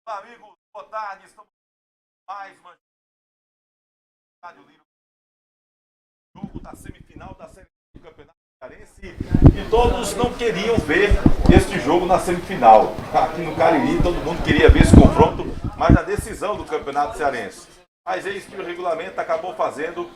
Olá, amigos, boa tarde. Estamos mais uma Estádio Lírio, jogo da semifinal da Série B do Campeonato Cearense. E todos não queriam ver este jogo na semifinal. Aqui no Cariri, todo mundo queria ver esse confronto, mas na decisão do Campeonato Cearense. Mas eis que o regulamento acabou fazendo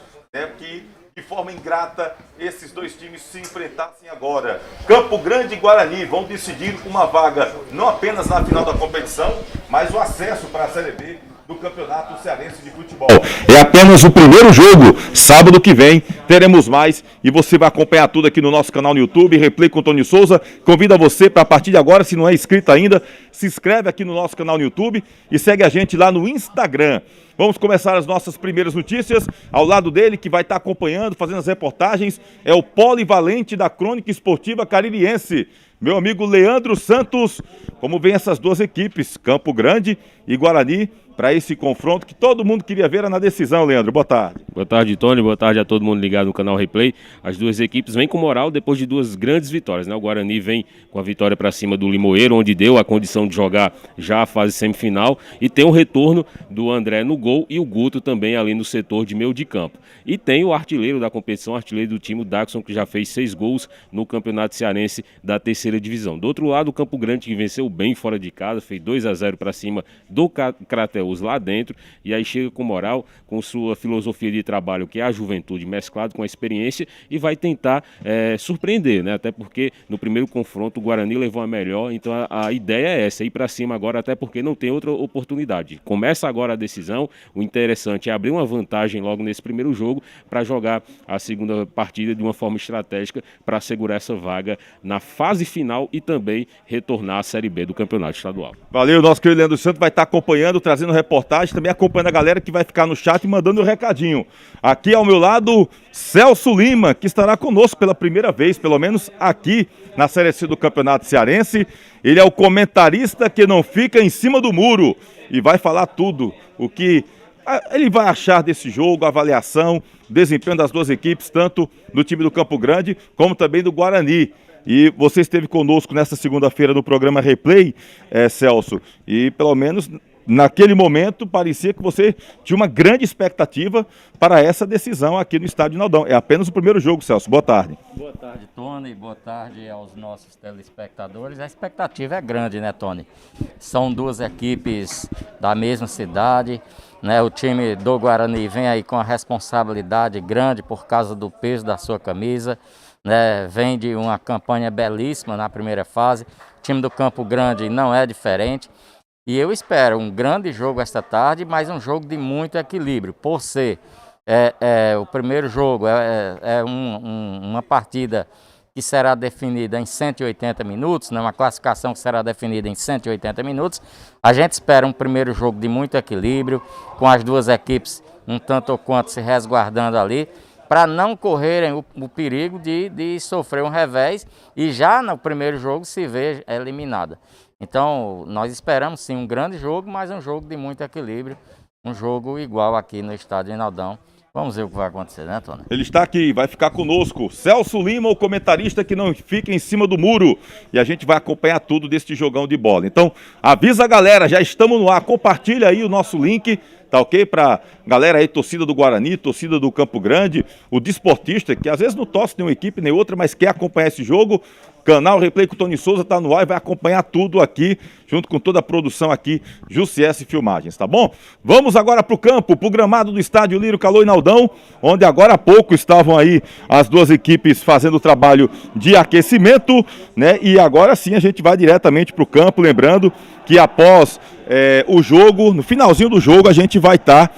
que, de forma ingrata, esses dois times se enfrentassem agora. Campo Grande e Guarani vão decidir uma vaga, não apenas na final da competição, mas o acesso para a Série B do Campeonato Cearense de Futebol. É apenas o primeiro jogo, sábado que vem teremos mais e você vai acompanhar tudo aqui no nosso canal no YouTube, Replay com Tony Souza. Convido você para a partir de agora, se não é inscrito ainda, se inscreve aqui no nosso canal no YouTube e segue a gente lá no Instagram. Vamos começar as nossas primeiras notícias. Ao lado dele, que vai estar acompanhando, fazendo as reportagens, é o polivalente da crônica esportiva caririense, meu amigo Leandro Santos. Como vem essas duas equipes, Campo Grande e Guarani, para esse confronto que todo mundo queria ver na decisão, Leandro. Boa tarde. Boa tarde, Tony. Boa tarde a todo mundo ligado no canal Replay. As duas equipes vêm com moral depois de duas grandes vitórias, né? O Guarani vem com a vitória para cima do Limoeiro, onde deu a condição de jogar já a fase semifinal, e tem o retorno do André no gol e o Guto também ali no setor de meio de campo. E tem o artilheiro da competição, artilheiro do time, o Daxon, que já fez 6 gols no Campeonato Cearense da terceira divisão. Do outro lado, o Campo Grande, que venceu bem fora de casa, fez 2-0 para cima do Crateús lá dentro, e aí chega com moral, com sua filosofia de trabalho, que é a juventude mesclado com a experiência, e vai tentar surpreender, né? Até porque no primeiro confronto o Guarani levou a melhor, então a ideia é essa, ir para cima agora, até porque não tem outra oportunidade. Começa agora a decisão, o interessante é abrir uma vantagem logo nesse primeiro jogo para jogar a segunda partida de uma forma estratégica para assegurar essa vaga na fase final e também retornar à Série B do Campeonato Estadual. Valeu, nosso querido Leandro Santos vai estar acompanhando, trazendo reportagem, também acompanhando a galera que vai ficar no chat e mandando um recadinho. Aqui ao meu lado, Celso Lima, que estará conosco pela primeira vez, pelo menos aqui na Série C do Campeonato Cearense. Ele é o comentarista que não fica em cima do muro e vai falar tudo o que ele vai achar desse jogo, a avaliação, desempenho das duas equipes, tanto do time do Campo Grande como também do Guarani. E você esteve conosco nesta segunda-feira no programa Replay, Celso, e pelo menos naquele momento parecia que você tinha uma grande expectativa para essa decisão aqui no Estádio Naldão. É apenas o primeiro jogo, Celso. Boa tarde. Boa tarde, Tony. Boa tarde aos nossos telespectadores. A expectativa é grande, né, Tony? São duas equipes da mesma cidade, né? O time do Guarani vem aí com a responsabilidade grande por causa do peso da sua camisa, né? Vem de uma campanha belíssima na primeira fase. O time do Campo Grande não é diferente. E eu espero um grande jogo esta tarde, mas um jogo de muito equilíbrio. Por ser o primeiro jogo, uma partida que será definida em 180 minutos, né? Uma classificação que será definida em 180 minutos. A gente espera um primeiro jogo de muito equilíbrio, com as duas equipes um tanto ou quanto se resguardando ali, para não correrem o perigo de sofrer um revés e já no primeiro jogo se ver eliminada. Então, nós esperamos sim um grande jogo, mas um jogo de muito equilíbrio, um jogo igual aqui no Estádio Naldão. Vamos ver o que vai acontecer, né, Tony? Ele está aqui, vai ficar conosco. Celso Lima, o comentarista que não fica em cima do muro. E a gente vai acompanhar tudo deste jogão de bola. Então, avisa a galera, já estamos no ar. Compartilha aí o nosso link, tá ok? Pra galera aí, torcida do Guarani, torcida do Campo Grande, o desportista, que às vezes não torce nenhuma equipe nem outra, mas quer acompanhar esse jogo. Canal Replay com o Tony Souza tá no ar e vai acompanhar tudo aqui, junto com toda a produção aqui, Jussiesse Filmagens, tá bom? Vamos agora pro campo, pro gramado do Estádio Lírio Caloi Naldão, onde agora há pouco estavam aí as duas equipes fazendo o trabalho de aquecimento, né? E agora sim a gente vai diretamente pro campo, lembrando que após o jogo, no finalzinho do jogo, a gente vai estar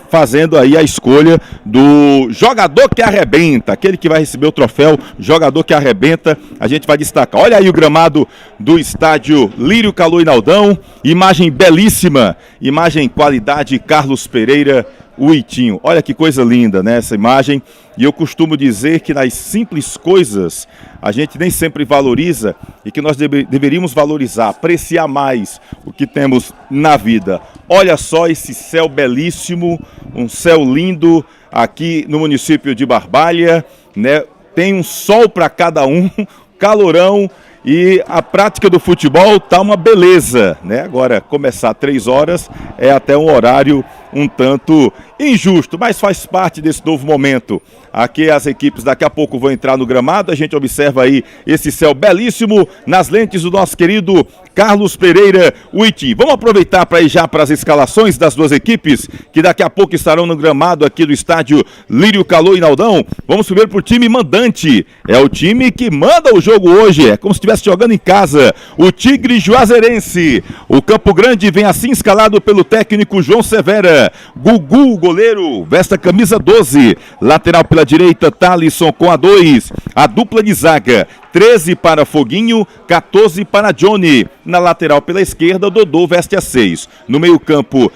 fazendo aí a escolha do jogador que arrebenta, aquele que vai receber o troféu, jogador que arrebenta, a gente vai destacar. Olha aí o gramado do Estádio Lírio Caloi Naldão, imagem belíssima, imagem qualidade Carlos Pereira, o Itinho. Olha que coisa linda, né, essa imagem. E eu costumo dizer que nas simples coisas a gente nem sempre valoriza e que nós deveríamos valorizar, apreciar mais o que temos na vida. Olha só esse céu belíssimo, um céu lindo aqui no município de Barbalha, né? Tem um sol para cada um, calorão. E a prática do futebol tá uma beleza, né? Agora, começar 3 horas é até um horário um tanto injusto, mas faz parte desse novo momento. Aqui as equipes daqui a pouco vão entrar no gramado, a gente observa aí esse céu belíssimo nas lentes do nosso querido Carlos Pereira Uiti. Vamos aproveitar para ir já para as escalações das duas equipes, que daqui a pouco estarão no gramado aqui do estádio Lírio Calou e Naldão. Vamos primeiro para o time mandante, é o time que manda o jogo hoje, é como se estivesse jogando em casa, o Tigre Juazeirense. O Campo Grande vem assim escalado pelo técnico João Severa. Gugu, o goleiro, veste a camisa 12, lateral pela direita, Thalisson com a 2, a dupla de zaga, 13 para Foguinho, 14 para Johnny. Na lateral pela esquerda, Dodô veste a 6. No meio campo,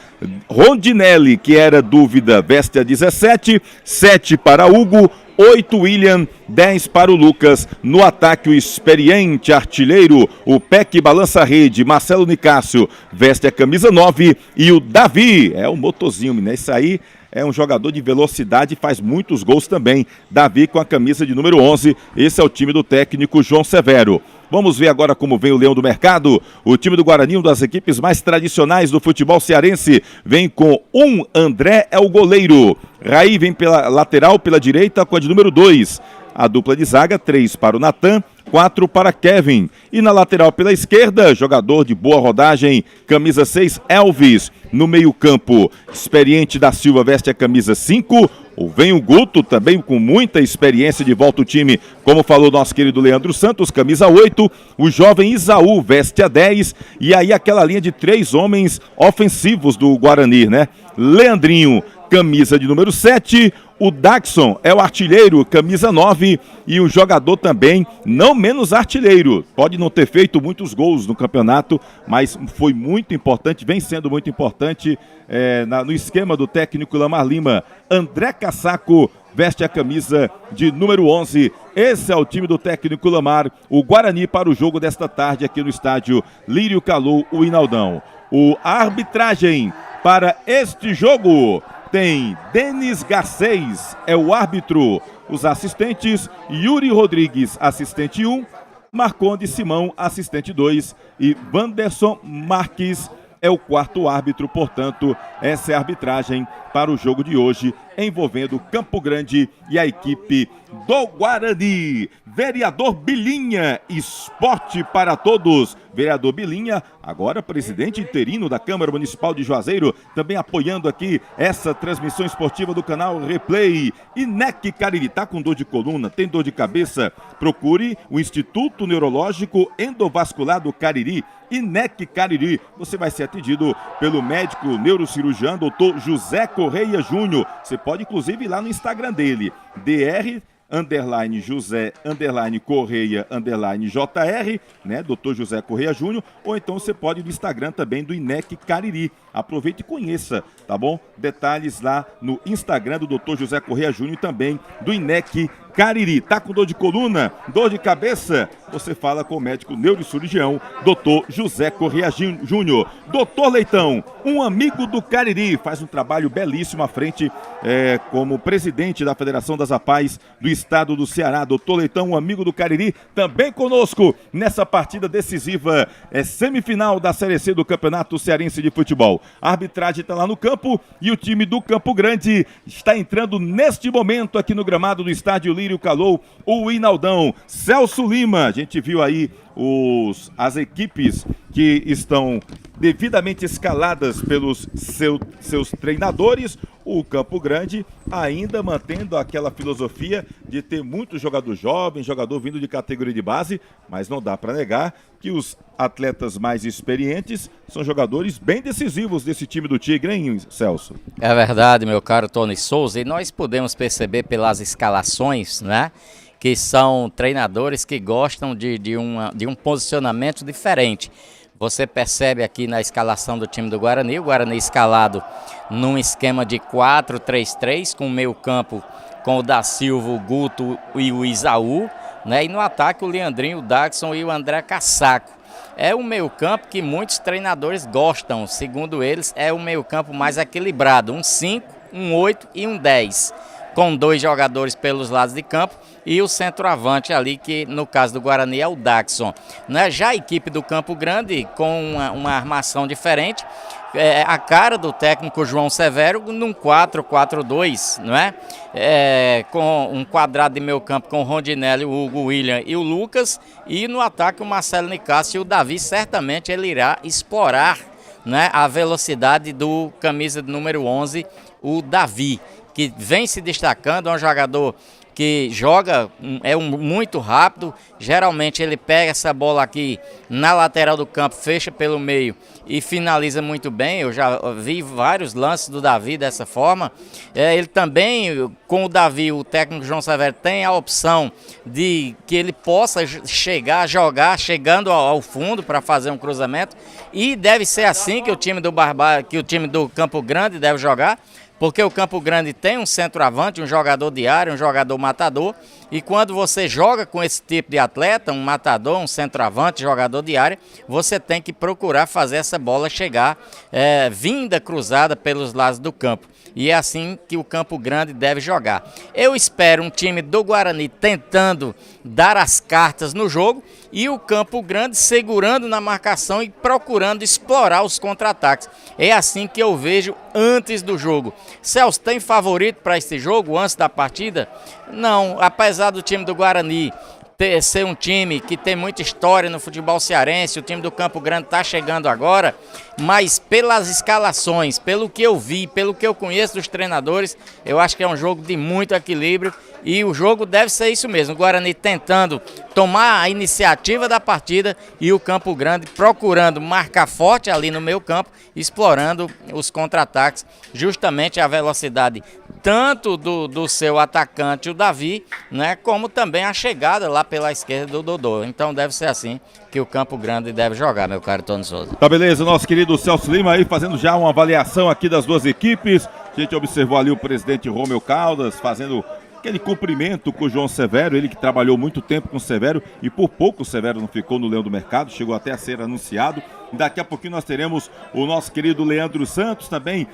Rondinelli, que era dúvida, veste a 17, 7 para Hugo, 8 William, 10 para o Lucas. No ataque, o experiente artilheiro, o Peck balança a rede, Marcelo Nicásio veste a camisa 9 e o Davi, é o motorzinho, né? Isso aí é um jogador de velocidade e faz muitos gols também. Davi com a camisa de número 11, esse é o time do técnico João Severo. Vamos ver agora como vem o Leão do Mercado. O time do Guarani, uma das equipes mais tradicionais do futebol cearense, vem com André é o goleiro. Raí vem pela lateral, pela direita, com a de número 2. A dupla de zaga, 3 para o Natan, 4 para Kevin. E na lateral pela esquerda, jogador de boa rodagem, camisa 6, Elvis. No meio campo, experiente da Silva veste a camisa 5. Vem o Guto, também com muita experiência, de volta ao time, como falou nosso querido Leandro Santos, camisa 8. O jovem Isaú veste a 10. E aí aquela linha de 3 homens ofensivos do Guarani, né? Leandrinho, camisa de número 7. O Daxon é o artilheiro, camisa 9, e o jogador também, não menos artilheiro. Pode não ter feito muitos gols no campeonato, mas foi muito importante, vem sendo muito importante no esquema do técnico Lamar Lima. André Cassaco veste a camisa de número 11. Esse é o time do técnico Lamar, o Guarani para o jogo desta tarde aqui no estádio Lírio Calou, o Inaldão. A arbitragem para este jogo tem Denis Garcês, é o árbitro. Os assistentes, Yuri Rodrigues, assistente 1, Marconde Simão, assistente 2 e Wanderson Marques é o quarto árbitro. Portanto, essa é a arbitragem para o jogo de hoje, envolvendo Campo Grande e a equipe do Guarani. Vereador Bilinha, esporte para todos. Vereador Bilinha, agora presidente interino da Câmara Municipal de Juazeiro, também apoiando aqui essa transmissão esportiva do canal Replay. INEC Cariri, tá com dor de coluna, tem dor de cabeça? Procure o Instituto Neurológico Endovascular do Cariri, INEC Cariri. Você vai ser atendido pelo médico neurocirurgião Dr. José Correia Júnior. Você pode inclusive ir lá no Instagram dele, Dr_José_Correia_JR, né, Dr. José Correia Júnior, ou então você pode ir no Instagram também do INEC Cariri. Aproveite e conheça, tá bom? Detalhes lá no Instagram do Dr. José Correia Júnior e também do INEC Cariri. Tá com dor de coluna, dor de cabeça? Você fala com o médico neurocirurgião Dr. José Correia Júnior. Dr. Leitão, um amigo do Cariri, faz um trabalho belíssimo à frente como presidente da Federação das APAES do estado do Ceará. Dr. Leitão, um amigo do Cariri, também conosco nessa partida decisiva, semifinal da Série C do Campeonato Cearense de Futebol. A arbitragem está lá no campo e o time do Campo Grande está entrando neste momento aqui no gramado do estádio Lírio Calou, o Inaldão. Celso Lima, a gente viu aí as equipes que estão devidamente escaladas pelos seus treinadores. O Campo Grande ainda mantendo aquela filosofia de ter muito jogador jovem, jogador vindo de categoria de base, mas não dá para negar que os atletas mais experientes são jogadores bem decisivos desse time do Tigre, hein, Celso? É verdade, meu caro Tony Souza, e nós podemos perceber pelas escalações, né, que são treinadores que gostam de um posicionamento diferente. Você percebe aqui na escalação do time do Guarani, o Guarani escalado num esquema de 4-3-3, com o meio campo com o da Silva, o Guto e o Isaú, né? E no ataque o Leandrinho, o Daxon e o André Cassaco. É um meio campo que muitos treinadores gostam, segundo eles é o meio campo mais equilibrado, um 5, um 8 e um 10. Com 2 jogadores pelos lados de campo e o centroavante ali, que no caso do Guarani é o Daxon. Né? Já a equipe do Campo Grande, com uma armação diferente, a cara do técnico João Severo num 4-4-2, não é? Com um quadrado de meio campo com o Rondinelli, o Hugo, o William e o Lucas, e no ataque o Marcelo Nicásio e o Davi. Certamente ele irá explorar, né, a velocidade do camisa de número 11, o Davi, que vem se destacando, é um jogador que joga, muito rápido. Geralmente ele pega essa bola aqui na lateral do campo, fecha pelo meio e finaliza muito bem. Eu já vi vários lances do Davi dessa forma. Ele também, com o Davi, o técnico João Severo tem a opção de que ele possa jogar chegando ao fundo para fazer um cruzamento, e deve ser assim que o time do Campo Grande deve jogar. Porque o Campo Grande tem um centroavante, um jogador de área, um jogador matador. E quando você joga com esse tipo de atleta, um matador, um centroavante, jogador de área, você tem que procurar fazer essa bola chegar vinda cruzada pelos lados do campo. E é assim que o Campo Grande deve jogar. Eu espero um time do Guarani tentando dar as cartas no jogo e o Campo Grande segurando na marcação e procurando explorar os contra-ataques. É assim que eu vejo antes do jogo. Celso, tem favorito para esse jogo antes da partida? Não, apesar do time do Guarani ser um time que tem muita história no futebol cearense, o time do Campo Grande está chegando agora, mas pelas escalações, pelo que eu vi, pelo que eu conheço dos treinadores, eu acho que é um jogo de muito equilíbrio e o jogo deve ser isso mesmo. O Guarani tentando tomar a iniciativa da partida e o Campo Grande procurando marcar forte ali no meio campo, explorando os contra-ataques, justamente a velocidade tanto do seu atacante, o Davi, né, como também a chegada lá pela esquerda do Dodô. Então deve ser assim que o Campo Grande deve jogar, meu caro Tony Souza. Tá beleza, nosso querido Celso Lima aí fazendo já uma avaliação aqui das duas equipes. A gente observou ali o presidente Romeu Caldas fazendo aquele cumprimento com o João Severo, ele que trabalhou muito tempo com o Severo e por pouco o Severo não ficou no Leão do Mercado, chegou até a ser anunciado. Daqui a pouquinho nós teremos o nosso querido Leandro Santos também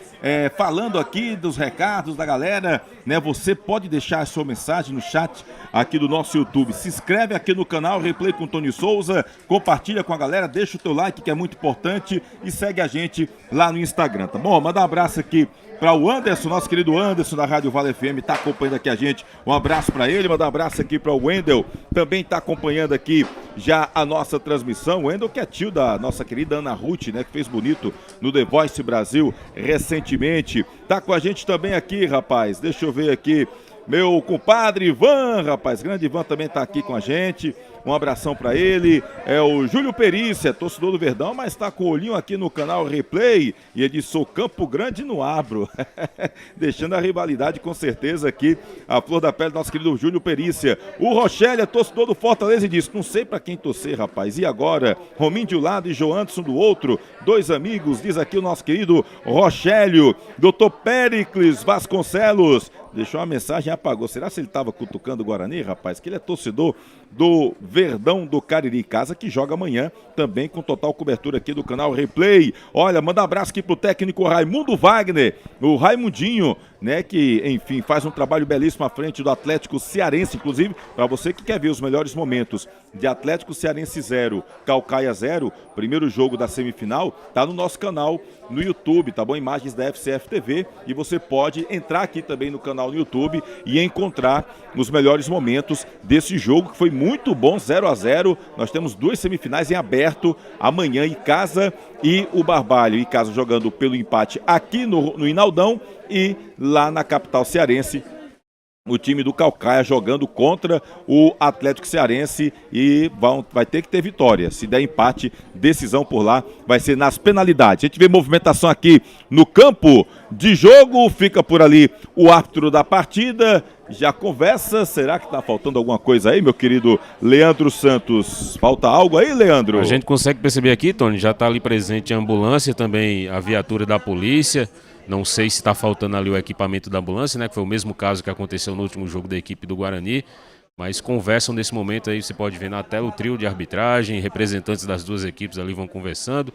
falando aqui dos recados da galera, né? Você pode deixar a sua mensagem no chat aqui do nosso YouTube. Se inscreve aqui no canal Replay com Tony Souza, compartilha com a galera, deixa o teu like que é muito importante e segue a gente lá no Instagram, tá bom? Manda um abraço aqui para o Anderson, nosso querido Anderson da Rádio Vale FM, tá acompanhando aqui a gente. Um abraço para ele, manda um abraço aqui para o Wendel, também tá acompanhando aqui já a nossa transmissão. O Wendel que é tio da nossa querida Ana Ruth, né, que fez bonito no The Voice Brasil recentemente. Tá com a gente também aqui, rapaz, deixa eu ver aqui, meu compadre Ivan, rapaz, grande Ivan também tá aqui com a gente. Um abração para ele, é o Júlio Perícia, torcedor do Verdão, mas está com o olhinho aqui no canal Replay e ele disse, sou Campo Grande no Abro, deixando a rivalidade com certeza aqui, a flor da pele do nosso querido Júlio Perícia. O Rochelle é torcedor do Fortaleza e disse, não sei para quem torcer, rapaz, e agora? Rominho de um lado e Joanderson do outro, dois amigos, diz aqui o nosso querido Rochélio. Dr. Péricles Vasconcelos deixou uma mensagem e apagou. Será que ele estava cutucando o Guarani, rapaz? Que ele é torcedor do Verdão do Cariri, casa que joga amanhã, também com total cobertura aqui do canal Replay. Olha, manda um abraço aqui pro técnico Raimundo Wagner, o Raimundinho, né, que, enfim, faz um trabalho belíssimo à frente do Atlético Cearense, inclusive, para você que quer ver os melhores momentos de Atlético Cearense 0, Caucaia 0, primeiro jogo da semifinal, tá no nosso canal no YouTube, tá bom? Imagens da FCF TV, e você pode entrar aqui também no canal no YouTube e encontrar os melhores momentos desse jogo, que foi muito bom, 0-0. Nós temos duas semifinais em aberto, amanhã Icasa e o Barbalho. Icasa jogando pelo empate aqui no Inaldão e lá na capital cearense, o time do Caucaia jogando contra o Atlético Cearense e vai ter que ter vitória. Se der empate, decisão por lá, vai ser nas penalidades. A gente vê movimentação aqui no campo de jogo, fica por ali o árbitro da partida, já conversa. Será que tá faltando alguma coisa aí, meu querido Leandro Santos? Falta algo aí, Leandro? A gente consegue perceber aqui, Tony, já tá ali presente a ambulância, também a viatura da polícia. Não sei se está faltando ali o equipamento da ambulância, né? Que foi o mesmo caso que aconteceu no último jogo da equipe do Guarani. Mas conversam nesse momento aí, você pode ver na tela o trio de arbitragem, representantes das duas equipes ali vão conversando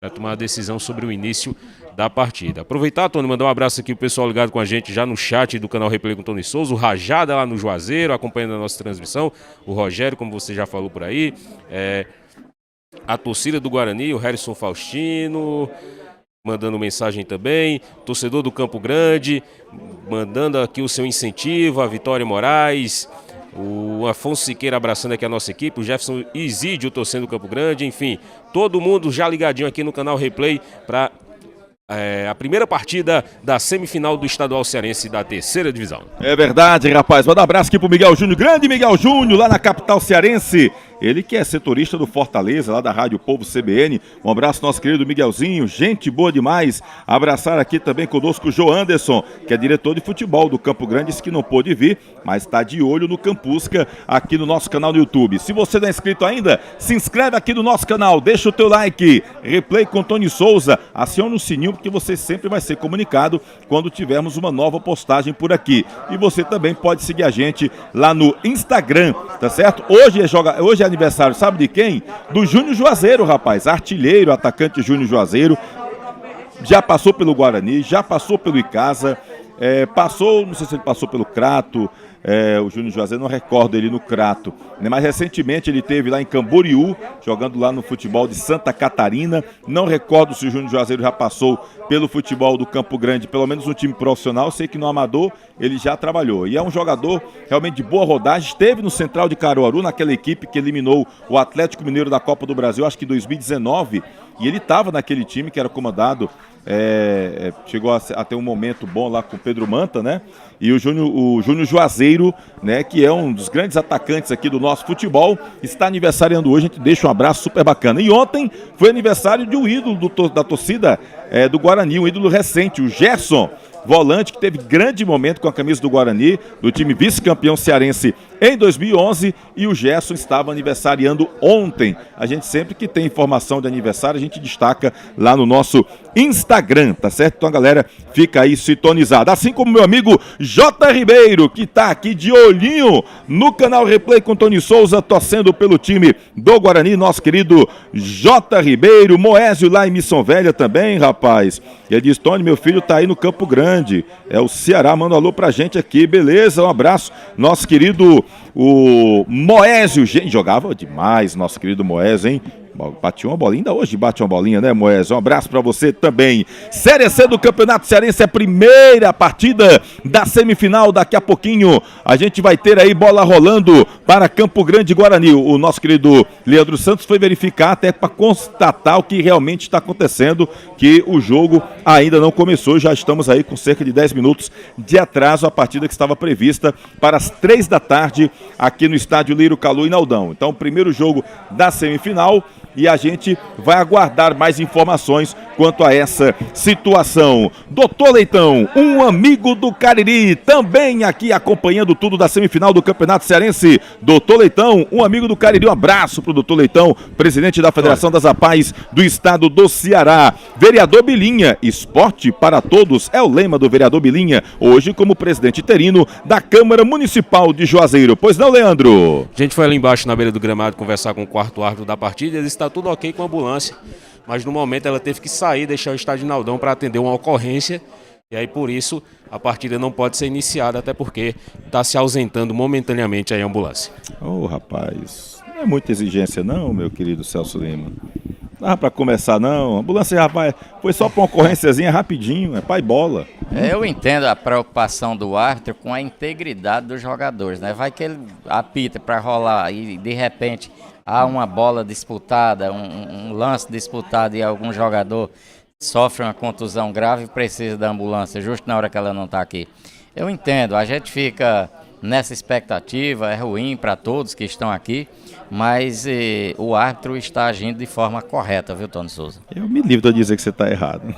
para tomar a decisão sobre o início da partida. Aproveitar, Tony, mandar um abraço aqui pro pessoal ligado com a gente já no chat do canal Replay com Tony Souza, o Rajada lá no Juazeiro, acompanhando a nossa transmissão, o Rogério, como você já falou por aí, a torcida do Guarani, o Harrison Faustino, mandando mensagem também, torcedor do Campo Grande, mandando aqui o seu incentivo, a Vitória Moraes, o Afonso Siqueira abraçando aqui a nossa equipe, o Jefferson Isídio torcendo o Campo Grande, enfim, todo mundo já ligadinho aqui no canal Replay para a primeira partida da semifinal do Estadual Cearense da terceira divisão. É verdade, rapaz. Manda um abraço aqui pro Miguel Júnior, grande Miguel Júnior, lá na capital cearense. Ele que é setorista do Fortaleza, lá da Rádio Povo CBN. Um abraço nosso querido Miguelzinho, gente boa demais. Abraçar aqui também conosco o João Anderson, que é diretor de futebol do Campo Grande, disse que não pôde vir, mas está de olho no Campusca aqui no nosso canal no YouTube. Se você não é inscrito ainda, se inscreve aqui no nosso canal, deixa o teu like. Replay com Tony Souza, aciona o sininho porque você sempre vai ser comunicado quando tivermos uma nova postagem por aqui. E você também pode seguir a gente lá no Instagram, tá certo? Hoje é aniversário, sabe de quem? Do Júnior Juazeiro, rapaz, artilheiro, atacante Júnior Juazeiro, já passou pelo Guarani, já passou pelo Icasa, não sei se ele passou pelo Crato, o Júnior Juazeiro, não recordo ele no Crato, né? Mas recentemente ele esteve lá em Camboriú, jogando lá no futebol de Santa Catarina. Não recordo se o Júnior Juazeiro já passou pelo futebol do Campo Grande, pelo menos no time profissional. Sei que no amador ele já trabalhou. E é um jogador realmente de boa rodagem. Esteve no Central de Caruaru, naquela equipe que eliminou o Atlético Mineiro da Copa do Brasil, acho que em 2019. E ele estava naquele time que era comandado, chegou a ter um momento bom lá com o Pedro Manta, né? E o Júnior Juazeiro, né, que é um dos grandes atacantes aqui do nosso futebol, está aniversariando hoje. A gente deixa um abraço super bacana. E ontem foi aniversário de um ídolo da torcida do Guarani, um ídolo recente, o Gerson, volante que teve grande momento com a camisa do Guarani, do time vice-campeão cearense em 2011, e o Gerson estava aniversariando ontem. A gente sempre que tem informação de aniversário, a gente destaca lá no nosso Instagram, tá certo? Então a galera fica aí sintonizada. Assim como meu amigo J. Ribeiro, que tá aqui de olhinho no canal Replay com Tony Souza, torcendo pelo time do Guarani, nosso querido J. Ribeiro, Moésio lá em Missão Velha também, rapaz. Ele diz: Tony, meu filho tá aí no Campo Grande, é o Ceará, manda um alô pra gente aqui, beleza? Um abraço, nosso querido o Moésio, gente, jogava demais, nosso querido Moésio, hein? Batiu uma bolinha, ainda hoje bate uma bolinha, né, Moésio? Um abraço pra você também. Série C do Campeonato Cearense, a primeira partida da semifinal. Daqui a pouquinho a gente vai ter aí bola rolando para Campo Grande e Guarani. O nosso querido Leandro Santos foi verificar até para constatar o que realmente está acontecendo, que o jogo ainda não começou. Já estamos aí com cerca de 10 minutos de atraso, a partida que estava prevista para as 3 da tarde aqui no estádio Lírio Calu, em Naldão. Então, o primeiro jogo da semifinal, e a gente vai aguardar mais informações quanto a essa situação. Doutor Leitão, um amigo do Cariri, também aqui acompanhando tudo da semifinal do Campeonato Cearense. Doutor Leitão, um amigo do Cariri, um abraço pro doutor Leitão, presidente da Federação das APAES do estado do Ceará. Vereador Bilinha, esporte para todos é o lema do vereador Bilinha, hoje como presidente interino da Câmara Municipal de Juazeiro. Pois não, Leandro? A gente foi ali embaixo na beira do gramado conversar com o quarto árbitro da partida, ele está tudo ok com a ambulância, mas no momento ela teve que sair, deixar o estádio Naldão para atender uma ocorrência, e aí por isso a partida não pode ser iniciada, até porque está se ausentando momentaneamente aí a ambulância. Ô, rapaz, não é muita exigência não, meu querido Celso Lima. Não dá para começar não, a ambulância, rapaz, foi só para uma ocorrênciazinha rapidinho, é pai bola. Eu entendo a preocupação do árbitro com a integridade dos jogadores, né? Vai que ele apita para rolar e de repente há uma bola disputada, um lance disputado e algum jogador sofre uma contusão grave e precisa da ambulância, justo na hora que ela não está aqui. Eu entendo, a gente fica nessa expectativa, é ruim para todos que estão aqui, mas o árbitro está agindo de forma correta, viu, Tony Souza? Eu me livro de dizer que você está errado.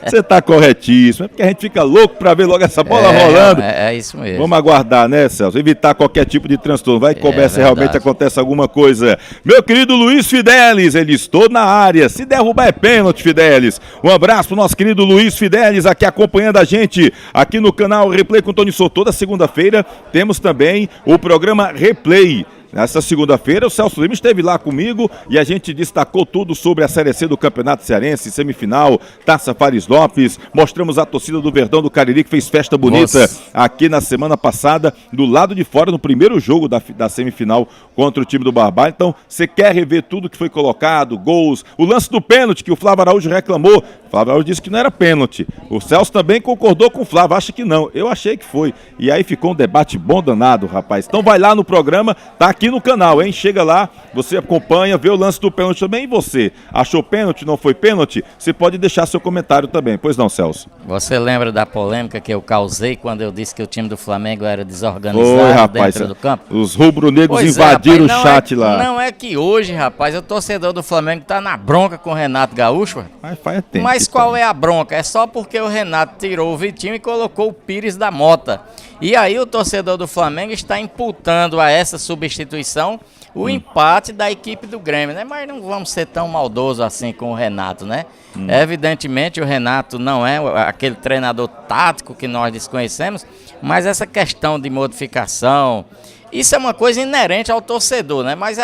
Você está corretíssimo, é porque a gente fica louco para ver logo essa bola rolando. É isso mesmo. Vamos aguardar, né, Celso? Evitar qualquer tipo de transtorno. Vai que começa realmente acontece alguma coisa. Meu querido Luiz Fidelis, ele estou na área. Se derrubar é pênalti, Fidelis. Um abraço pro nosso querido Luiz Fidelis, aqui acompanhando a gente, aqui no canal Replay com Tony Souza. Toda segunda-feira temos também o programa Replay. Nessa segunda-feira, o Celso Lima esteve lá comigo e a gente destacou tudo sobre a Série C do Campeonato Cearense, semifinal, Taça Fares Lopes. Mostramos a torcida do Verdão do Cariri, que fez festa bonita aqui na semana passada, do lado de fora, no primeiro jogo da semifinal contra o time do Barbalho. Então, você quer rever tudo que foi colocado, gols, o lance do pênalti que o Flávio Araújo reclamou. O Flávio Araújo disse que não era pênalti. O Celso também concordou com o Flávio, acha que não. Eu achei que foi. E aí ficou um debate bom danado, rapaz. Então vai lá no programa, tá aqui no canal, hein? Chega lá, você acompanha, vê o lance do pênalti também. E você, achou pênalti, não foi pênalti? Você pode deixar seu comentário também. Pois não, Celso? Você lembra da polêmica que eu causei quando eu disse que o time do Flamengo era desorganizado Foi, rapaz, dentro do campo? Os rubro-negros invadiram o chat lá. Não é que hoje, rapaz, o torcedor do Flamengo tá na bronca com o Renato Gaúcho. Faz tempo. Mas qual é a bronca? É só porque o Renato tirou o Vitinho e colocou o Pires da Mota. E aí o torcedor do Flamengo está imputando a essa substituição o empate da equipe do Grêmio, né? Mas não vamos ser tão maldosos assim com o Renato, né? Evidentemente o Renato não é aquele treinador tático que nós desconhecemos, mas essa questão de modificação, isso é uma coisa inerente ao torcedor, né? Mas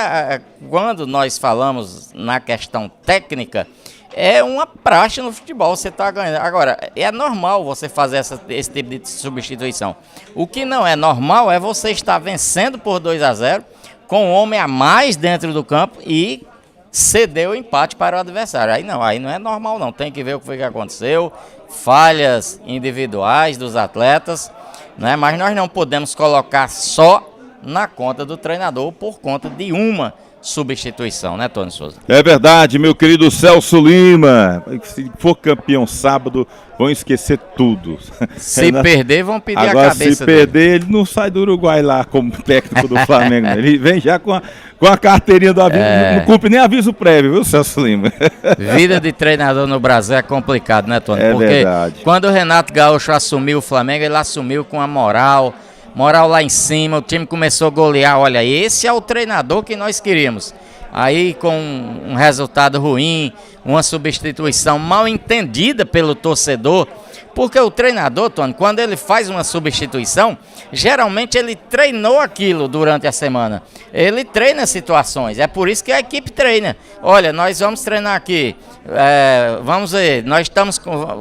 quando nós falamos na questão técnica, é uma praxe no futebol, você está ganhando. Agora, é normal você fazer esse tipo de substituição. O que não é normal é você estar vencendo por 2-0, com um homem a mais dentro do campo e ceder o empate para o adversário. Aí não é normal não. Tem que ver o que foi que aconteceu, falhas individuais dos atletas, né? Mas nós não podemos colocar só na conta do treinador por conta de uma substituição, né, Tony Souza? É verdade, meu querido Celso Lima. Se for campeão sábado, vão esquecer tudo. Se perder, vão pedir agora, a cabeça se perder, ele não sai do Uruguai lá como técnico do Flamengo. Né? Ele vem já com a carteirinha do aviso, não cumpre nem aviso prévio, viu, Celso Lima? Vida de treinador no Brasil é complicado, né, Tony? Porque verdade. Quando o Renato Gaúcho assumiu o Flamengo, ele assumiu com a moral lá em cima, o time começou a golear. Olha, esse é o treinador que nós queríamos. Aí com um resultado ruim, uma substituição mal entendida pelo torcedor, porque o treinador, Tony, quando ele faz uma substituição, geralmente ele treinou aquilo durante a semana. Ele treina situações, é por isso que a equipe treina. Olha, nós vamos treinar aqui, vamos ver,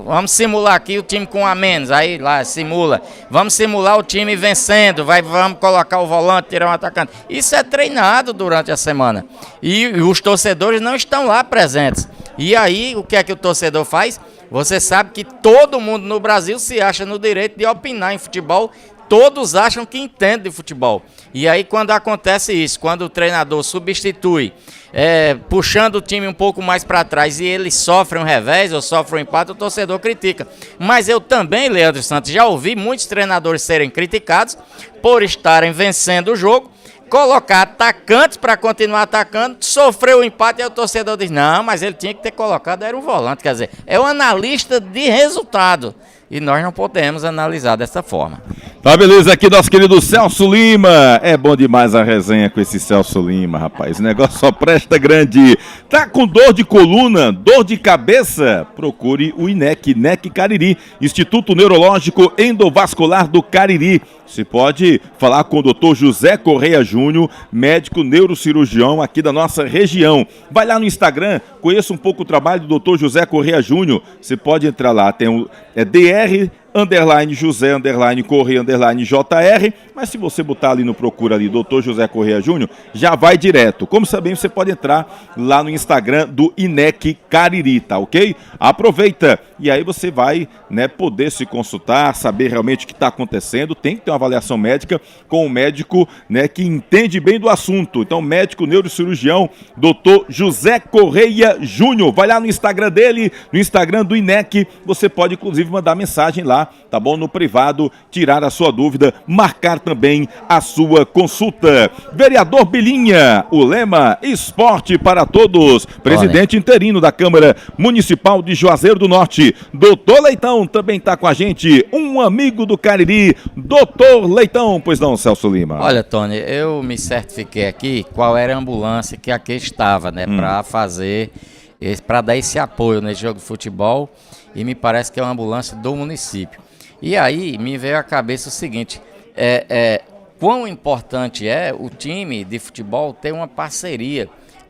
vamos simular aqui o time com a menos, aí lá simula. Vamos simular o time vencendo, vamos colocar o volante, tirar um atacante. Isso é treinado durante a semana. E os torcedores não estão lá presentes. E aí, o que é que o torcedor faz? Você sabe que todo mundo no Brasil se acha no direito de opinar em futebol, todos acham que entendem de futebol. E aí quando acontece isso, quando o treinador substitui, puxando o time um pouco mais para trás e ele sofre um revés ou sofre um empate, o torcedor critica. Mas eu também, Leandro Santos, já ouvi muitos treinadores serem criticados por estarem vencendo o jogo, colocar atacantes para continuar atacando, sofreu o empate e aí o torcedor diz, não, mas ele tinha que ter colocado, era um volante, quer dizer, é um analista de resultado e nós não podemos analisar dessa forma. Tá, beleza, aqui nosso querido Celso Lima, é bom demais a resenha com esse Celso Lima, rapaz, o negócio só presta grande. Tá com dor de coluna, dor de cabeça? Procure o INEC Cariri, Instituto Neurológico Endovascular do Cariri. Você pode falar com o Dr. José Correia Júnior, médico neurocirurgião aqui da nossa região. Vai lá no Instagram, conheça um pouco o trabalho do Dr. José Correia Júnior. Você pode entrar lá, tem o DR _José _Correia _JR, mas se você botar ali no procura ali Dr. José Correia Júnior, já vai direto. Como também você pode entrar lá no Instagram do INEC Cariri, tá ok? Aproveita e aí você vai, né, poder se consultar, saber realmente o que está acontecendo. Tem que ter uma avaliação médica com um médico, né, que entende bem do assunto. Então, médico neurocirurgião Dr. José Correia Júnior. Vai lá no Instagram dele, no Instagram do INEC, você pode inclusive mandar mensagem lá, tá bom? No privado, tirar a sua dúvida, marcar também a sua consulta. Vereador Bilinha, o lema Esporte para Todos, presidente interino da Câmara Municipal de Juazeiro do Norte. Doutor Leitão também está com a gente, um amigo do Cariri, Doutor Leitão. Pois não, Celso Lima? Olha, Tony, eu me certifiquei aqui qual era a ambulância que aqui estava, né, para dar esse apoio nesse jogo de futebol, e me parece que é uma ambulância do município. E aí me veio à cabeça o seguinte, quão importante é o time de futebol ter uma parceria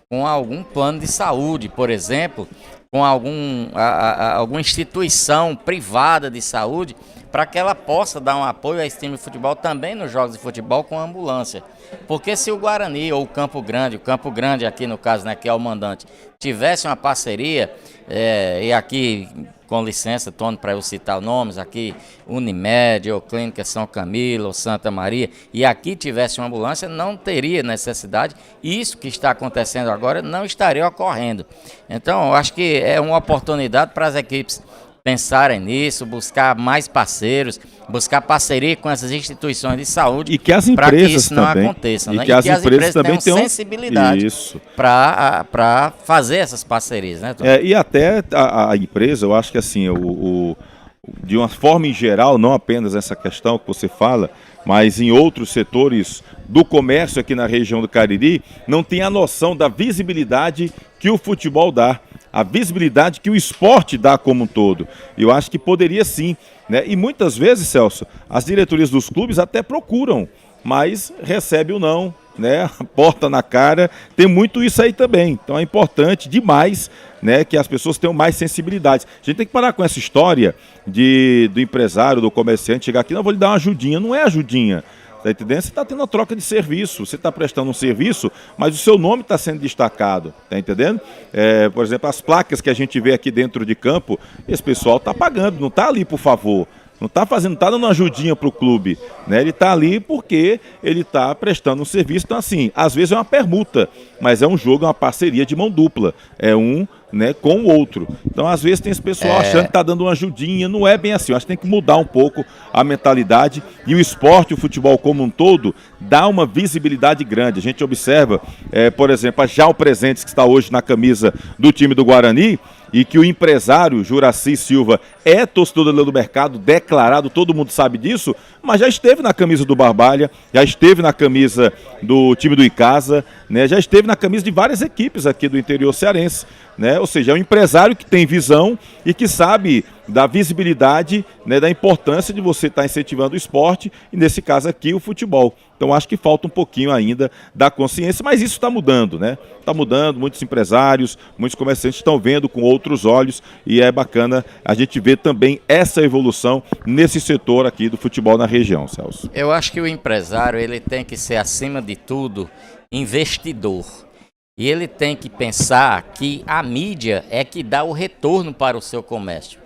com algum plano de saúde, por exemplo, com alguma instituição privada de saúde, para que ela possa dar um apoio a esse time de futebol também nos jogos de futebol com ambulância. Porque se o Guarani ou o Campo Grande aqui no caso, né, que é o mandante, tivesse uma parceria, e aqui, com licença, Tony, para eu citar nomes, aqui Unimed, ou Clínica São Camilo, ou Santa Maria, e aqui tivesse uma ambulância, não teria necessidade, e isso que está acontecendo agora não estaria ocorrendo. Então, eu acho que é uma oportunidade para as equipes pensarem nisso, buscar mais parceiros, buscar parceria com essas instituições de saúde para que isso não aconteça, né? E que as empresas também tenham sensibilidade para fazer essas parcerias, né, Tom? E até a empresa, eu acho que assim, de uma forma em geral, não apenas essa questão que você fala, mas em outros setores do comércio aqui na região do Cariri, não tem a noção da visibilidade que o futebol dá, a visibilidade que o esporte dá como um todo. Eu acho que poderia sim, né? E muitas vezes, Celso, as diretorias dos clubes até procuram, mas recebe o não, né? A porta na cara, tem muito isso aí também. Então é importante demais, né, que as pessoas tenham mais sensibilidade. A gente tem que parar com essa história do empresário, do comerciante chegar aqui, não, vou lhe dar uma ajudinha. Não é ajudinha. Tá entendendo? Você está tendo uma troca de serviço, você está prestando um serviço, mas o seu nome está sendo destacado, tá entendendo? Por exemplo, as placas que a gente vê aqui dentro de campo, esse pessoal está pagando, não está ali por favor. Não está dando uma ajudinha para o clube, né? Ele está ali porque ele está prestando um serviço. Então, assim, às vezes é uma permuta, mas é um jogo, é uma parceria de mão dupla. É um, né, com o outro. Então, às vezes tem esse pessoal achando que está dando uma ajudinha. Não é bem assim. Eu acho que tem que mudar um pouco a mentalidade. E o esporte, o futebol como um todo, dá uma visibilidade grande. A gente observa, por exemplo, a Jal Presentes, que está hoje na camisa do time do Guarani, e que o empresário Juraci Silva é torcedor do mercado, declarado, todo mundo sabe disso, mas já esteve na camisa do Barbalha, já esteve na camisa do time do Icasa, né, já esteve na camisa de várias equipes aqui do interior cearense, né, ou seja, é um empresário que tem visão e que sabe da visibilidade, né, da importância de você estar incentivando o esporte e, nesse caso aqui, o futebol. Então, acho que falta um pouquinho ainda da consciência, mas isso está mudando, né? Está mudando, muitos empresários, muitos comerciantes estão vendo com outros olhos e é bacana a gente ver também essa evolução nesse setor aqui do futebol na região, Celso. Eu acho que o empresário, ele tem que ser, acima de tudo, investidor. E ele tem que pensar que a mídia é que dá o retorno para o seu comércio.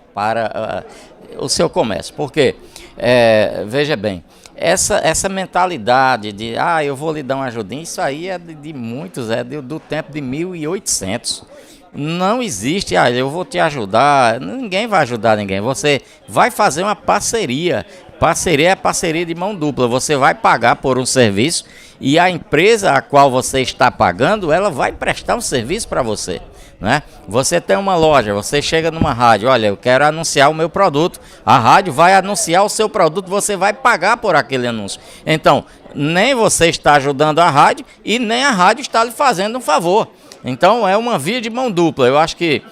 Porque, veja bem, essa mentalidade de, eu vou lhe dar uma ajudinha, isso aí é de muitos, do tempo de 1800. Não existe, eu vou te ajudar, ninguém vai ajudar ninguém, você vai fazer uma parceria. Parceria é parceria de mão dupla, você vai pagar por um serviço e a empresa a qual você está pagando, ela vai prestar um serviço para você, né? Você tem uma loja, você chega numa rádio, olha, eu quero anunciar o meu produto, a rádio vai anunciar o seu produto, você vai pagar por aquele anúncio. Então, nem você está ajudando a rádio e nem a rádio está lhe fazendo um favor. Então, é uma via de mão dupla. Eu acho que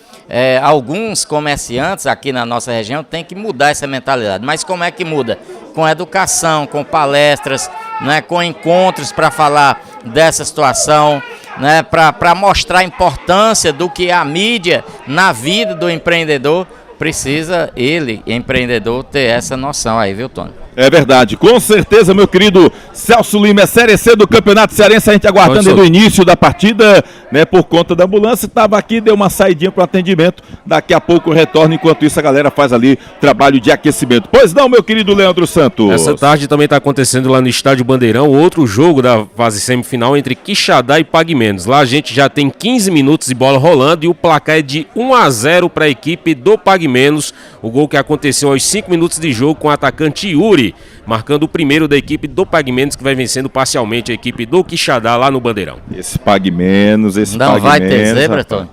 alguns comerciantes aqui na nossa região têm que mudar essa mentalidade. Mas como é que muda? Com educação, com palestras, né, com encontros para falar dessa situação, né, para mostrar a importância do que a mídia na vida do empreendedor. Precisa ele, empreendedor, ter essa noção aí, viu, Tony? É verdade, com certeza, meu querido Celso Lima, é Série C do Campeonato Cearense, a gente aguardando o início da partida, né, por conta da ambulância, estava aqui, deu uma saidinha para o atendimento, daqui a pouco retorna, enquanto isso a galera faz ali trabalho de aquecimento. Pois não, meu querido Leandro Santos? Essa tarde também está acontecendo lá no Estádio Bandeirão, outro jogo da fase semifinal entre Quixadá e Pague Menos. Lá a gente já tem 15 minutos de bola rolando e o placar é de 1-0 para a equipe do Pague Menos, o gol que aconteceu aos 5 minutos de jogo com o atacante Yuri, marcando o primeiro da equipe do Pague Menos, que vai vencendo parcialmente a equipe do Quixadá lá no Bandeirão. Esse Pague Menos, não vai ter zebra, Tony?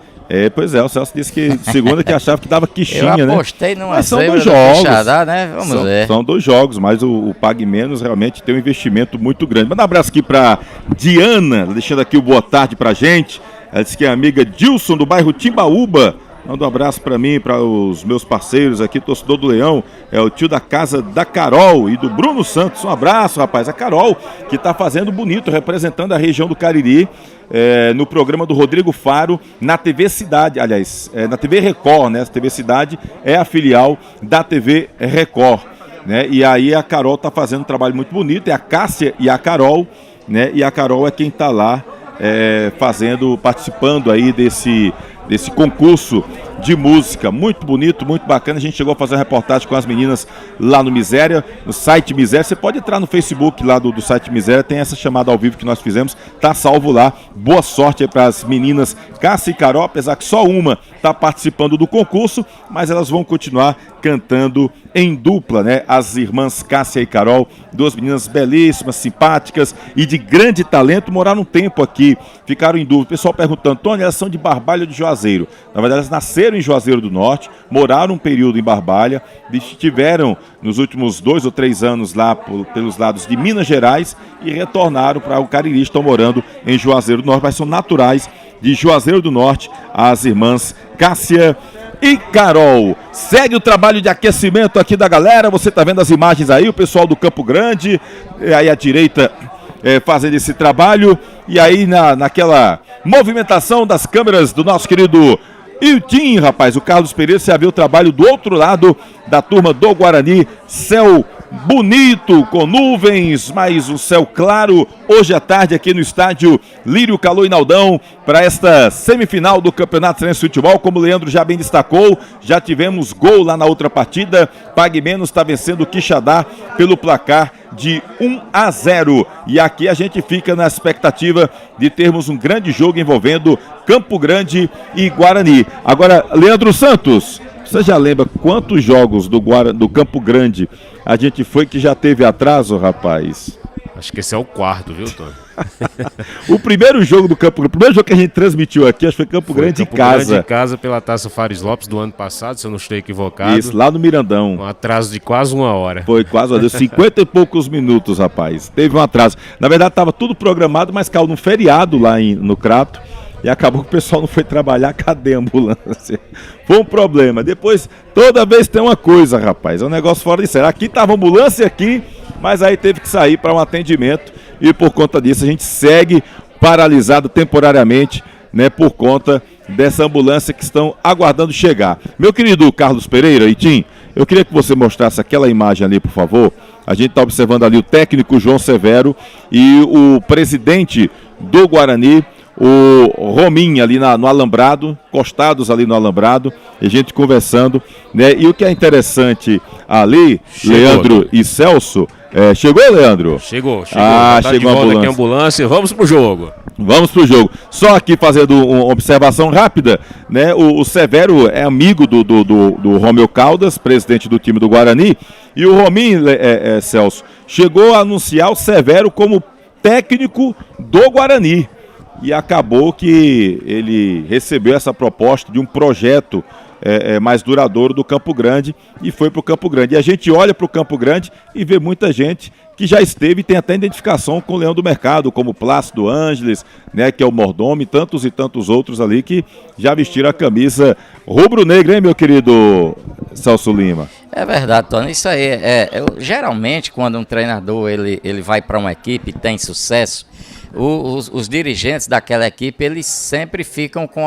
Pois é, o Celso disse que segunda que achava que dava quixinha, né? Eu apostei numa mas são zebra 2 jogos, Quixadá, né? Vamos ver. São 2 jogos, mas o Pague Menos realmente tem um investimento muito grande. Manda um abraço aqui para Diana, deixando aqui o boa tarde pra gente. Ela disse que é amiga Dilson do bairro Timbaúba, Manda um abraço para mim, para os meus parceiros aqui, torcedor do Leão, é o tio da casa da Carol e do Bruno Santos. Um abraço, rapaz. A Carol, que está fazendo bonito, representando a região do Cariri, no programa do Rodrigo Faro, na TV Cidade, aliás, na TV Record, né? A TV Cidade é a filial da TV Record, né? E aí a Carol está fazendo um trabalho muito bonito, é a Cássia e a Carol, né? E a Carol é quem está lá participando aí desse concurso de música, muito bonito, muito bacana. A gente chegou a fazer uma reportagem com as meninas lá no Miséria, no site Miséria. Você pode entrar no Facebook lá do site Miséria, tem essa chamada ao vivo que nós fizemos, tá salvo lá. Boa sorte aí para as meninas Cássia e Carol, apesar que só uma está participando do concurso, mas elas vão continuar cantando em dupla, né? As irmãs Cássia e Carol, duas meninas belíssimas, simpáticas e de grande talento, moraram um tempo aqui, ficaram em dúvida. O pessoal perguntando, Tony, elas são de Barbalha ou de Juazeiro? Na verdade, elas nasceram em Juazeiro do Norte, moraram um período em Barbalha, estiveram nos últimos 2 ou 3 anos lá pelos lados de Minas Gerais e retornaram para o Cariri, estão morando em Juazeiro do Norte, mas são naturais de Juazeiro do Norte, as irmãs Cássia e Carol. Segue o trabalho de aquecimento aqui da galera, você está vendo as imagens aí, o pessoal do Campo Grande, aí à direita fazendo esse trabalho, e aí naquela movimentação das câmeras do nosso querido Iltim, rapaz, o Carlos Pereira, você já viu o trabalho do outro lado da turma do Guarani, céu bonito, com nuvens, mas um céu claro, hoje à tarde aqui no estádio Lírio Calô Inaldão, para esta semifinal do Campeonato Cearense de Futebol, como o Leandro já bem destacou, já tivemos gol lá na outra partida, Pague Menos está vencendo o Quixadá pelo placar de 1-0, e aqui a gente fica na expectativa de termos um grande jogo envolvendo Campo Grande e Guarani. Agora, Leandro Santos, você já lembra quantos jogos do Campo Grande a gente foi que já teve atraso, rapaz? Acho que esse é o 4º, viu, Tony? O primeiro jogo do Campo Grande, o primeiro jogo que a gente transmitiu aqui, acho que foi Campo Grande em casa. Campo Grande em casa pela Taça Fares Lopes do ano passado, se eu não estou equivocado. Isso, lá no Mirandão. Um atraso de quase 1 hora. Foi quase, deu 50 e poucos minutos, rapaz. Teve um atraso. Na verdade, estava tudo programado, mas caiu num feriado lá no Crato. E acabou que o pessoal não foi trabalhar, cadê a ambulância? Foi um problema. Depois, toda vez tem uma coisa, rapaz. É um negócio fora de série. Aqui estava a ambulância aqui, mas aí teve que sair para um atendimento. E por conta disso, a gente segue paralisado temporariamente, né? Por conta dessa ambulância que estão aguardando chegar. Meu querido Carlos Pereira, Itim, eu queria que você mostrasse aquela imagem ali, por favor. A gente está observando ali o técnico João Severo e o presidente do Guarani, o Rominho ali no alambrado, encostados ali no alambrado, e a gente conversando, né? E o que é interessante ali, chegou, Leandro e Celso, chegou, Leandro? Chegou. Ah, tá chegou de volta aqui a ambulância, vamos pro jogo. Vamos pro jogo. Só aqui fazendo uma observação rápida, né? O Severo é amigo do Romeu Caldas, presidente do time do Guarani, e o Rominho, Celso, chegou a anunciar o Severo como técnico do Guarani. E acabou que ele recebeu essa proposta de um projeto mais duradouro do Campo Grande e foi para o Campo Grande. E a gente olha para o Campo Grande e vê muita gente que já esteve e tem até identificação com o Leão do Mercado, como Plácido Ângeles, né, que é o mordomo, e tantos outros ali que já vestiram a camisa rubro-negra, hein, meu querido Celso Lima? É verdade, Tony, isso aí geralmente quando um treinador ele vai para uma equipe e tem sucesso, os dirigentes daquela equipe, eles sempre ficam com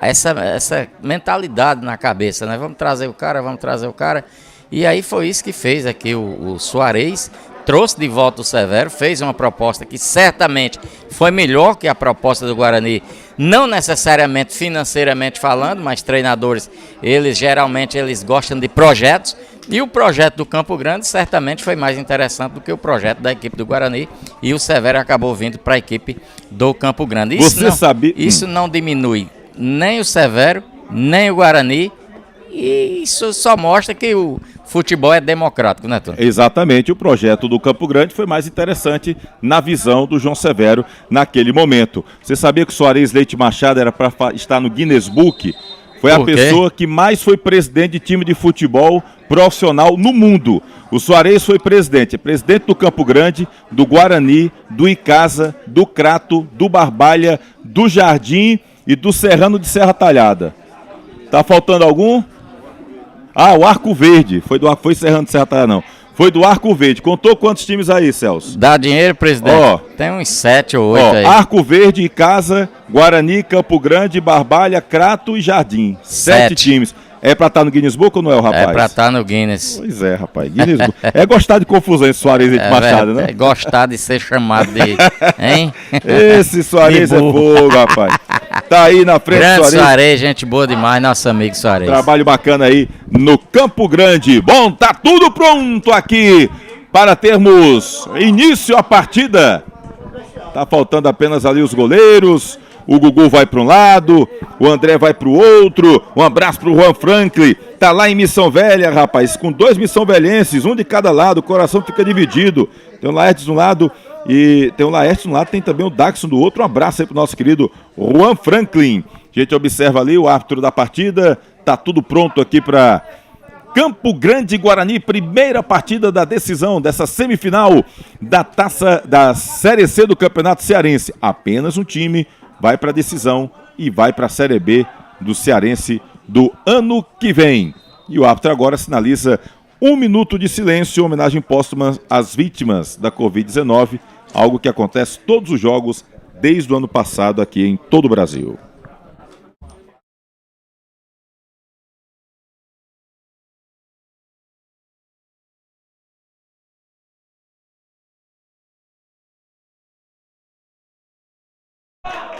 essa mentalidade na cabeça, né? Vamos trazer o cara. E aí foi isso que fez aqui o Suarez, trouxe de volta o Severo, fez uma proposta que certamente foi melhor que a proposta do Guarani, não necessariamente financeiramente falando, mas treinadores, geralmente gostam de projetos, e o projeto do Campo Grande certamente foi mais interessante do que o projeto da equipe do Guarani, e o Severo acabou vindo para a equipe do Campo Grande. Isso não diminui nem o Severo, nem o Guarani, e isso só mostra que o futebol é democrático, né, Tony? Exatamente, o projeto do Campo Grande foi mais interessante na visão do João Severo naquele momento. Você sabia que o Soares Leite Machado era para estar no Guinness Book? Foi a pessoa que mais foi presidente de time de futebol profissional no mundo. O Soares foi presidente do Campo Grande, do Guarani, do Icasa, do Crato, do Barbalha, do Jardim e do Serrano de Serra Talhada. Tá faltando algum? Ah, o Arco Verde. Foi Serrano de Serra Talhada, não. Foi do Arco Verde. Contou quantos times aí, Celso? Dá dinheiro, presidente? Ó, tem uns 7 ou 8 aí. Arco Verde e Casa, Guarani, Campo Grande, Barbalha, Crato e Jardim. 7 times. É pra estar no Guinness Book ou não é, o rapaz? É pra estar no Guinness. Pois é, rapaz. Guinness Book. É gostar de confusão esse Soares de Machado, né? É gostar de ser chamado de... Hein? Esse Soares é fogo, rapaz. Tá aí na frente, Grande Soares, gente boa demais, nosso amigo Soares. Trabalho bacana aí no Campo Grande. Bom, tá tudo pronto aqui para termos início a partida. Tá faltando apenas ali os goleiros. O Gugu vai para um lado, o André vai para o outro. Um abraço para o Juan Franklin. Tá lá em Missão Velha, rapaz, com 2 Missão Velhenses, um de cada lado. O coração fica dividido. Tem o Laertes de um lado e tem o Laertes de um lado, tem também o Daxon do outro. Um abraço aí pro nosso querido Juan Franklin. A gente observa ali o árbitro da partida. Tá tudo pronto aqui para Campo Grande Guarani, primeira partida da decisão dessa semifinal da taça da Série C do Campeonato Cearense. Apenas um time vai para a decisão e vai para a Série B do Cearense do ano que vem. E o árbitro agora sinaliza 1 minuto de silêncio, homenagem póstuma às vítimas da Covid-19, algo que acontece todos os jogos desde o ano passado aqui em todo o Brasil.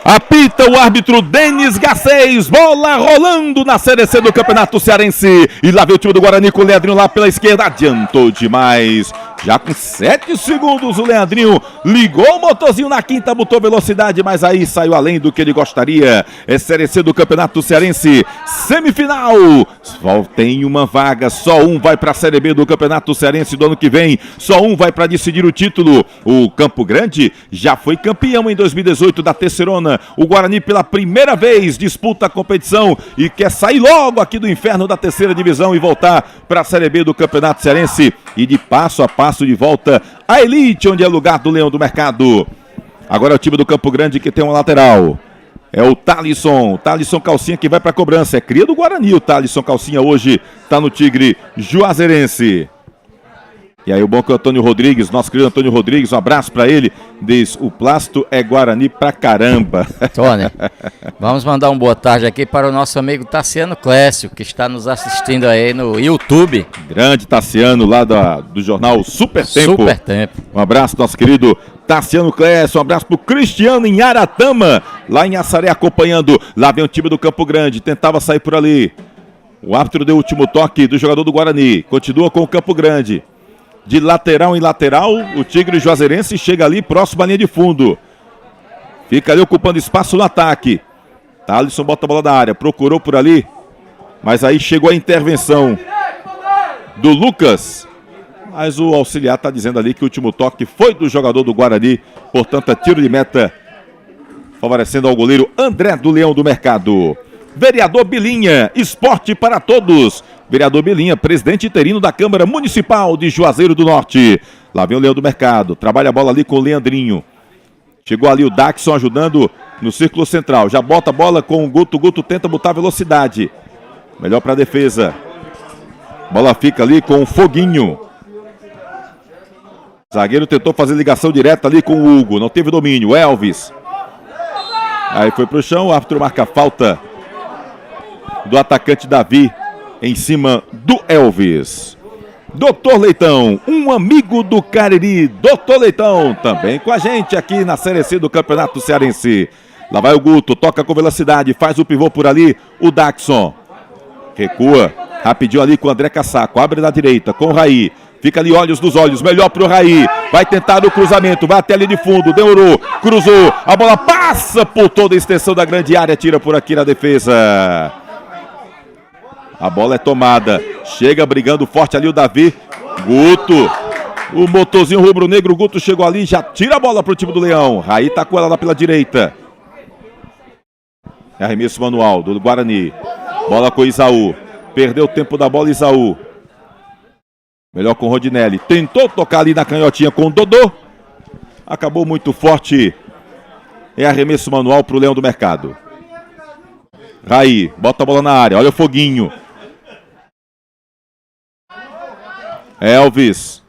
Apita o árbitro Denis Garcês, bola rolando na Série C do Campeonato Cearense. E lá vem o time do Guarani com o Leandrinho lá pela esquerda, adiantou demais. Já com 7 segundos o Leandrinho ligou o motorzinho na quinta, botou velocidade, mas aí saiu além do que ele gostaria. É Série C do Campeonato Cearense, semifinal. Só tem uma vaga, só um vai para a Série B do Campeonato Cearense do ano que vem. Só um vai para decidir o título. O Campo Grande já foi campeão em 2018 da Terceirona. O Guarani pela primeira vez disputa a competição e quer sair logo aqui do inferno da terceira divisão e voltar para a Série B do Campeonato Cearense. E de passo a passo de volta à elite, onde é lugar do Leão do Mercado. Agora é o time do Campo Grande que tem uma lateral. É o Thalisson Calcinha que vai para a cobrança. É cria do Guarani o Thalisson Calcinha, hoje está no Tigre Juazeirense. E aí o bom que o Antônio Rodrigues, nosso querido Antônio Rodrigues, um abraço para ele, diz, o Plasto é Guarani pra caramba. Tony, vamos mandar uma boa tarde aqui para o nosso amigo Tassiano Clécio, que está nos assistindo aí no YouTube. Grande Tassiano, lá do jornal Super Tempo. Super Tempo. Um abraço, nosso querido Tassiano Clécio, um abraço pro Cristiano em Aratama, lá em Assaré acompanhando. Lá vem o time do Campo Grande, tentava sair por ali. O árbitro deu o último toque do jogador do Guarani, continua com o Campo Grande. De lateral em lateral, o Tigre Juazeirense chega ali próximo à linha de fundo. Fica ali ocupando espaço no ataque. Thalisson bota a bola na área, procurou por ali. Mas aí chegou a intervenção do Lucas. Mas o auxiliar está dizendo ali que o último toque foi do jogador do Guarani. Portanto, é tiro de meta, favorecendo ao goleiro André do Leão do Mercado. Vereador Bilinha, esporte para todos. Vereador Bilinha, presidente interino da Câmara Municipal de Juazeiro do Norte. Lá vem o Leão do Mercado, trabalha a bola ali com o Leandrinho. Chegou ali o Daxon ajudando no círculo central. Já bota a bola com o Guto. Guto tenta botar velocidade. Melhor para a defesa. Bola fica ali com o Foguinho. Zagueiro tentou fazer ligação direta ali com o Hugo. Não teve domínio. Elvis. Aí foi pro chão. O árbitro marca a falta do atacante Davi em cima do Elvis. Doutor Leitão, um amigo do Cariri. Doutor Leitão, também com a gente aqui na Série C do Campeonato Cearense. Lá vai o Guto, toca com velocidade, faz o pivô por ali, o Daxon. Recua, rapidinho ali com o André Cassaco, abre na direita com o Raí. Fica ali olhos nos olhos, melhor pro Raí. Vai tentar o cruzamento, vai até ali de fundo, demorou, cruzou. A bola passa por toda a extensão da grande área, tira por aqui na defesa. A bola é tomada, chega brigando forte ali o Davi. Guto, o motorzinho rubro-negro, o Guto chegou ali, já tira a bola pro time do Leão. Raí tá com ela lá pela direita. Arremesso manual do Guarani. Bola com o Isaú. Perdeu o tempo da bola, Isaú. Melhor com o Rodinelli. Tentou tocar ali na canhotinha com o Dodô. Acabou muito forte. É arremesso manual pro Leão do Mercado. Raí, bota a bola na área, olha o foguinho. Elvis.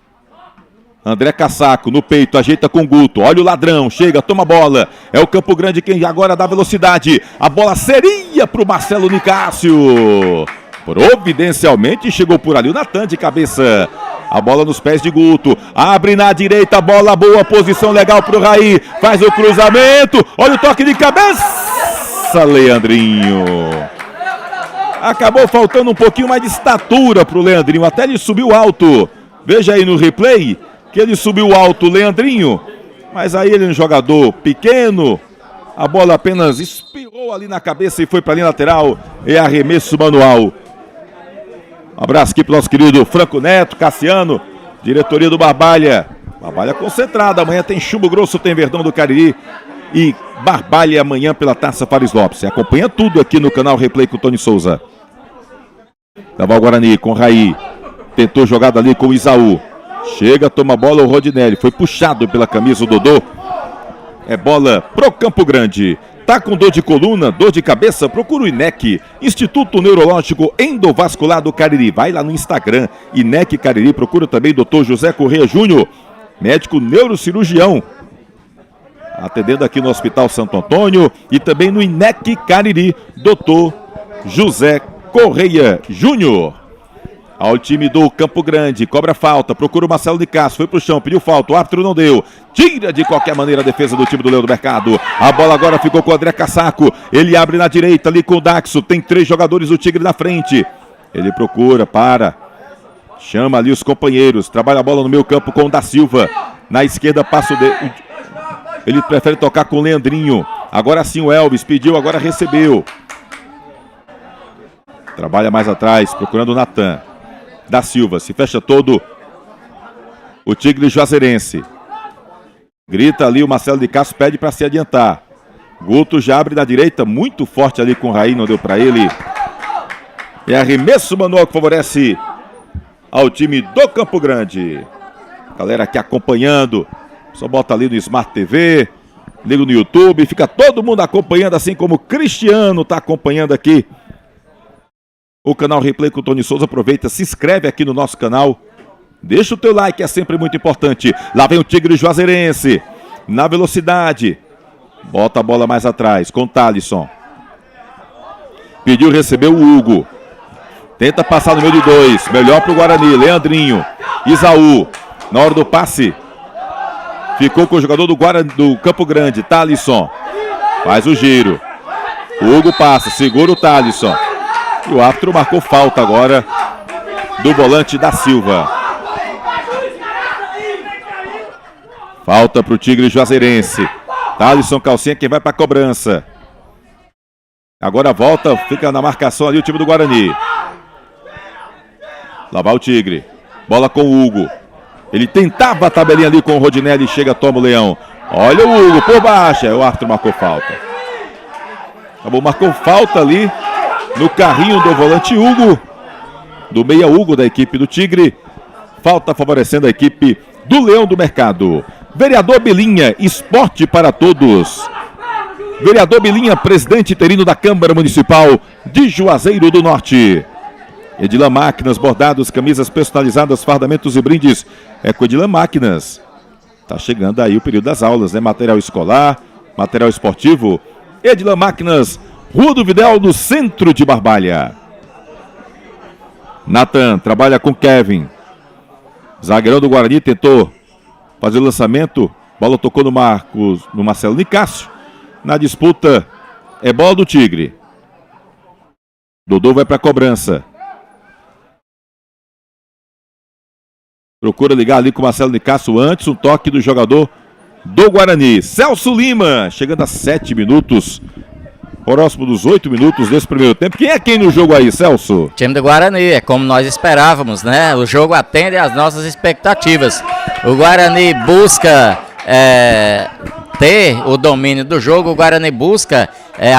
André Cassaco no peito, ajeita com o Guto. Olha o ladrão, chega, toma a bola. É o Campo Grande quem agora dá velocidade. A bola seria para o Marcelo Nicásio. Providencialmente chegou por ali o Natan de cabeça. A bola nos pés de Guto. Abre na direita, bola boa, posição legal para o Raí. Faz o cruzamento. Olha o toque de cabeça, Leandrinho. Acabou faltando um pouquinho mais de estatura para o Leandrinho. Até ele subiu alto. Veja aí no replay que ele subiu alto, Leandrinho. Mas aí ele é um jogador pequeno. A bola apenas espirrou ali na cabeça e foi para a linha lateral. É arremesso manual. Um abraço aqui para o nosso querido Franco Neto, Cassiano, diretoria do Barbalha. Barbalha concentrada. Amanhã tem Chumbo Grosso, tem Verdão do Cariri. E Barbalha amanhã pela Taça Fares Lopes. Você acompanha tudo aqui no canal Replay com o Tony Souza. Naval Guarani com Raí. Tentou jogada ali com o Isaú. Chega, toma a bola o Rodinelli. Foi puxado pela camisa o Dodô. É bola pro Campo Grande. Tá com dor de coluna, dor de cabeça? Procura o INEC, Instituto Neurológico Endovascular do Cariri. Vai lá no Instagram, INEC Cariri. Procura também o Dr. José Correia Júnior, médico neurocirurgião. Atendendo aqui no Hospital Santo Antônio e também no INEC Cariri, Dr. José Correia Júnior. Ao time do Campo Grande, cobra falta, procura o Marcelo Nicásio, foi pro chão, pediu falta, o árbitro não deu, tira de qualquer maneira a defesa do time do Leão do Mercado. A bola agora ficou com o André Cassaco, ele abre na direita ali com o Daxo, tem 3 jogadores do Tigre na frente. Ele procura, chama ali os companheiros, trabalha a bola no meio campo com o Da Silva, na esquerda passa o ele prefere tocar com o Leandrinho. Agora sim o Elvis pediu, agora recebeu. Trabalha mais atrás, procurando o Natan. Da Silva, se fecha todo o Tigre Juazeirense. Grita ali o Marcelo Nicásio, pede para se adiantar. Guto já abre na direita, muito forte ali com o Raí, não deu para ele. É arremesso manual que favorece ao time do Campo Grande. Galera aqui acompanhando, só bota ali no Smart TV, liga no YouTube, fica todo mundo acompanhando, assim como o Cristiano está acompanhando aqui o canal Replay com o Tony Souza. Aproveita, se inscreve aqui no nosso canal. Deixa o teu like, é sempre muito importante. Lá vem o Tigre Juazeirense. Na velocidade. Bota a bola mais atrás com o Thalisson. Pediu, recebeu o Hugo. Tenta passar no meio de 2. Melhor pro Guarani. Leandrinho. Isaú. Na hora do passe. Ficou com o jogador do Campo Grande. Thalisson. Faz o giro. O Hugo passa. Segura o Thalisson. E o árbitro marcou falta agora do volante Da Silva. Falta para o Tigre Juazeirense. Thalisson Calcinha quem vai para a cobrança. Agora volta, fica na marcação ali o time do Guarani. Lá vai o Tigre. Bola com o Hugo. Ele tentava a tabelinha ali com o Rodinelli. Chega, toma o Leão. Olha o Hugo por baixo. O árbitro marcou falta. Acabou, marcou falta ali no carrinho do volante Hugo, do meia Hugo da equipe do Tigre. Falta favorecendo a equipe do Leão do Mercado. Vereador Bilinha, esporte para todos. Vereador Bilinha, presidente interino da Câmara Municipal de Juazeiro do Norte. Edilan Máquinas, bordados, camisas personalizadas, fardamentos e brindes. É com Edilan Máquinas. Tá chegando aí o período das aulas, né? Material escolar, material esportivo. Edilan Máquinas, Rua do Videl, no centro de Barbalha. Natan trabalha com Kevin. Zagueirão do Guarani tentou fazer o lançamento. Bola tocou no Marcelo Nicásio. Na disputa é bola do Tigre. Dodô vai para a cobrança. Procura ligar ali com o Marcelo Nicásio antes. Um toque do jogador do Guarani. Celso Lima, chegando a 7 minutos. Próximo dos 8 minutos desse primeiro tempo. Quem é quem no jogo aí, Celso? Time do Guarani, é como nós esperávamos, né? O jogo atende às nossas expectativas. O Guarani busca ter o domínio do jogo, o Guarani busca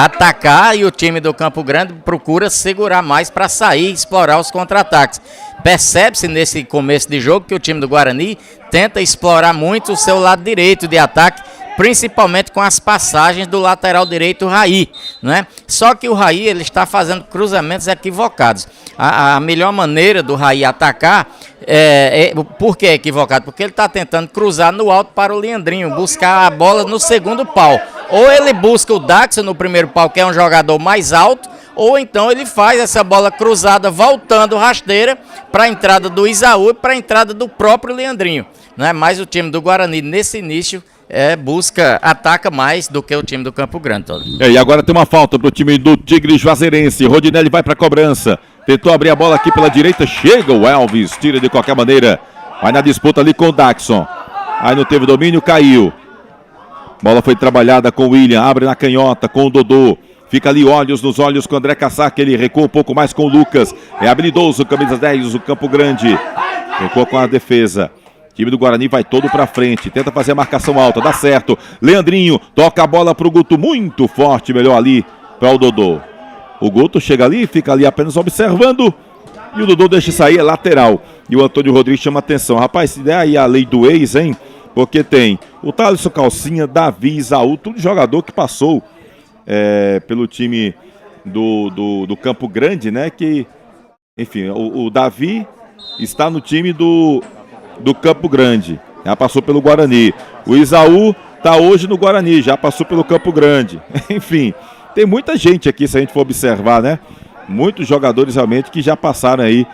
atacar e o time do Campo Grande procura segurar mais para sair e explorar os contra-ataques. Percebe-se nesse começo de jogo que o time do Guarani tenta explorar muito o seu lado direito de ataque, principalmente com as passagens do lateral direito, o Raí, né? Só que o Raí, ele está fazendo cruzamentos equivocados. A melhor maneira do Raí atacar, por que é equivocado? Porque ele está tentando cruzar no alto para o Leandrinho, buscar a bola no segundo pau. Ou ele busca o Daxon no primeiro pau, que é um jogador mais alto, ou então ele faz essa bola cruzada voltando rasteira para a entrada do Isaú e para a entrada do próprio Leandrinho, né? Mas o time do Guarani, nesse início, ataca mais do que o time do Campo Grande todo. E agora tem uma falta pro time do Tigre Juazeirense. Rodinelli vai pra cobrança. Tentou abrir a bola aqui pela direita. Chega o Elvis. Tira de qualquer maneira. Vai na disputa ali com o Daxon. Aí não teve domínio, caiu. Bola foi trabalhada com o William. Abre na canhota com o Dodô. Fica ali olhos nos olhos com o André Kassak. Ele recua um pouco mais com o Lucas. É habilidoso, camisa 10, o Campo Grande. Recua com a defesa. O time do Guarani vai todo pra frente, tenta fazer a marcação alta, dá certo. Leandrinho toca a bola pro Guto, muito forte, melhor ali para o Dodô. O Guto chega ali, fica ali apenas observando e o Dodô deixa sair, é lateral. E o Antônio Rodrigues chama atenção. Rapaz, se der aí a lei do ex, hein? Porque tem o Thaleson Calcinha, Davi, Isaú, tudo jogador que passou pelo time do Campo Grande, né? Que, enfim, o Davi está no time do Campo Grande, já passou pelo Guarani. O Isaú está hoje no Guarani, já passou pelo Campo Grande. Enfim, tem muita gente aqui, se a gente for observar, né? Muitos jogadores realmente que já passaram aí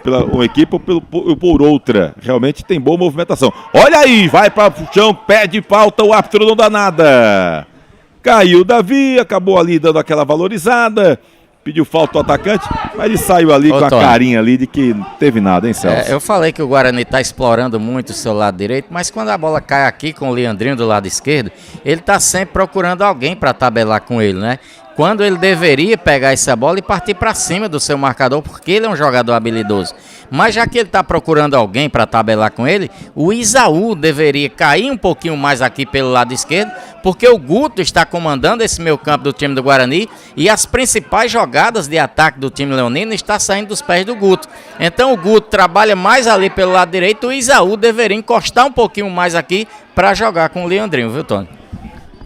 pela uma equipe ou por outra. Realmente tem boa movimentação. Olha aí, vai para o chão, pede falta, o árbitro não dá nada. Caiu o Davi, acabou ali dando aquela valorizada. Pediu falta ao atacante, mas ele saiu ali com a carinha ali de que não teve nada, hein, Celso? Eu falei que o Guarani está explorando muito o seu lado direito, mas quando a bola cai aqui com o Leandrinho do lado esquerdo, ele está sempre procurando alguém para tabelar com ele, né? Quando ele deveria pegar essa bola e partir para cima do seu marcador, porque ele é um jogador habilidoso. Mas já que ele está procurando alguém para tabelar com ele, o Isaú deveria cair um pouquinho mais aqui pelo lado esquerdo, porque o Guto está comandando esse meio campo do time do Guarani e as principais jogadas de ataque do time leonino estão saindo dos pés do Guto. Então o Guto trabalha mais ali pelo lado direito, o Isaú deveria encostar um pouquinho mais aqui para jogar com o Leandrinho, viu, Tony?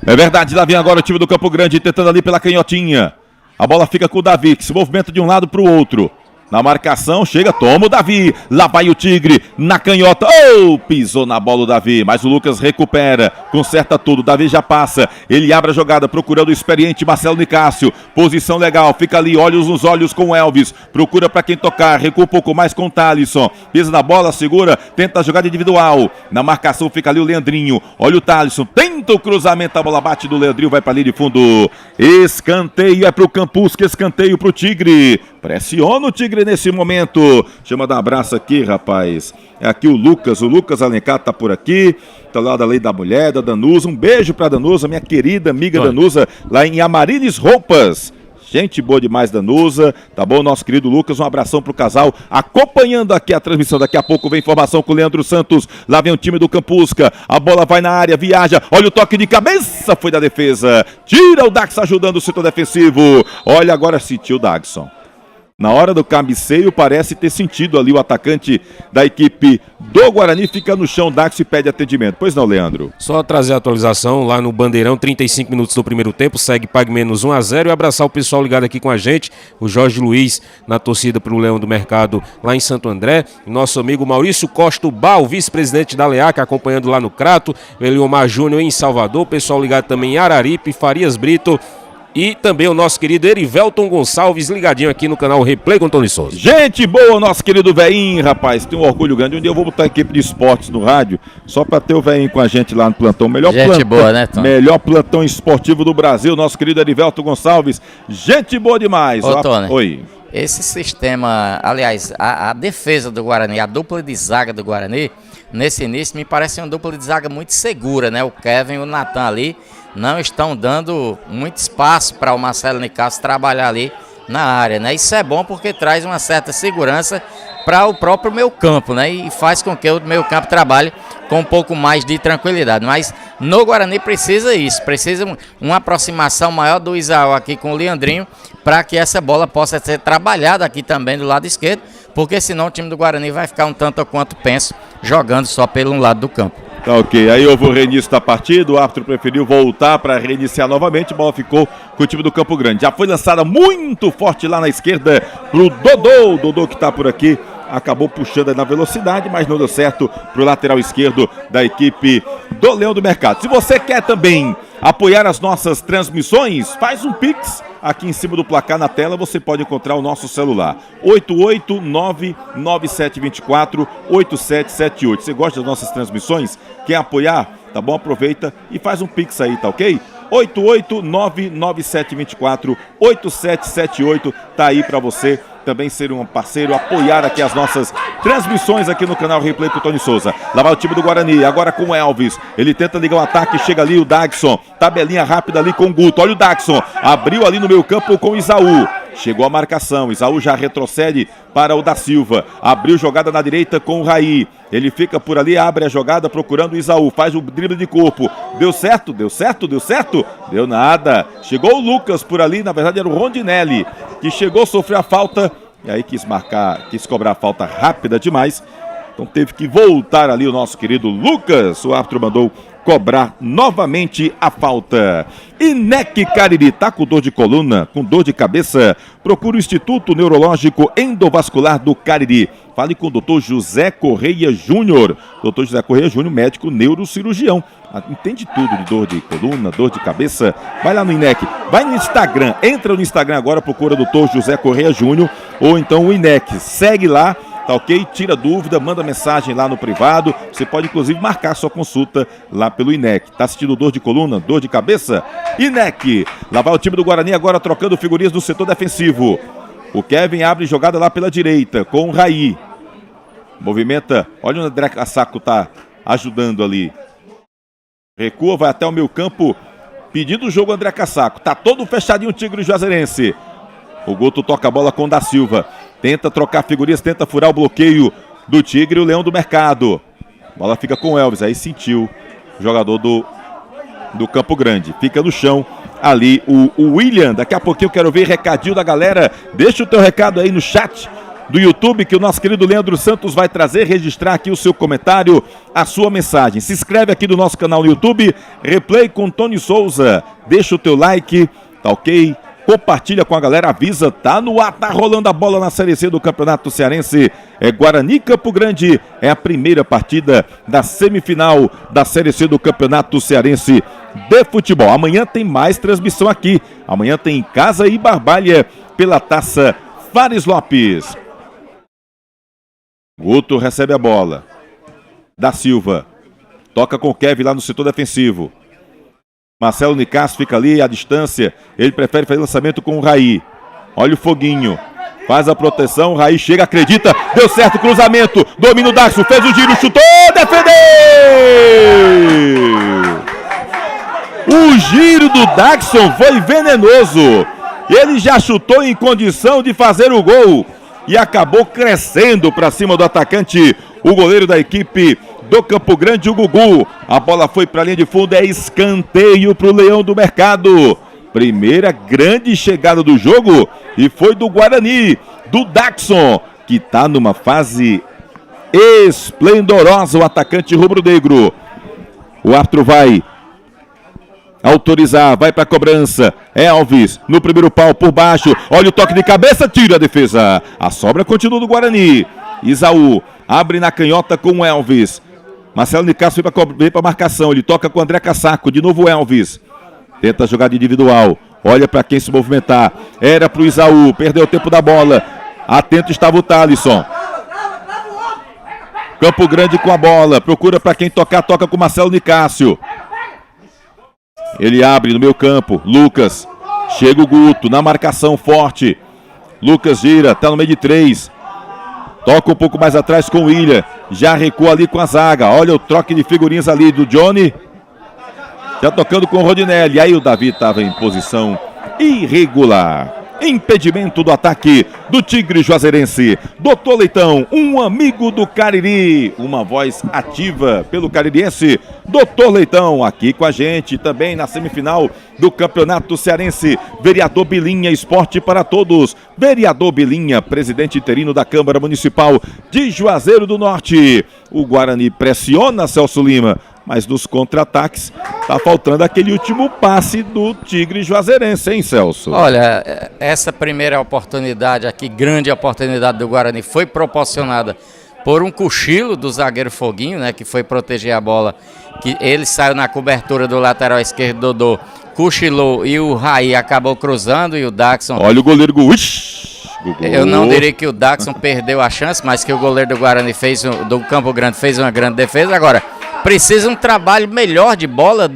É verdade, lá vem agora o time do Campo Grande tentando ali pela canhotinha. A bola fica com o Davi, que se movimenta de um lado para o outro. Na marcação, chega, toma o Davi. Lá vai o Tigre, na canhota. Oh, pisou na bola o Davi, mas o Lucas recupera, conserta tudo. O Davi já passa, ele abre a jogada, procurando o experiente Marcelo Nicásio. Posição legal, fica ali, olhos nos olhos com o Elvis. Procura para quem tocar, recua um pouco mais com o Thaleson. Pisa na bola, segura, tenta a jogada individual. Na marcação fica ali o Leandrinho. Olha o Thaleson, tenta o cruzamento, a bola bate do Leandrinho, vai para ali de fundo. Escanteio é pro Campusca, escanteio pro Tigre. Pressiona o Tigre nesse momento. Chama dar um abraço aqui, rapaz. É aqui o Lucas Alencar tá por aqui. Tá lá da Lei da Mulher, da Danusa. Um beijo pra Danusa, minha querida amiga Danusa, lá em Amarines Roupas. Gente boa demais, Danusa. Tá bom, nosso querido Lucas, um abração pro casal. Acompanhando aqui a transmissão, daqui a pouco vem informação com o Leandro Santos. Lá vem o time do Campusca. A bola vai na área, viaja. Olha o toque de cabeça, foi da defesa. Tira o Daxon ajudando o setor defensivo. Olha, agora sentiu o Daxon. Na hora do cabeceio, parece ter sentido ali o atacante da equipe do Guarani, fica no chão, Daxon e pede atendimento. Pois não, Leandro? Só trazer a atualização lá no Bandeirão, 35 minutos do primeiro tempo, segue Pague Menos 1-0 e abraçar o pessoal ligado aqui com a gente, o Jorge Luiz na torcida pro Leão do Mercado lá em Santo André, nosso amigo Maurício Costa Bal, vice-presidente da LEAC, acompanhando lá no Crato, Eliomar Júnior em Salvador, o pessoal ligado também em Araripe, Farias Brito, e também o nosso querido Erivelton Gonçalves, ligadinho aqui no canal Replay com Tony Souza. Gente boa, nosso querido Veinho, rapaz, tem um orgulho grande. Um dia eu vou botar a equipe de esportes no rádio, só pra ter o Veinho com a gente lá no plantão. Gente boa, né, Tom? Melhor plantão esportivo do Brasil, nosso querido Erivelton Gonçalves. Gente boa demais. Ô, Tony. Oi. Esse sistema, aliás, a defesa do Guarani, a dupla de zaga do Guarani, nesse início me parece uma dupla de zaga muito segura, né? O Kevin e o Natan ali não estão dando muito espaço para o Marcelo Nicásio trabalhar ali na área, né? Isso é bom porque traz uma certa segurança para o próprio meio campo, né? E faz com que o meio campo trabalhe com um pouco mais de tranquilidade. Mas no Guarani precisa isso, precisa uma aproximação maior do Isaú aqui com o Leandrinho para que essa bola possa ser trabalhada aqui também do lado esquerdo, porque senão o time do Guarani vai ficar um tanto quanto penso jogando só pelo um lado do campo. Tá ok, aí houve o reinício da partida, o árbitro preferiu voltar para reiniciar novamente, a bola ficou com o time do Campo Grande. Já foi lançada muito forte lá na esquerda pro Dodô, o Dodô que tá por aqui, acabou puxando na velocidade, mas não deu certo pro lateral esquerdo da equipe do Leão do Mercado. Se você quer também apoiar as nossas transmissões, faz um Pix. Aqui em cima do placar na tela você pode encontrar o nosso celular 889-9724-8778. Você gosta das nossas transmissões? Quer apoiar? Tá bom? Aproveita e faz um Pix aí, tá ok? 889-9724-8778. Tá aí pra você também ser um parceiro, apoiar aqui as nossas transmissões aqui no canal Replay pro Tony Souza. Lá vai o time do Guarani, agora com o Elvis. Ele tenta ligar o ataque, chega ali o Dagson. Tabelinha rápida ali com o Guto. Olha o Dagson, abriu ali no meio campo com o Isaú. Chegou a marcação, Isaú já retrocede para o da Silva. Abriu jogada na direita com o Raí. Ele fica por ali, abre a jogada procurando o Isaú. Faz o drible de corpo. Deu certo, deu certo, deu certo? Deu nada. Chegou o Lucas por ali, na verdade era o Rondinelli, que chegou, sofreu a falta. E aí quis cobrar a falta rápida demais. Então teve que voltar ali o nosso querido Lucas. O árbitro mandou cobrar novamente a falta. INEC Cariri, tá com dor de coluna, com dor de cabeça? Procure o Instituto Neurológico Endovascular do Cariri. Fale com o Dr. José Correia Júnior. Dr. José Correia Júnior, médico neurocirurgião. Entende tudo de dor de coluna, dor de cabeça? Vai lá no INEC, vai no Instagram, entra no Instagram agora, procura Dr. José Correia Júnior ou então o INEC. Segue lá. Tá ok? Tira dúvida, manda mensagem lá no privado. Você pode inclusive marcar sua consulta lá pelo INEC. Tá assistindo dor de coluna, dor de cabeça? INEC. Lá vai o time do Guarani agora trocando figurinhas do setor defensivo. O Kevin abre jogada lá pela direita com o Raí. Movimenta. Olha onde o André Cassaco tá ajudando ali. Recua, vai até o meio campo. Pedindo o jogo André Cassaco. Tá todo fechadinho o Tigre Juazeirense. O Guto toca a bola com o da Silva. Tenta trocar figurinhas, tenta furar o bloqueio do Tigre e o Leão do Mercado. A bola fica com o Elvis, aí sentiu o jogador do Campo Grande. Fica no chão ali o William. Daqui a pouquinho eu quero ver recadinho da galera. Deixa o teu recado aí no chat do YouTube que o nosso querido Leandro Santos vai trazer, registrar aqui o seu comentário, a sua mensagem. Se inscreve aqui no nosso canal no YouTube, Replay com Tony Souza. Deixa o teu like, tá ok? Compartilha com a galera, avisa, tá no ar, tá rolando a bola na Série C do Campeonato Cearense. É Guarani Campo Grande, é a primeira partida da semifinal da Série C do Campeonato Cearense de Futebol. Amanhã tem mais transmissão aqui, amanhã tem Casa e Barbalha pela Taça Fares Lopes. Guto recebe a bola, da Silva, toca com o Kevin lá no setor defensivo. Marcelo Nicasso fica ali à distância. Ele prefere fazer lançamento com o Raí. Olha o Foguinho. Faz a proteção. O Raí chega, acredita. Deu certo, cruzamento. Domina o Daxo. Fez o giro, chutou. Defendeu! O giro do Daxon foi venenoso. Ele já chutou em condição de fazer o gol. E acabou crescendo para cima do atacante. O goleiro da equipe do Campo Grande, o Gugu. A bola foi para a linha de fundo, é escanteio para o Leão do Mercado. Primeira grande chegada do jogo e foi do Guarani, do Daxon, que está numa fase esplendorosa, o atacante rubro-negro. O árbitro vai autorizar, vai para a cobrança. Elvis no primeiro pau por baixo. Olha o toque de cabeça, tira a defesa. A sobra continua do Guarani. Isaú abre na canhota com o Elvis. Marcelo Nicasso veio para marcação. Ele toca com o André Cassaco. De novo o Elvis. Tenta a jogada individual. Olha para quem se movimentar. Era para o Isaú. Perdeu o tempo da bola. Atento estava o Thalisson. Campo Grande com a bola. Procura para quem tocar. Toca com o Marcelo Nicásio. Ele abre no meio campo. Lucas. Chega o Guto na marcação forte. Lucas gira. Está no meio de 3. Toca um pouco mais atrás com o William. Já recua ali com a zaga. Olha o troque de figurinhas ali do Johnny. Já tocando com o Rodinelli. Aí o Davi estava em posição irregular. Impedimento do ataque do Tigre Juazeirense. Doutor Leitão, um amigo do Cariri. Uma voz ativa pelo caririense. Doutor Leitão, aqui com a gente também na semifinal do Campeonato Cearense. Vereador Bilinha, esporte para todos. Vereador Bilinha, presidente interino da Câmara Municipal de Juazeiro do Norte. O Guarani pressiona, Celso Lima. mas nos contra-ataques tá faltando aquele último passe do Tigre Juazeirense, hein, Celso? Olha, essa primeira oportunidade aqui, grande oportunidade do Guarani, foi proporcionada por um cochilo do zagueiro Foguinho, né, que foi proteger a bola, que ele saiu na cobertura do lateral esquerdo, Dodô, cochilou e o Raí acabou cruzando e o Daxon... Olha o goleiro Gugu. Eu não diria que o Daxon perdeu a chance, mas que o goleiro do Guarani do Campo Grande fez uma grande defesa. Agora, precisa um trabalho melhor de bola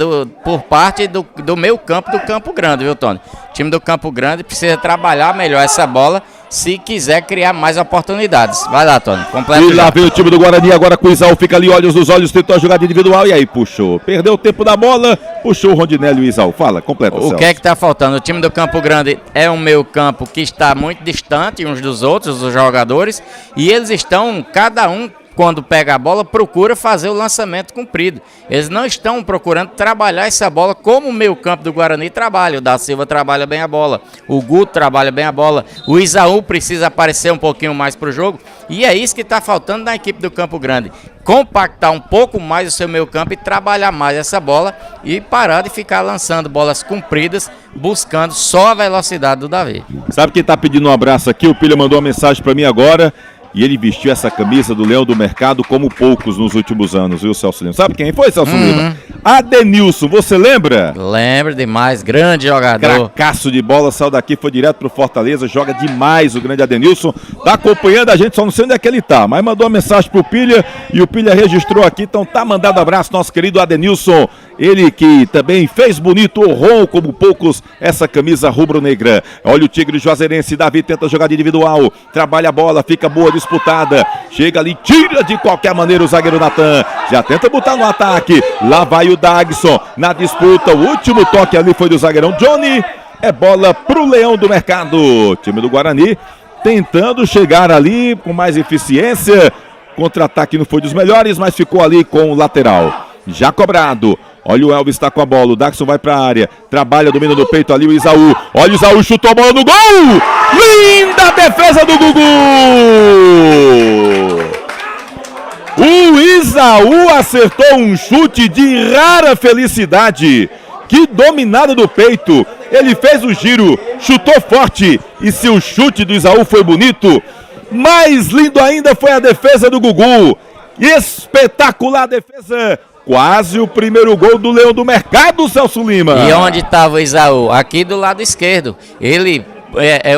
por parte do meio campo do Campo Grande, viu, Tony? O time do Campo Grande precisa trabalhar melhor essa bola se quiser criar mais oportunidades. Vai lá, Tony, completa. E lá vem o time do Guarani, agora com o Isaú, fica ali, olhos nos olhos, tentou a jogada individual e aí puxou. Perdeu o tempo da bola, puxou o Rondinelli e o Isaú. Fala, completa, O que é que tá faltando? O time do Campo Grande é um meio campo que está muito distante uns dos outros, os jogadores, e eles estão, cada um, quando pega a bola, procura fazer o lançamento comprido. Eles não estão procurando trabalhar essa bola como o meio campo do Guarani trabalha. O da Silva trabalha bem a bola, o Guto trabalha bem a bola, o Isaú precisa aparecer um pouquinho mais para o jogo, e é isso que está faltando na equipe do Campo Grande. Compactar um pouco mais o seu meio campo e trabalhar mais essa bola e parar de ficar lançando bolas compridas, buscando só a velocidade do Davi. Sabe quem tá pedindo um abraço aqui? O Pilha mandou uma mensagem para mim agora. E ele vestiu essa camisa do Leão do Mercado como poucos nos últimos anos, viu, Celso Lima? Sabe quem foi, Celso Lima? Adenilson, você lembra? Lembro demais, grande jogador. Cracaço de bola, saiu daqui, foi direto pro Fortaleza, joga demais o grande Adenilson. Tá acompanhando a gente, só não sei onde é que ele tá, mas mandou uma mensagem pro Pilha e o Pilha registrou aqui, então tá mandado abraço, nosso querido Adenilson. Ele que também fez bonito, honrou como poucos essa camisa rubro-negra. Olha o Tigre Juazeirense, Davi tenta jogada individual, trabalha a bola, fica boa disputada, chega ali, tira de qualquer maneira o zagueiro Natan, já tenta botar no ataque, lá vai o Dagson na disputa, o último toque ali foi do zagueirão Johnny, é bola pro Leão do Mercado, time do Guarani tentando chegar ali com mais eficiência, contra-ataque não foi dos melhores, mas ficou ali com o lateral, já cobrado. Olha o Elvis está com a bola, o Daxon vai para a área, trabalha, domina no peito ali o Isaú. Olha o Isaú, chutou a bola no gol! Linda defesa do Gugu! O Isaú acertou um chute de rara felicidade. Que dominada do peito. Ele fez o giro, chutou forte. E se o chute do Isaú foi bonito, mais lindo ainda foi a defesa do Gugu. Espetacular defesa. Quase o primeiro gol do Leão do Mercado, Celso Lima. E onde estava o Isaú? Aqui do lado esquerdo. Ele,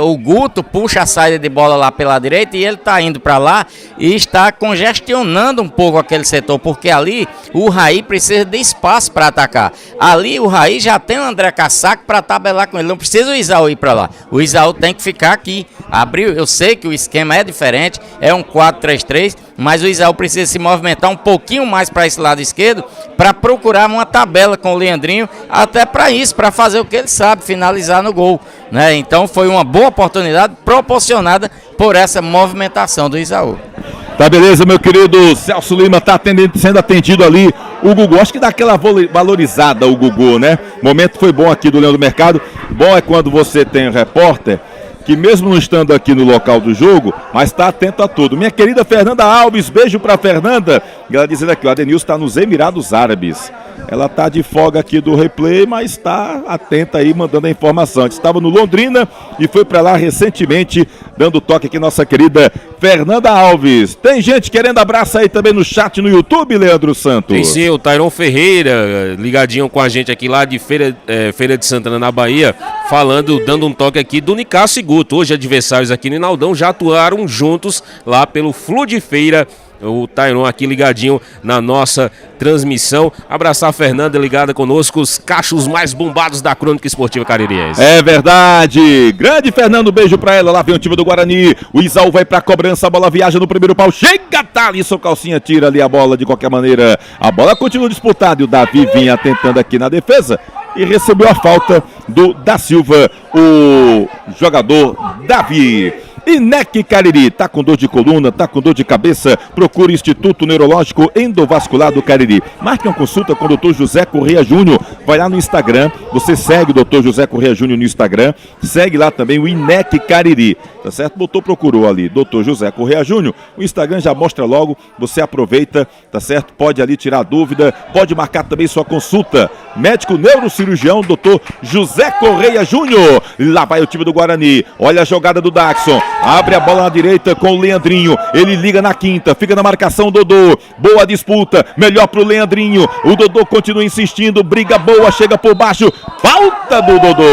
o Guto puxa a saída de bola lá pela direita e ele está indo para lá e está congestionando um pouco aquele setor, porque ali o Raí precisa de espaço para atacar. Ali o Raí já tem o André Cassaco para tabelar com ele, não precisa o Isaú ir para lá. O Isaú tem que ficar aqui. Abriu, eu sei que o esquema é diferente, é um 4-3-3, mas o Isaú precisa se movimentar um pouquinho mais para esse lado esquerdo para procurar uma tabela com o Leandrinho, até para isso, para fazer o que ele sabe, finalizar no gol, né? Então foi uma boa oportunidade proporcionada por essa movimentação do Isaú. Tá beleza, meu querido Celso Lima, tá sendo atendido ali o Gugu, acho que dá aquela valorizada o Gugu, né? O momento foi bom aqui do Leão do Mercado, bom é quando você tem um repórter que mesmo não estando aqui no local do jogo, mas está atento a tudo. Minha querida Fernanda Alves, beijo para Fernanda. E ela dizendo aqui, o Adenilson está nos Emirados Árabes. Ela está de folga aqui do replay, mas está atenta aí, mandando a informação. Estava no Londrina e foi para lá recentemente, dando toque aqui, nossa querida Fernanda Alves. Tem gente querendo abraço aí também no chat no YouTube, Leandro Santos? Tem sim, o Tairon Ferreira, ligadinho com a gente aqui lá de Feira de Santana, na Bahia, dando um toque aqui do Nicásio e Guto. Hoje adversários aqui no Inaldão já atuaram juntos lá pelo Flu de Feira. O Tairon aqui ligadinho na nossa transmissão. Abraçar a Fernanda ligada conosco, os cachos mais bombados da crônica esportiva caririense. É verdade. Grande Fernando, beijo pra ela. Lá vem o time do Guarani. O Isaú vai pra cobrança, a bola viaja no primeiro pau. Chega, Thalisson Calcinha, tira ali a bola de qualquer maneira. A bola continua disputada e o Davi vinha tentando aqui na defesa e recebeu a falta do Da Silva, o jogador Davi. INEC Cariri, tá com dor de coluna, tá com dor de cabeça? Procure Instituto Neurológico Endovascular do Cariri. Marque uma consulta com o Dr. José Correia Júnior. Vai lá no Instagram, você segue o Dr. José Correia Júnior no Instagram, segue lá também o INEC Cariri, tá certo? Botou, procurou ali Dr. José Correia Júnior, o Instagram já mostra logo, você aproveita, tá certo? Pode ali tirar dúvida, pode marcar também sua consulta. Médico neurocirurgião, Dr. José Correia Júnior. Lá vai o time do Guarani, olha a jogada do Daxon, abre a bola na direita com o Leandrinho, ele liga na quinta, fica na marcação Dodô, boa disputa, melhor pro Leandrinho, o Dodô continua insistindo, briga boa, chega por baixo, falta do Dodô.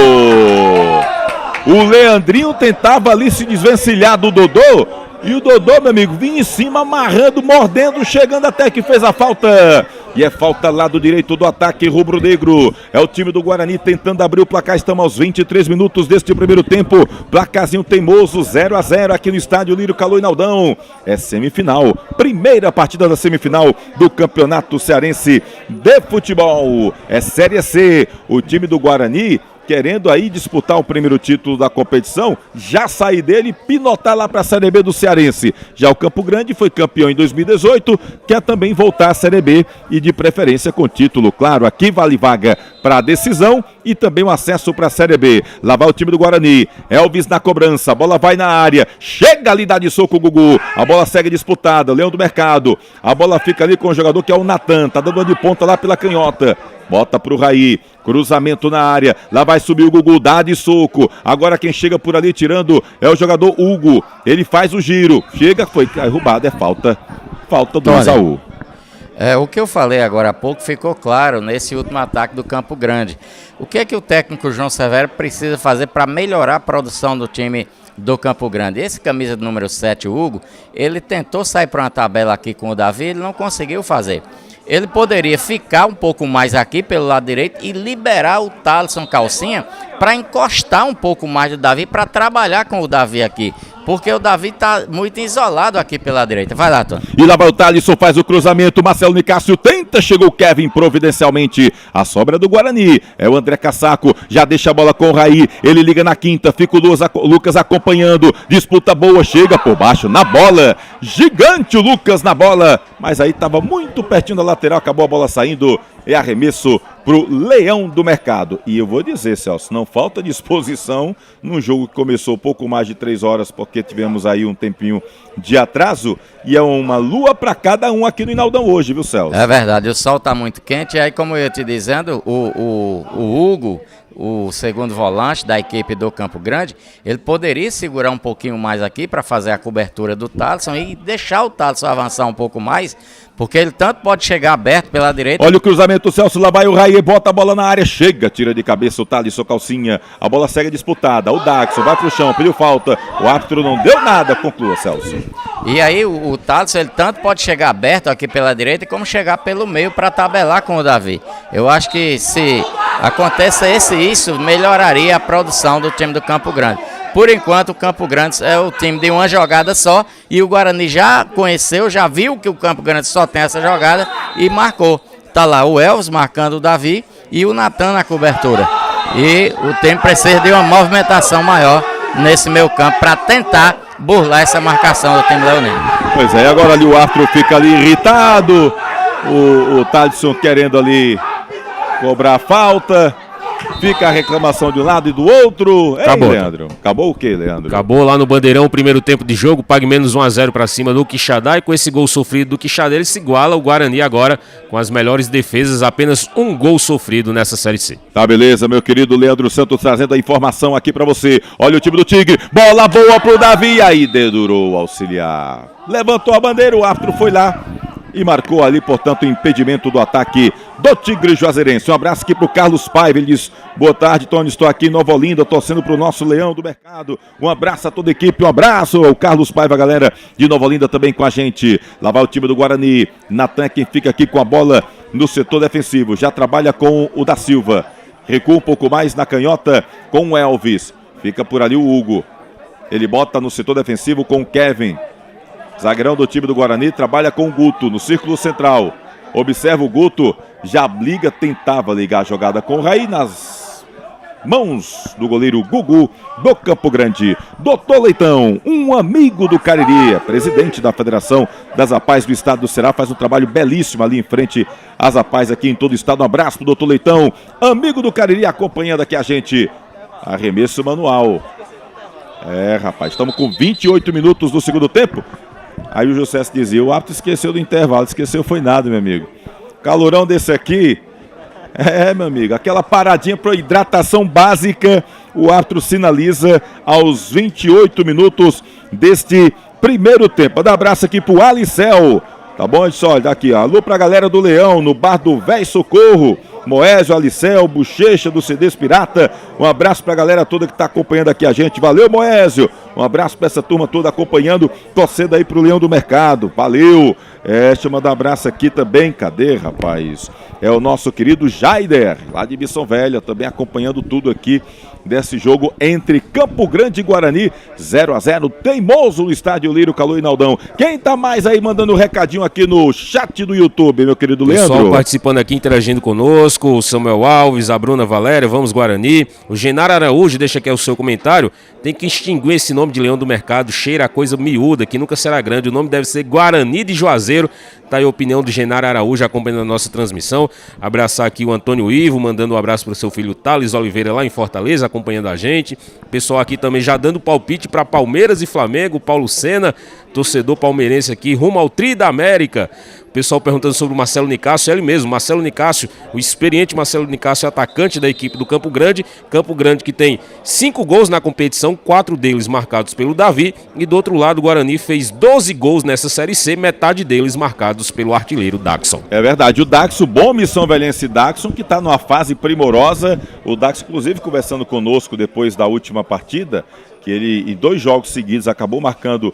O Leandrinho tentava ali se desvencilhar do Dodô, e o Dodô, meu amigo, vinha em cima, amarrando, mordendo, chegando até que fez a falta. E é falta lado direito do ataque rubro-negro. É o time do Guarani tentando abrir o placar. Estamos aos 23 minutos deste primeiro tempo. Placarzinho teimoso, 0-0 aqui no estádio Lírio Calô Inaldão. É semifinal. Primeira partida da semifinal do Campeonato Cearense de Futebol. É Série C. O time do Guarani querendo aí disputar o primeiro título da competição, já sair dele e pinotar lá para a Série B do Cearense. Já o Campo Grande foi campeão em 2018, quer também voltar à Série B e de preferência com título, claro, aqui vale vaga para a decisão e também o acesso para a Série B. Lá vai o time do Guarani, Elvis na cobrança, a bola vai na área, chega ali, dá de soco o Gugu, a bola segue disputada, Leão do Mercado, a bola fica ali com o jogador que é o Natan, tá dando uma de ponta lá pela canhota. Bota pro Raí, cruzamento na área, lá vai subir o Gugu, dá de soco, agora quem chega por ali tirando é o jogador Hugo, ele faz o giro, chega, foi derrubado, é falta do Isaú. O que eu falei agora há pouco ficou claro nesse último ataque do Campo Grande. O que é que o técnico João Severo precisa fazer para melhorar a produção do time do Campo Grande? Esse camisa do número 7, o Hugo, ele tentou sair para uma tabela aqui com o Davi, ele não conseguiu fazer. Ele poderia ficar um pouco mais aqui pelo lado direito e liberar o Thalisson Calcinha para encostar um pouco mais do Davi, para trabalhar com o Davi aqui. Porque o Davi está muito isolado aqui pela direita. Vai lá, Tony. E lá vai o Thalisson, faz o cruzamento, Marcelo Nicásio tenta, chegou o Kevin providencialmente. A sobra do Guarani é o André Cassaco, já deixa a bola com o Raí, ele liga na quinta, fica o Lucas acompanhando, disputa boa, chega por baixo na bola, gigante o Lucas na bola, mas aí estava muito pertinho da lateral, acabou a bola saindo, é arremesso pro Leão do Mercado. E eu vou dizer, Celso, não falta disposição num jogo que começou pouco mais de 3 horas, porque tivemos aí um tempinho de atraso, e é uma lua para cada um aqui no Inaldão hoje, viu, Celso? É verdade, o sol tá muito quente, e aí, como eu ia te dizendo, o Hugo, o segundo volante da equipe do Campo Grande, ele poderia segurar um pouquinho mais aqui para fazer a cobertura do Thalisson e deixar o Thalisson avançar um pouco mais, porque ele tanto pode chegar aberto pela direita. Olha o cruzamento, Celso, lá vai o Raí, bota a bola na área, chega, tira de cabeça o Thalisson Calcinha, a bola segue disputada, o Daxon vai pro chão, pediu falta, o árbitro não deu nada, conclua, Celso. E aí o Thalisson, ele tanto pode chegar aberto aqui pela direita, como chegar pelo meio para tabelar com o Davi. Eu acho que se acontece isso, melhoraria a produção do time do Campo Grande. Por enquanto, o Campo Grande é o time de uma jogada só, e o Guarani já conheceu, já viu que o Campo Grande só tem essa jogada e marcou. Tá lá o Elvis marcando o Davi e o Natan na cobertura. E o time precisa de uma movimentação maior nesse meio campo para tentar burlar essa marcação do time leonino. Pois é, agora ali o árbitro fica ali irritado, o Thalisson querendo ali cobrar a falta. Fica a reclamação de um lado e do outro. Acabou, Leandro. Acabou o quê, Leandro? Acabou lá no Bandeirão o primeiro tempo de jogo, pague menos 1-0 para cima do Quixadá, e com esse gol sofrido do Quixadá, ele se iguala ao Guarani agora com as melhores defesas, apenas um gol sofrido nessa Série C. Tá, beleza, meu querido Leandro Santos trazendo a informação aqui para você. Olha o time do Tigre, bola boa pro Davi, aí dedurou o auxiliar. Levantou a bandeira, o árbitro foi lá e marcou ali, portanto, o impedimento do ataque do Tigre Juazeirense. Um abraço aqui pro Carlos Paiva, ele diz: boa tarde, Tony, estou aqui em Nova Olinda, torcendo pro nosso Leão do Mercado. Um abraço a toda a equipe, um abraço ao Carlos Paiva, galera de Nova Olinda também com a gente. Lá vai o time do Guarani, Natan é quem fica aqui com a bola no setor defensivo, já trabalha com o da Silva, recua um pouco mais na canhota com o Elvis, fica por ali o Hugo, ele bota no setor defensivo com o Kevin. Zagueirão do time do Guarani trabalha com o Guto no círculo central. Observa o Guto, já liga, tentava ligar a jogada com o Raí mãos do goleiro Gugu do Campo Grande. Doutor Leitão, um amigo do Cariri, presidente da Federação das APAES do estado do Ceará, faz um trabalho belíssimo ali em frente às APAES aqui em todo o estado. Um abraço pro doutor Leitão, amigo do Cariri, acompanhando aqui a gente. Arremesso manual. Rapaz, estamos com 28 minutos do segundo tempo. Aí o José dizia, o árbitro esqueceu do intervalo, esqueceu foi nada, meu amigo. Calorão desse aqui, meu amigo, aquela paradinha para hidratação básica, o árbitro sinaliza aos 28 minutos deste primeiro tempo. Dá um abraço aqui pro Alicel, tá bom? Olha, daqui, ó. Alô pra galera do Leão, no bar do Véi Socorro, Moésio, Alicel, Bochecha do CDs Pirata, um abraço pra galera toda que tá acompanhando aqui a gente, valeu Moésio, um abraço pra essa turma toda acompanhando, torcendo aí pro Leão do Mercado, valeu. Deixa eu mandar um abraço aqui também, cadê rapaz? É o nosso querido Jaider, lá de Missão Velha, também acompanhando tudo aqui desse jogo entre Campo Grande e Guarani, 0-0, teimoso no estádio Lírio Calô e Naldão. Quem tá mais aí mandando um recadinho aqui no chat do YouTube, meu querido Leandro? Pessoal participando aqui, interagindo conosco, o Samuel Alves, a Bruna Valéria, vamos Guarani. O Genaro Araújo, deixa aqui o seu comentário, tem que extinguir esse nome de Leão do Mercado, cheira a coisa miúda, que nunca será grande, o nome deve ser Guarani de Juazeiro. Tá aí a opinião do Genaro Araújo acompanhando a nossa transmissão. Abraçar aqui o Antônio Ivo, mandando um abraço para o seu filho Thales Oliveira lá em Fortaleza, acompanhando a gente. Pessoal aqui também já dando palpite para Palmeiras e Flamengo. Paulo Sena, torcedor palmeirense aqui, rumo ao Tri da América. O pessoal perguntando sobre o Marcelo Nicásio, é ele mesmo, Marcelo Nicásio, o experiente Marcelo Nicásio, atacante da equipe do Campo Grande que tem 5 gols na competição, 4 deles marcados pelo Davi, e do outro lado o Guarani fez 12 gols nessa Série C, metade deles marcados pelo artilheiro Daxon. É verdade, o Daxon, bom Missão Velhense Daxon, que está numa fase primorosa, o Daxon inclusive conversando conosco depois da última partida, que ele em 2 jogos seguidos acabou marcando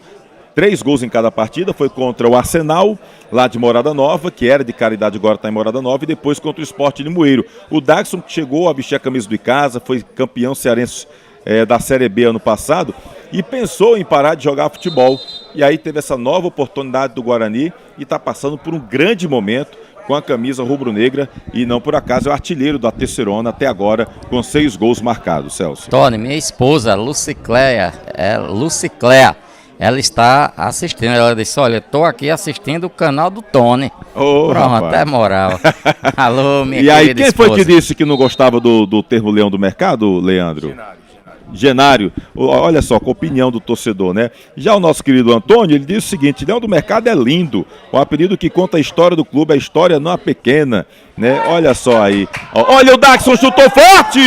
3 gols em cada partida, foi contra o Arsenal, lá de Morada Nova, que era de Caridade, agora está em Morada Nova, e depois contra o Sport Limoeiro. O Daxon chegou a vestir a camisa do Icasa, foi campeão cearense da Série B ano passado, e pensou em parar de jogar futebol. E aí teve essa nova oportunidade do Guarani, e está passando por um grande momento, com a camisa rubro-negra, e não por acaso é o artilheiro da Terceirona até agora, com 6 gols marcados, Celso. Tony, minha esposa, Lucicléia, ela está assistindo, ela disse, olha, estou aqui assistindo o canal do Tony. Pronto, rapaz. É moral. Alô, minha querida. E aí, quem esposa. foi que disse que não gostava do termo Leão do Mercado, Leandro? Genário. Olha só, com a opinião do torcedor, né? Já o nosso querido Antônio, ele diz o seguinte, Leão do Mercado é lindo, o apelido que conta a história do clube, a história não é pequena, né? Olha só aí. Olha, o Daxon chutou forte!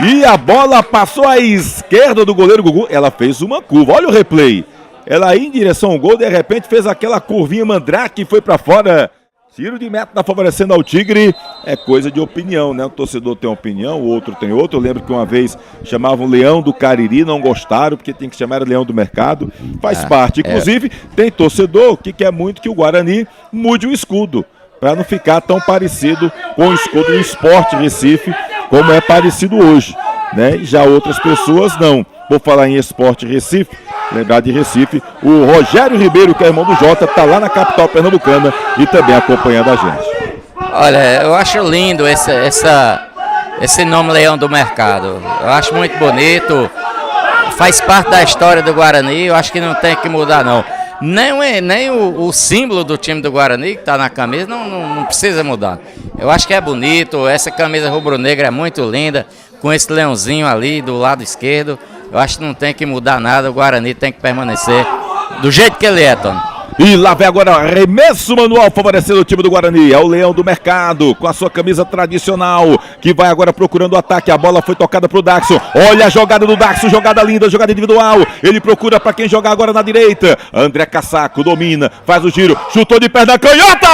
E a bola passou à esquerda do goleiro Gugu. Ela fez uma curva. Olha o replay. Ela ia em direção ao gol, de repente fez aquela curvinha mandrake e foi pra fora. Tiro de meta tá favorecendo ao Tigre. É coisa de opinião, né? O torcedor tem uma opinião, o outro tem outra. Eu lembro que uma vez chamavam Leão do Cariri, não gostaram, porque tem que chamar Leão do Mercado. Faz parte. Inclusive, tem torcedor que quer muito que o Guarani mude o escudo, para não ficar tão parecido com o escudo do Sport Recife, como é parecido hoje, né? Já outras pessoas não. Vou falar em Sport Recife, lembrar de Recife, o Rogério Ribeiro, que é irmão do Jota, está lá na capital pernambucana e também acompanhando a gente. Olha, eu acho lindo esse nome Leão do Mercado. Eu acho muito bonito, faz parte da história do Guarani, eu acho que não tem que mudar não. Nem o símbolo do time do Guarani, que está na camisa, não precisa mudar. Eu acho que é bonito, essa camisa rubro-negra é muito linda, com esse leãozinho ali do lado esquerdo. Eu acho que não tem que mudar nada, o Guarani tem que permanecer do jeito que ele é, Tony. E lá vem agora arremesso manual favorecendo o time do Guarani. É o Leão do Mercado com a sua camisa tradicional, que vai agora procurando o ataque. A bola foi tocada pro Daxon. Olha a jogada do Daxon, jogada linda, jogada individual. Ele procura para quem jogar agora na direita. André Cassaco domina, faz o giro, chutou de perna canhota!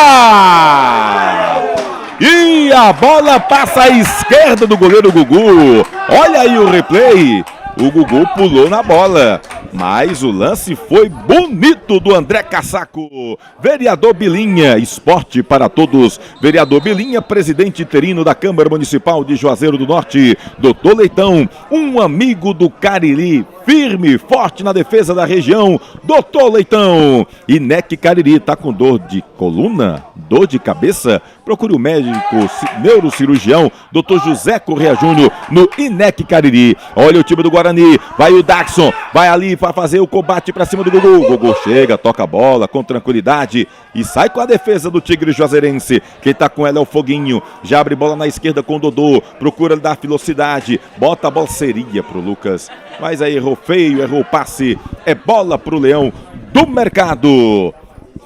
E a bola passa à esquerda do goleiro Gugu. Olha aí o replay. O Gugu pulou na bola, mas o lance foi bonito do André Cassaco. Vereador Bilinha, esporte para todos. Vereador Bilinha, presidente interino da Câmara Municipal de Juazeiro do Norte. Doutor Leitão, um amigo do Cariri, firme e forte na defesa da região, Doutor Leitão. INEC Cariri, tá com dor de coluna, dor de cabeça? Procure o médico neurocirurgião Dr. José Correa Júnior no INEC Cariri. Olha o time do Guarani, vai o Daxon, vai ali para fazer o combate para cima do Gugu. Gugu chega, toca a bola com tranquilidade e sai com a defesa do Tigre Juazeirense. Quem tá com ela é o Foguinho, já abre bola na esquerda com o Dodô, procura dar velocidade, bota a bola, seria pro Lucas, mas aí errou feio, errou o passe, é bola pro Leão do Mercado.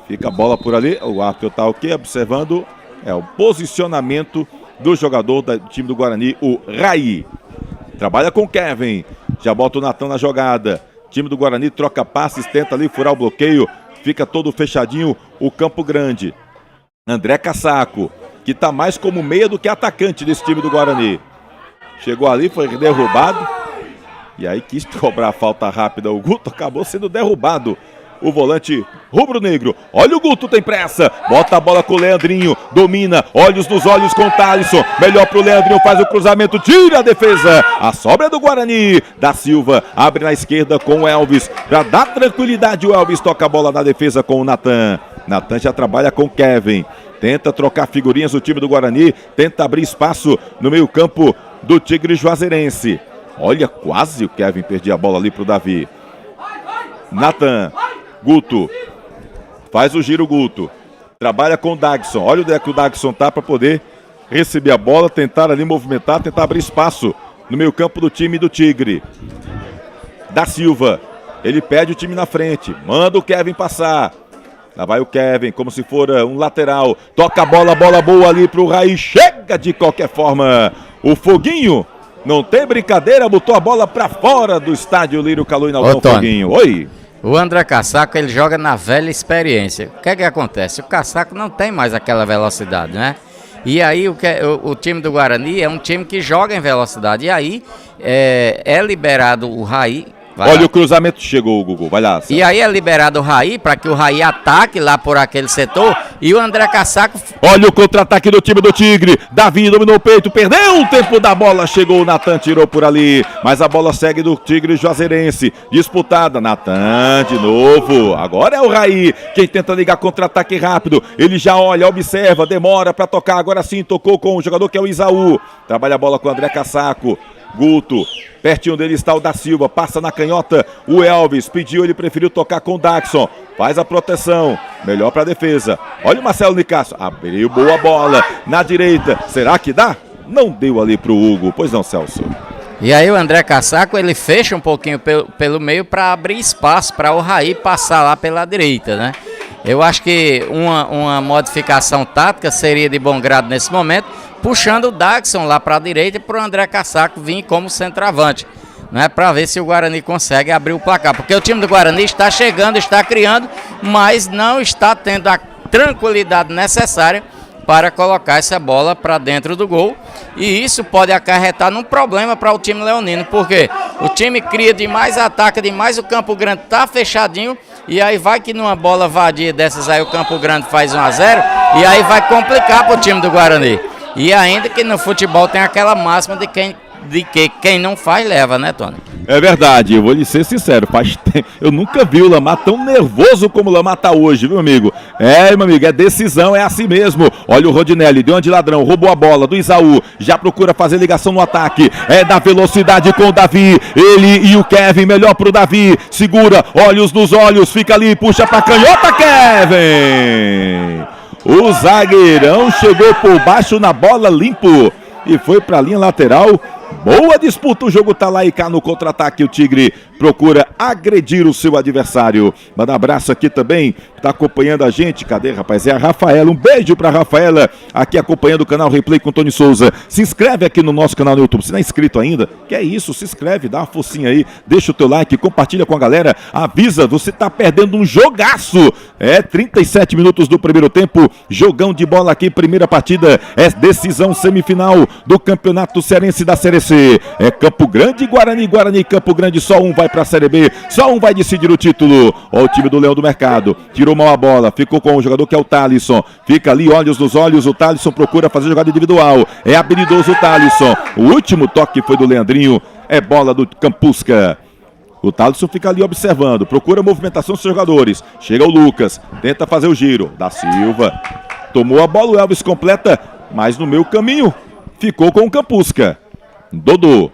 Fica a bola por ali, o árbitro tá observando o posicionamento do jogador do time do Guarani, o Raí. Trabalha com o Kevin, já bota o Natan na jogada. Time do Guarani troca passes, tenta ali furar o bloqueio, fica todo fechadinho o Campo Grande. André Cassaco, que tá mais como meia do que atacante desse time do Guarani. Chegou ali, foi derrubado. E aí quis cobrar a falta rápida. O Guto acabou sendo derrubado. O volante rubro-negro. Olha o Guto, tem pressa. Bota a bola com o Leandrinho. Domina. Olhos nos olhos com o Thalisson. Melhor pro Leandrinho. Faz o cruzamento. Tira a defesa. A sobra do Guarani. Da Silva. Abre na esquerda com o Elvis. Pra dar tranquilidade, o Elvis toca a bola na defesa com o Natan. Natan já trabalha com o Kevin. Tenta trocar figurinhas do time do Guarani. Tenta abrir espaço no meio campo do Tigre Juazeirense. Olha, quase o Kevin perdia a bola ali pro Davi. Natan. Guto. Faz o giro, Guto. Trabalha com o Dagson. Olha onde é que o Dagson tá para poder receber a bola, tentar ali movimentar, tentar abrir espaço no meio campo do time do Tigre. Da Silva. Ele pede o time na frente. Manda o Kevin passar. Lá vai o Kevin, como se for um lateral. Toca a bola boa ali pro Raí. Chega de qualquer forma. O Foguinho. Não tem brincadeira, botou a bola pra fora do estádio Lírio Calu Inaldão. Foguinho. Oi. O André Cassaco, ele joga na velha experiência. O que é que acontece? O Cassaco não tem mais aquela velocidade, né? E aí o time do Guarani é um time que joga em velocidade. E aí é liberado o Raí. Olha, o cruzamento chegou, o Gugu, vai lá. E aí é liberado o Raí para que o Raí ataque lá por aquele setor e o André Cassaco... Olha o contra-ataque do time do Tigre, Davi dominou o peito, perdeu o tempo da bola, chegou o Natan, tirou por ali, mas a bola segue do Tigre Juazeirense, disputada, Natan de novo, agora é o Raí, quem tenta ligar contra-ataque rápido, ele já olha, observa, demora para tocar, agora sim tocou com o jogador que é o Isaú, trabalha a bola com o André Cassaco. Guto, pertinho dele está o da Silva, passa na canhota, o Elvis pediu, ele preferiu tocar com o Daxon, faz a proteção, melhor para a defesa, olha o Marcelo Nicasso, abriu boa bola, na direita, será que dá? Não deu ali pro Hugo, pois não, Celso? E aí o André Cassaco, ele fecha um pouquinho pelo meio para abrir espaço para o Raí passar lá pela direita, né? Eu acho que uma modificação tática seria de bom grado nesse momento, puxando o Daxon lá para a direita e para o André Cassaco vir como centroavante, né, para ver se o Guarani consegue abrir o placar, porque o time do Guarani está chegando, está criando, mas não está tendo a tranquilidade necessária para colocar essa bola para dentro do gol, e isso pode acarretar num problema para o time leonino, porque o time cria demais, ataca demais, o Campo Grande está fechadinho, e aí vai que numa bola vadia dessas aí o Campo Grande faz 1-0, e aí vai complicar para o time do Guarani. E ainda que no futebol tem aquela máxima de que quem não faz leva, né, Tony? É verdade, eu vou lhe ser sincero, faz tempo, eu nunca vi o Lamar tão nervoso como o Lamar tá hoje, viu, amigo? Meu amigo, é decisão, é assim mesmo. Olha o Rodinelli, deu uma de ladrão, roubou a bola do Isaú, já procura fazer ligação no ataque, da velocidade com o Davi, ele e o Kevin, melhor pro Davi, segura, olhos nos olhos, fica ali, puxa pra canhota, Kevin! O zagueirão chegou por baixo na bola limpo e foi para a linha lateral. Boa disputa, o jogo tá lá e cá no contra-ataque. O Tigre procura agredir o seu adversário. Manda um abraço aqui também, tá acompanhando a gente. Cadê, rapaz? É a Rafaela. Um beijo pra Rafaela, aqui acompanhando o canal Replay com Tony Souza. Se inscreve aqui no nosso canal no YouTube. Se não é inscrito ainda, que é isso, se inscreve, dá uma forcinha aí, deixa o teu like, compartilha com a galera. Avisa, você tá perdendo um jogaço. 37 minutos do primeiro tempo. Jogão de bola aqui, primeira partida. Decisão semifinal do Campeonato Cearense da Série C. Campo Grande, Guarani, Campo Grande, só um vai pra Série B, só um vai decidir o título. Ó, o time do Leão do Mercado, tirou mal a bola, ficou com o jogador que é o Thalisson, fica ali, olhos nos olhos, o Thalisson procura fazer jogada individual, é habilidoso o Thalisson, o último toque foi do Leandrinho, bola do Campusca. O Thalisson fica ali observando, procura a movimentação dos seus jogadores. Chega o Lucas, tenta fazer o giro. Da Silva, tomou a bola, o Elvis completa, mas no meio caminho ficou com o Campusca. Dodô,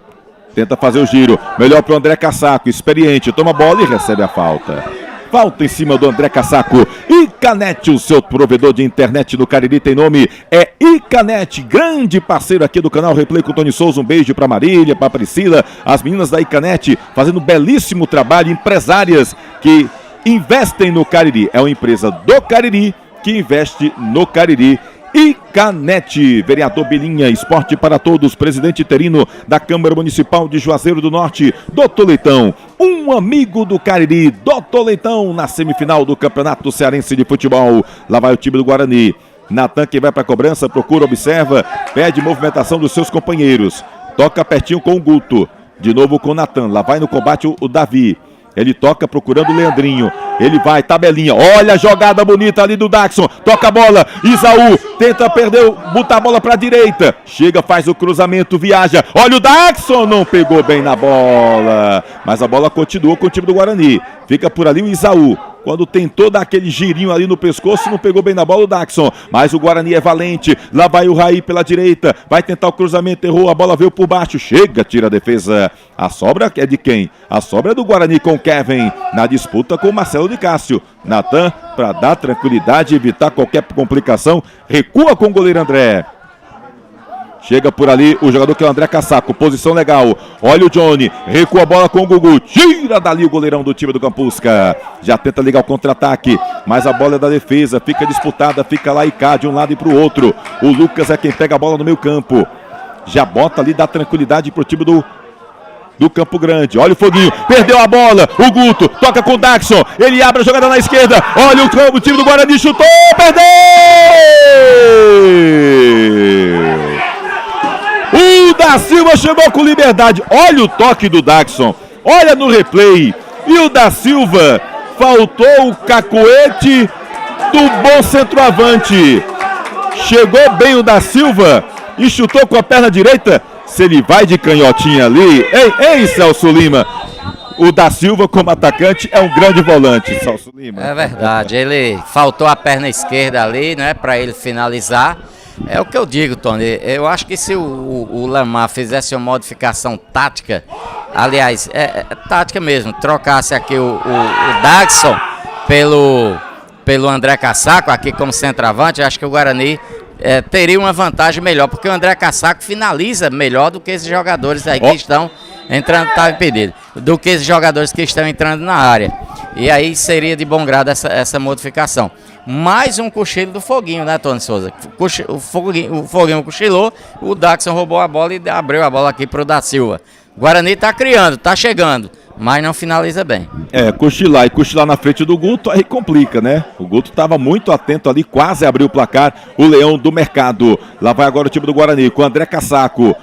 tenta fazer o giro, melhor para o André Cassaco, experiente, toma a bola e recebe a falta. Falta em cima do André Cassaco. Icanet, o seu provedor de internet no Cariri tem nome, é Icanet, grande parceiro aqui do canal Replay com o Tony Souza. Um beijo para Marília, para Priscila, as meninas da Icanet fazendo um belíssimo trabalho, empresárias que investem no Cariri. É uma empresa do Cariri que investe no Cariri. Icanet, vereador Bilinha, esporte para todos, presidente interino da Câmara Municipal de Juazeiro do Norte, Doutor Leitão, um amigo do Cariri, Doutor Leitão, na semifinal do Campeonato Cearense de Futebol. Lá vai o time do Guarani. Natan, que vai para a cobrança, procura, observa, pede movimentação dos seus companheiros. Toca pertinho com o Guto, de novo com o Natan, lá vai no combate o Davi. Ele toca procurando o Leandrinho. Ele vai, tabelinha. Olha a jogada bonita ali do Daxon. Toca a bola. Isaú tenta perder, botar a bola para a direita. Chega, faz o cruzamento, viaja. Olha o Daxon. Não pegou bem na bola. Mas a bola continua com o time do Guarani. Fica por ali o Isaú. Quando tentou dar aquele girinho ali no pescoço, não pegou bem na bola o Daxon. Mas o Guarani é valente. Lá vai o Raí pela direita. Vai tentar o cruzamento, errou. A bola veio por baixo. Chega, tira a defesa. A sobra é de quem? A sobra é do Guarani com o Kevin. Na disputa com o Marcelo de Cássio. Natan, para dar tranquilidade e evitar qualquer complicação, recua com o goleiro André. Chega por ali o jogador que é o André Cassaco, posição legal. Olha o Johnny, recua a bola com o Gugu. Tira dali o goleirão do time do Campusca. Já tenta ligar o contra-ataque, mas a bola é da defesa. Fica disputada, fica lá e cá de um lado e para o outro. O Lucas é quem pega a bola no meio campo. Já bota ali, dá tranquilidade pro time do Campo Grande. Olha o Foguinho, perdeu a bola, o Guto toca com o Daxon, ele abre a jogada na esquerda, olha o time do Guarani, chutou, perdeu! O Da Silva chegou com liberdade, olha o toque do Daxon, olha no replay, e o Da Silva, faltou o cacoete do bom centroavante, chegou bem o Da Silva e chutou com a perna direita. Se ele vai de canhotinha ali, ei, Celso Lima, o Da Silva como atacante é um grande volante, Celso Lima. É verdade, ele faltou a perna esquerda ali, né, para ele finalizar. É o que eu digo, Tony, eu acho que se o Lamar fizesse uma modificação tática, aliás, tática mesmo, trocasse aqui o Daxon pelo André Cassaco aqui como centroavante, acho que o Guarani teria uma vantagem melhor, porque o André Cassaco finaliza melhor do que esses jogadores aí que estão entrando, tá impedido, do que esses jogadores que estão entrando na área. E aí seria de bom grado essa modificação. Mais um cochilo do Foguinho, né, Tony Souza? O Foguinho cochilou, o Daxon roubou a bola e abriu a bola aqui pro Da Silva. Guarani tá criando, tá chegando, mas não finaliza bem. Cochilar na frente do Guto, aí complica, né? O Guto estava muito atento ali, quase abriu o placar, o Leão do Mercado. Lá vai agora o time do Guarani, com o André Cassaco.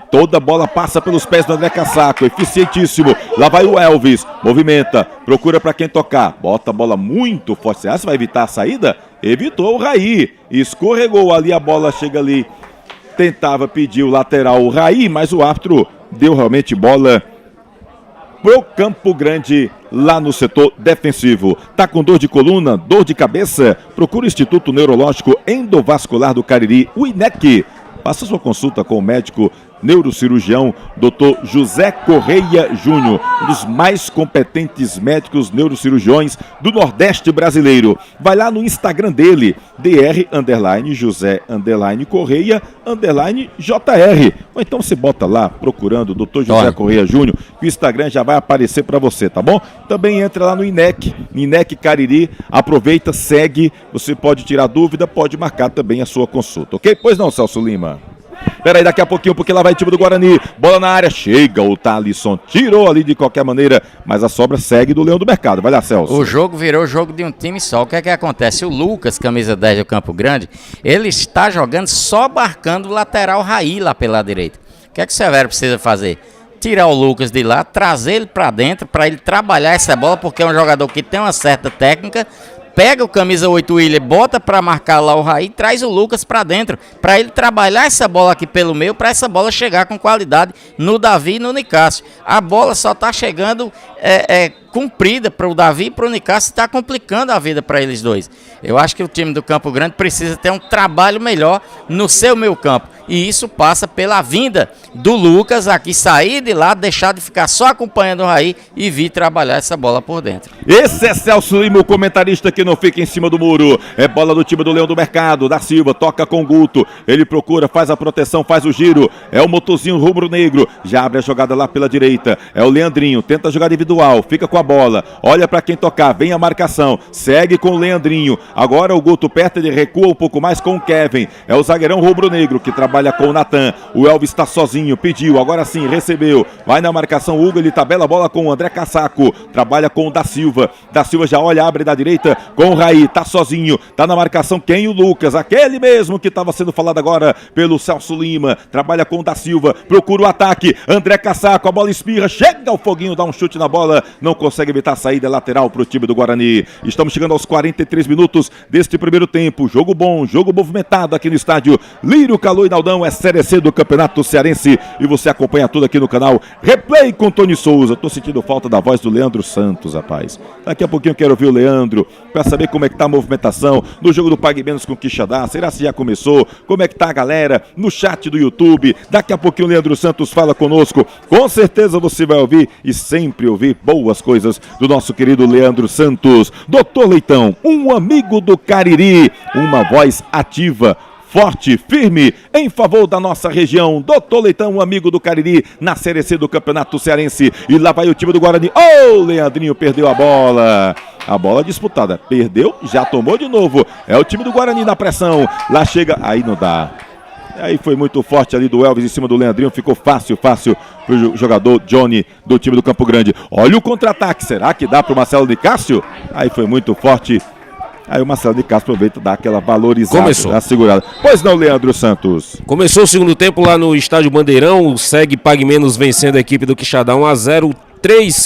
Toda a bola passa pelos pés do André Cassaco, eficientíssimo. Lá vai o Elvis, movimenta, procura para quem tocar. Bota a bola muito forte. Você vai evitar a saída? Evitou o Raí. Escorregou ali, a bola chega ali. Tentava pedir o lateral o Raí, mas o árbitro deu realmente bola pro Campo Grande, lá no setor defensivo. Tá com dor de coluna, dor de cabeça? Procura o Instituto Neurológico Endovascular do Cariri, o INEC. Faça sua consulta com o médico neurocirurgião Dr. José Correia Júnior, um dos mais competentes médicos neurocirurgiões do Nordeste brasileiro. Vai lá no Instagram dele, dr_José_Correia_JR. Ou então você bota lá, procurando Dr. José Correia Júnior, que o Instagram já vai aparecer para você, tá bom? Também entra lá no INEC Cariri, aproveita, segue, você pode tirar dúvida, pode marcar também a sua consulta, ok? Pois não, Celso Lima? Espera aí, daqui a pouquinho, porque lá vai o time do Guarani. Bola na área, chega o Thalisson, tirou ali de qualquer maneira, mas a sobra segue do Leão do Mercado. Vai lá, Celso. O jogo virou jogo de um time só. O que é que acontece? O Lucas, camisa 10 do Campo Grande, ele está jogando só marcando o lateral Raí lá pela direita. O que é que o Severo precisa fazer? Tirar o Lucas de lá, trazer ele para dentro, para ele trabalhar essa bola, porque é um jogador que tem uma certa técnica, pega o camisa 8 William, bota para marcar lá o Raí, traz o Lucas para dentro, para ele trabalhar essa bola aqui pelo meio, para essa bola chegar com qualidade no Davi e no Nicásio. A bola só tá chegando comprida para o Davi e para o Nicásio, está complicando a vida para eles dois. Eu acho que o time do Campo Grande precisa ter um trabalho melhor no seu meio campo. E isso passa pela vinda do Lucas aqui, sair de lá, deixar de ficar só acompanhando o Raí e vir trabalhar essa bola por dentro. Esse é Celso Lima, o comentarista que não fica em cima do muro. É bola do time do Leão do Mercado, da Silva, toca com o Guto. Ele procura, faz a proteção, faz o giro. É o motorzinho rubro-negro. Já abre a jogada lá pela direita. É o Leandrinho, tenta jogar individual, fica com a bola. Olha para quem tocar, vem a marcação. Segue com o Leandrinho. Agora o Guto perto, ele recua um pouco mais com o Kevin. É o zagueirão rubro-negro que trabalha com o Natan. O Elvis está sozinho, pediu, agora sim, recebeu. Vai na marcação, o Hugo, ele tabela a bola com o André Cassaco. Trabalha com o Da Silva. Da Silva já olha, abre da direita com o Raí. Tá sozinho, tá na marcação quem? O Lucas, aquele mesmo que estava sendo falado agora pelo Celso Lima. Trabalha com o Da Silva, procura o ataque. André Cassaco, a bola espirra, chega ao foguinho, dá um chute na bola, não consegue evitar a saída lateral para o time do Guarani. Estamos chegando aos 43 minutos deste primeiro tempo. Jogo bom, jogo movimentado aqui no estádio Lírio Calô e Naldão. É Série C do Campeonato Cearense e você acompanha tudo aqui no canal Replay com Tony Souza. Tô sentindo falta da voz do Leandro Santos, rapaz. Daqui a pouquinho eu quero ouvir o Leandro para saber como é que tá a movimentação no jogo do Pague Menos com Quixadá. Será se já começou? Como é que tá a galera no chat do YouTube? Daqui a pouquinho o Leandro Santos fala conosco. Com certeza você vai ouvir e sempre ouvir boas coisas do nosso querido Leandro Santos. Doutor Leitão, um amigo do Cariri, uma voz ativa, forte, firme, em favor da nossa região. Doutor Leitão, um amigo do Cariri, na Série C do Campeonato Cearense. E lá vai o time do Guarani. Oh, Leandrinho perdeu a bola. A bola disputada. Perdeu, já tomou de novo. É o time do Guarani na pressão. Lá chega, aí não dá. Aí foi muito forte ali do Elvis em cima do Leandrinho. Ficou fácil pro jogador Johnny do time do Campo Grande. Olha o contra-ataque. Será que dá pro Marcelo de Cássio? Aí foi muito forte. Aí o Marcelo de Castro aproveita e dá aquela valorizada, Começou. segurada. Pois não, Leandro Santos. Começou o segundo tempo lá no estádio Bandeirão, segue Pague Menos vencendo a equipe do Quixadá 1-0.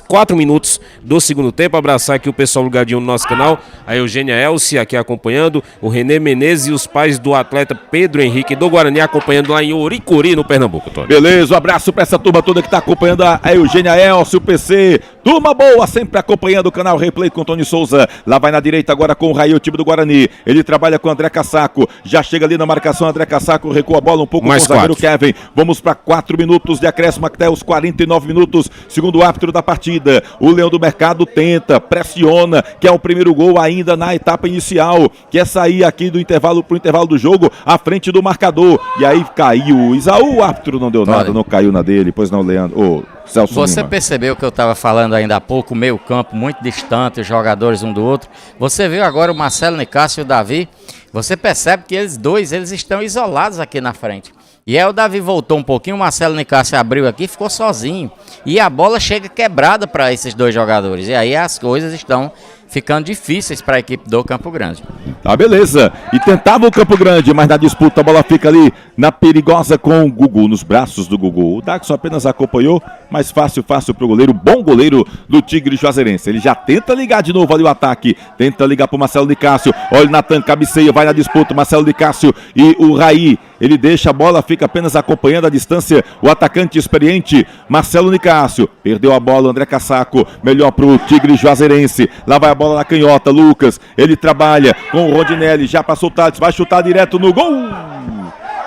4 minutos do segundo tempo. Abraçar aqui o pessoal ligadinho no nosso canal, a Eugênia Elci aqui acompanhando, o Renê Menezes e os pais do atleta Pedro Henrique do Guarani acompanhando lá em Oricuri, no Pernambuco, Tony. Beleza, um abraço pra essa turma toda que tá acompanhando a Eugênia Elci, o PC, turma boa, sempre acompanhando o canal Replay com Tony Souza. Lá vai na direita agora com o Raí, o time do Guarani. Ele trabalha com o André Cassaco, já chega ali na marcação, André Cassaco recua a bola um pouco mais com o zagueiro Kevin. Vamos pra 4 minutos de acréscimo até os 49 minutos, segundo o árbitro da partida. O Leão do Mercado tenta, pressiona, que é o primeiro gol ainda na etapa inicial, quer sair aqui do intervalo pro intervalo do jogo, à frente do marcador, e aí caiu o Isaú, o árbitro não deu nada, não caiu na dele, pois não, Leandro, Celso Você Lima. percebeu que eu estava falando ainda há pouco, meio campo muito distante, os jogadores um do outro. Você viu agora o Marcelo Nicásio e o Davi, você percebe que eles estão isolados aqui na frente. E aí o Davi voltou um pouquinho, o Marcelo Nicásio abriu aqui e ficou sozinho. E a bola chega quebrada para esses dois jogadores. E aí as coisas estão ficando difíceis para a equipe do Campo Grande. Tá, beleza. E tentava o Campo Grande, mas na disputa a bola fica ali na perigosa com o Gugu, nos braços do Gugu. O Daxon apenas acompanhou, mas fácil pro goleiro, bom goleiro do Tigre Juazeirense. Ele já tenta ligar de novo ali o ataque, tenta ligar pro Marcelo de Cássio. Olha o Natan, cabeceia, vai na disputa, Marcelo de Cássio e o Raí. Ele deixa a bola, fica apenas acompanhando a distância o atacante experiente, Marcelo Nicásio. Perdeu a bola, André Cassaco, melhor pro Tigre Juazeirense. Lá vai a bola na canhota, Lucas. Ele trabalha com o Rondinelli, já para soltar, vai chutar direto no gol.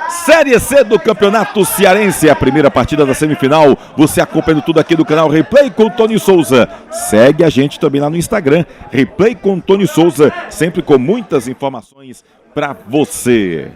Série C do Campeonato Cearense, a primeira partida da semifinal. Você acompanhando tudo aqui do canal Replay com Tony Souza. Segue a gente também lá no Instagram, Replay com Tony Souza, sempre com muitas informações para você.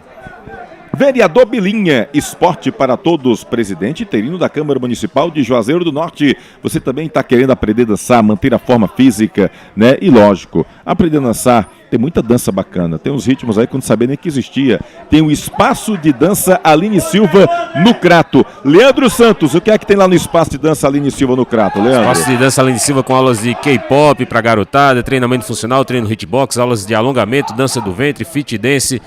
Vereador Bilinha, esporte para todos, presidente interino da Câmara Municipal de Juazeiro do Norte. Você também está querendo aprender a dançar, manter a forma física, né? E lógico, aprender a dançar, tem muita dança bacana, tem uns ritmos aí que eu não sabia nem que existia. Tem um espaço de dança Aline Silva no Crato. Leandro Santos, o que é que tem lá no espaço de dança Aline Silva no Crato, Leandro? Espaço de dança Aline Silva com aulas de K-pop para garotada, treinamento funcional, treino hitbox, aulas de alongamento, dança do ventre, fit dance.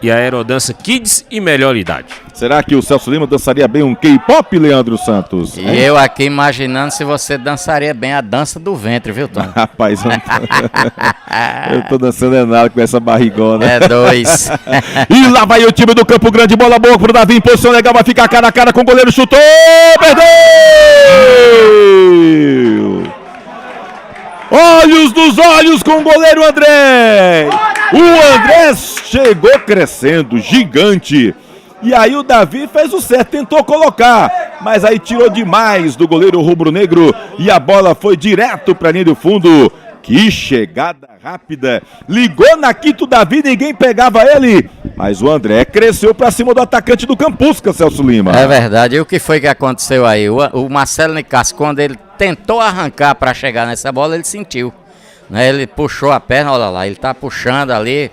e Aerodança Kids e Melhor Idade. Será que o Celso Lima dançaria bem um K-pop, Leandro Santos? E eu aqui imaginando se você dançaria bem a dança do ventre, viu, Tony? Rapaz, eu tô dançando nada com essa barrigona. É 2. E lá vai o time do Campo Grande, bola boa pro Davi, em posição legal, vai ficar cara a cara com o goleiro, chutou, perdeu! Olhos dos olhos com o goleiro André! O André chegou crescendo, gigante. E aí o Davi fez o certo, tentou colocar, mas aí tirou demais do goleiro rubro-negro e a bola foi direto para a linha do fundo. Que chegada rápida, ligou na quinta o Davi, ninguém pegava ele, mas o André cresceu para cima do atacante do Campusca, Celso Lima. É verdade, e o que foi que aconteceu aí? O Marcelo Nicasso, quando ele tentou arrancar para chegar nessa bola, ele sentiu, né? Ele puxou a perna, olha lá, ele tá puxando ali,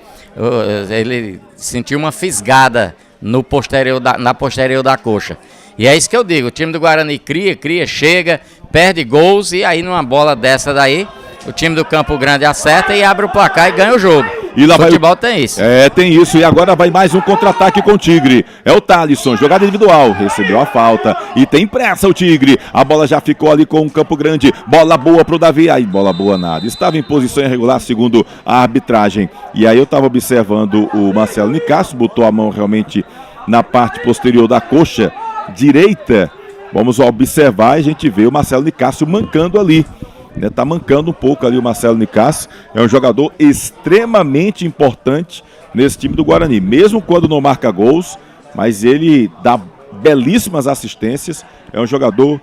ele sentiu uma fisgada no posterior na posterior da coxa. E é isso que eu digo, o time do Guarani cria, chega, perde gols e aí numa bola dessa daí, o time do Campo Grande acerta e abre o placar e ganha o jogo. E lá futebol tem isso. É, tem isso. E agora vai mais um contra-ataque com o Tigre. É o Thalisson, jogada individual. Recebeu a falta. E tem pressa o Tigre. A bola já ficou ali com o Campo Grande. Bola boa pro Davi. Aí, bola boa nada. Estava em posição irregular, segundo a arbitragem. E aí eu estava observando o Marcelo Nicasso. Botou a mão realmente na parte posterior da coxa direita. Vamos observar e a gente vê o Marcelo Nicasso mancando ali. Tá mancando um pouco ali o Marcelo Nicasso. É um jogador extremamente importante nesse time do Guarani, mesmo quando não marca gols, mas ele dá belíssimas assistências. É um jogador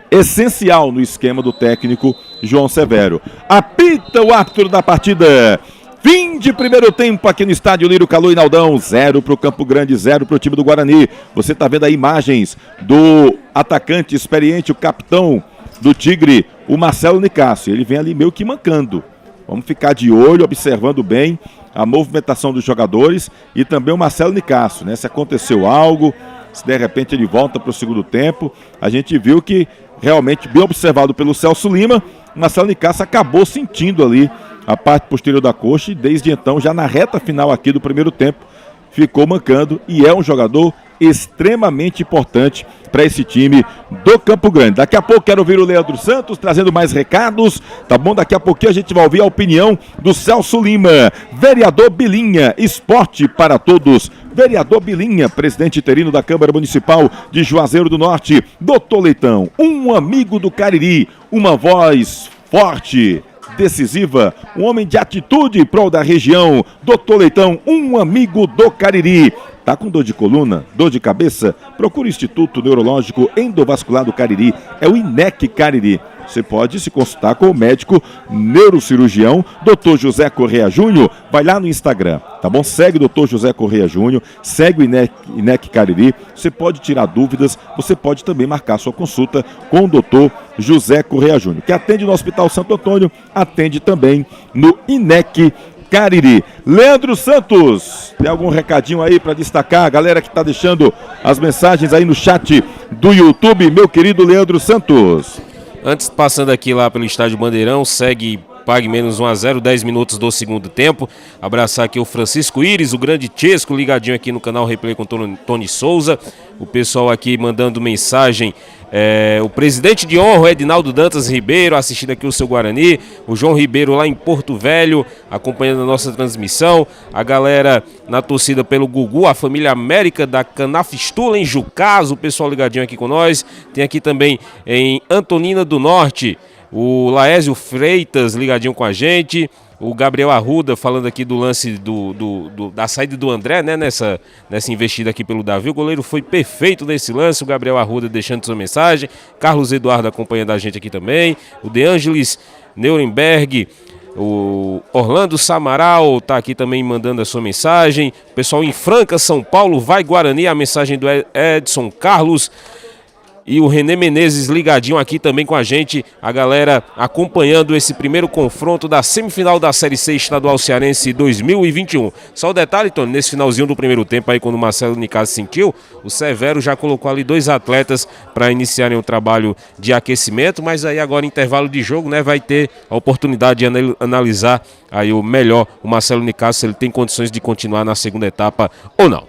essencial no esquema do técnico João Severo. Apita o árbitro da partida. Fim de primeiro tempo aqui no estádio Lírio Calô e Naldão. 0 para o Campo Grande, 0 para o time do Guarani. Você está vendo aí imagens do atacante experiente, o capitão do Tigre, o Marcelo Nicasso. Ele vem ali meio que mancando. Vamos ficar de olho, observando bem a movimentação dos jogadores e também o Marcelo Nicasso, né? Se aconteceu algo, se de repente ele volta para o segundo tempo. A gente viu que realmente, bem observado pelo Celso Lima, o Marcelo Nicasso acabou sentindo ali a parte posterior da coxa e desde então, já na reta final aqui do primeiro tempo, ficou mancando e é um jogador extremamente importante para esse time do Campo Grande. Daqui a pouco quero ouvir o Leandro Santos trazendo mais recados, tá bom? Daqui a pouquinho a gente vai ouvir a opinião do Celso Lima. Vereador Bilinha, esporte para todos. Vereador Bilinha, presidente interino da Câmara Municipal de Juazeiro do Norte. Doutor Leitão, um amigo do Cariri, uma voz forte, decisiva, um homem de atitude em prol da região. Doutor Leitão, um amigo do Cariri. Tá com dor de coluna, dor de cabeça? Procure o Instituto Neurológico Endovascular do Cariri, é o INEC Cariri. Você pode se consultar com o médico neurocirurgião Dr. José Correia Júnior. Vai lá no Instagram, tá bom? Segue o Dr. José Correia Júnior, segue o INEC Cariri. Você pode tirar dúvidas, você pode também marcar sua consulta com o Dr. José Correia Júnior, que atende no Hospital Santo Antônio, atende também no INEC Cariri. Leandro Santos, tem algum recadinho aí para destacar? A galera que está deixando as mensagens aí no chat do YouTube, meu querido Leandro Santos. Antes, passando aqui lá pelo estádio Bandeirão, segue Pague menos 1-0, 10 minutos do segundo tempo. Abraçar aqui o Francisco Iris, o grande Chesco, ligadinho aqui no canal Replay com Tony Souza. O pessoal aqui mandando mensagem. O presidente de honra, o Edinaldo Dantas Ribeiro, assistindo aqui o seu Guarani. O João Ribeiro lá em Porto Velho, acompanhando a nossa transmissão. A galera na torcida pelo Gugu, a família América da Canafistula em Jucás, o pessoal ligadinho aqui com nós. Tem aqui também em Antonina do Norte, o Laésio Freitas ligadinho com a gente. O Gabriel Arruda falando aqui do lance da saída do André, né, nessa investida aqui pelo Davi. O goleiro foi perfeito nesse lance. O Gabriel Arruda deixando sua mensagem. Carlos Eduardo acompanhando a gente aqui também. O De Angelis Nuremberg. O Orlando Samaral está aqui também mandando a sua mensagem. O pessoal em Franca, São Paulo, vai Guarani. A mensagem do Edson Carlos. e o René Menezes ligadinho aqui também com a gente, a galera acompanhando esse primeiro confronto da semifinal da Série C Estadual Cearense 2021. Só o detalhe, Tony, nesse finalzinho do primeiro tempo aí, quando o Marcelo Nicásio sentiu, o Severo já colocou ali 2 atletas para iniciarem o trabalho de aquecimento, mas aí agora intervalo de jogo, né, vai ter a oportunidade de analisar aí o melhor, o Marcelo Nicásio, se ele tem condições de continuar na segunda etapa ou não.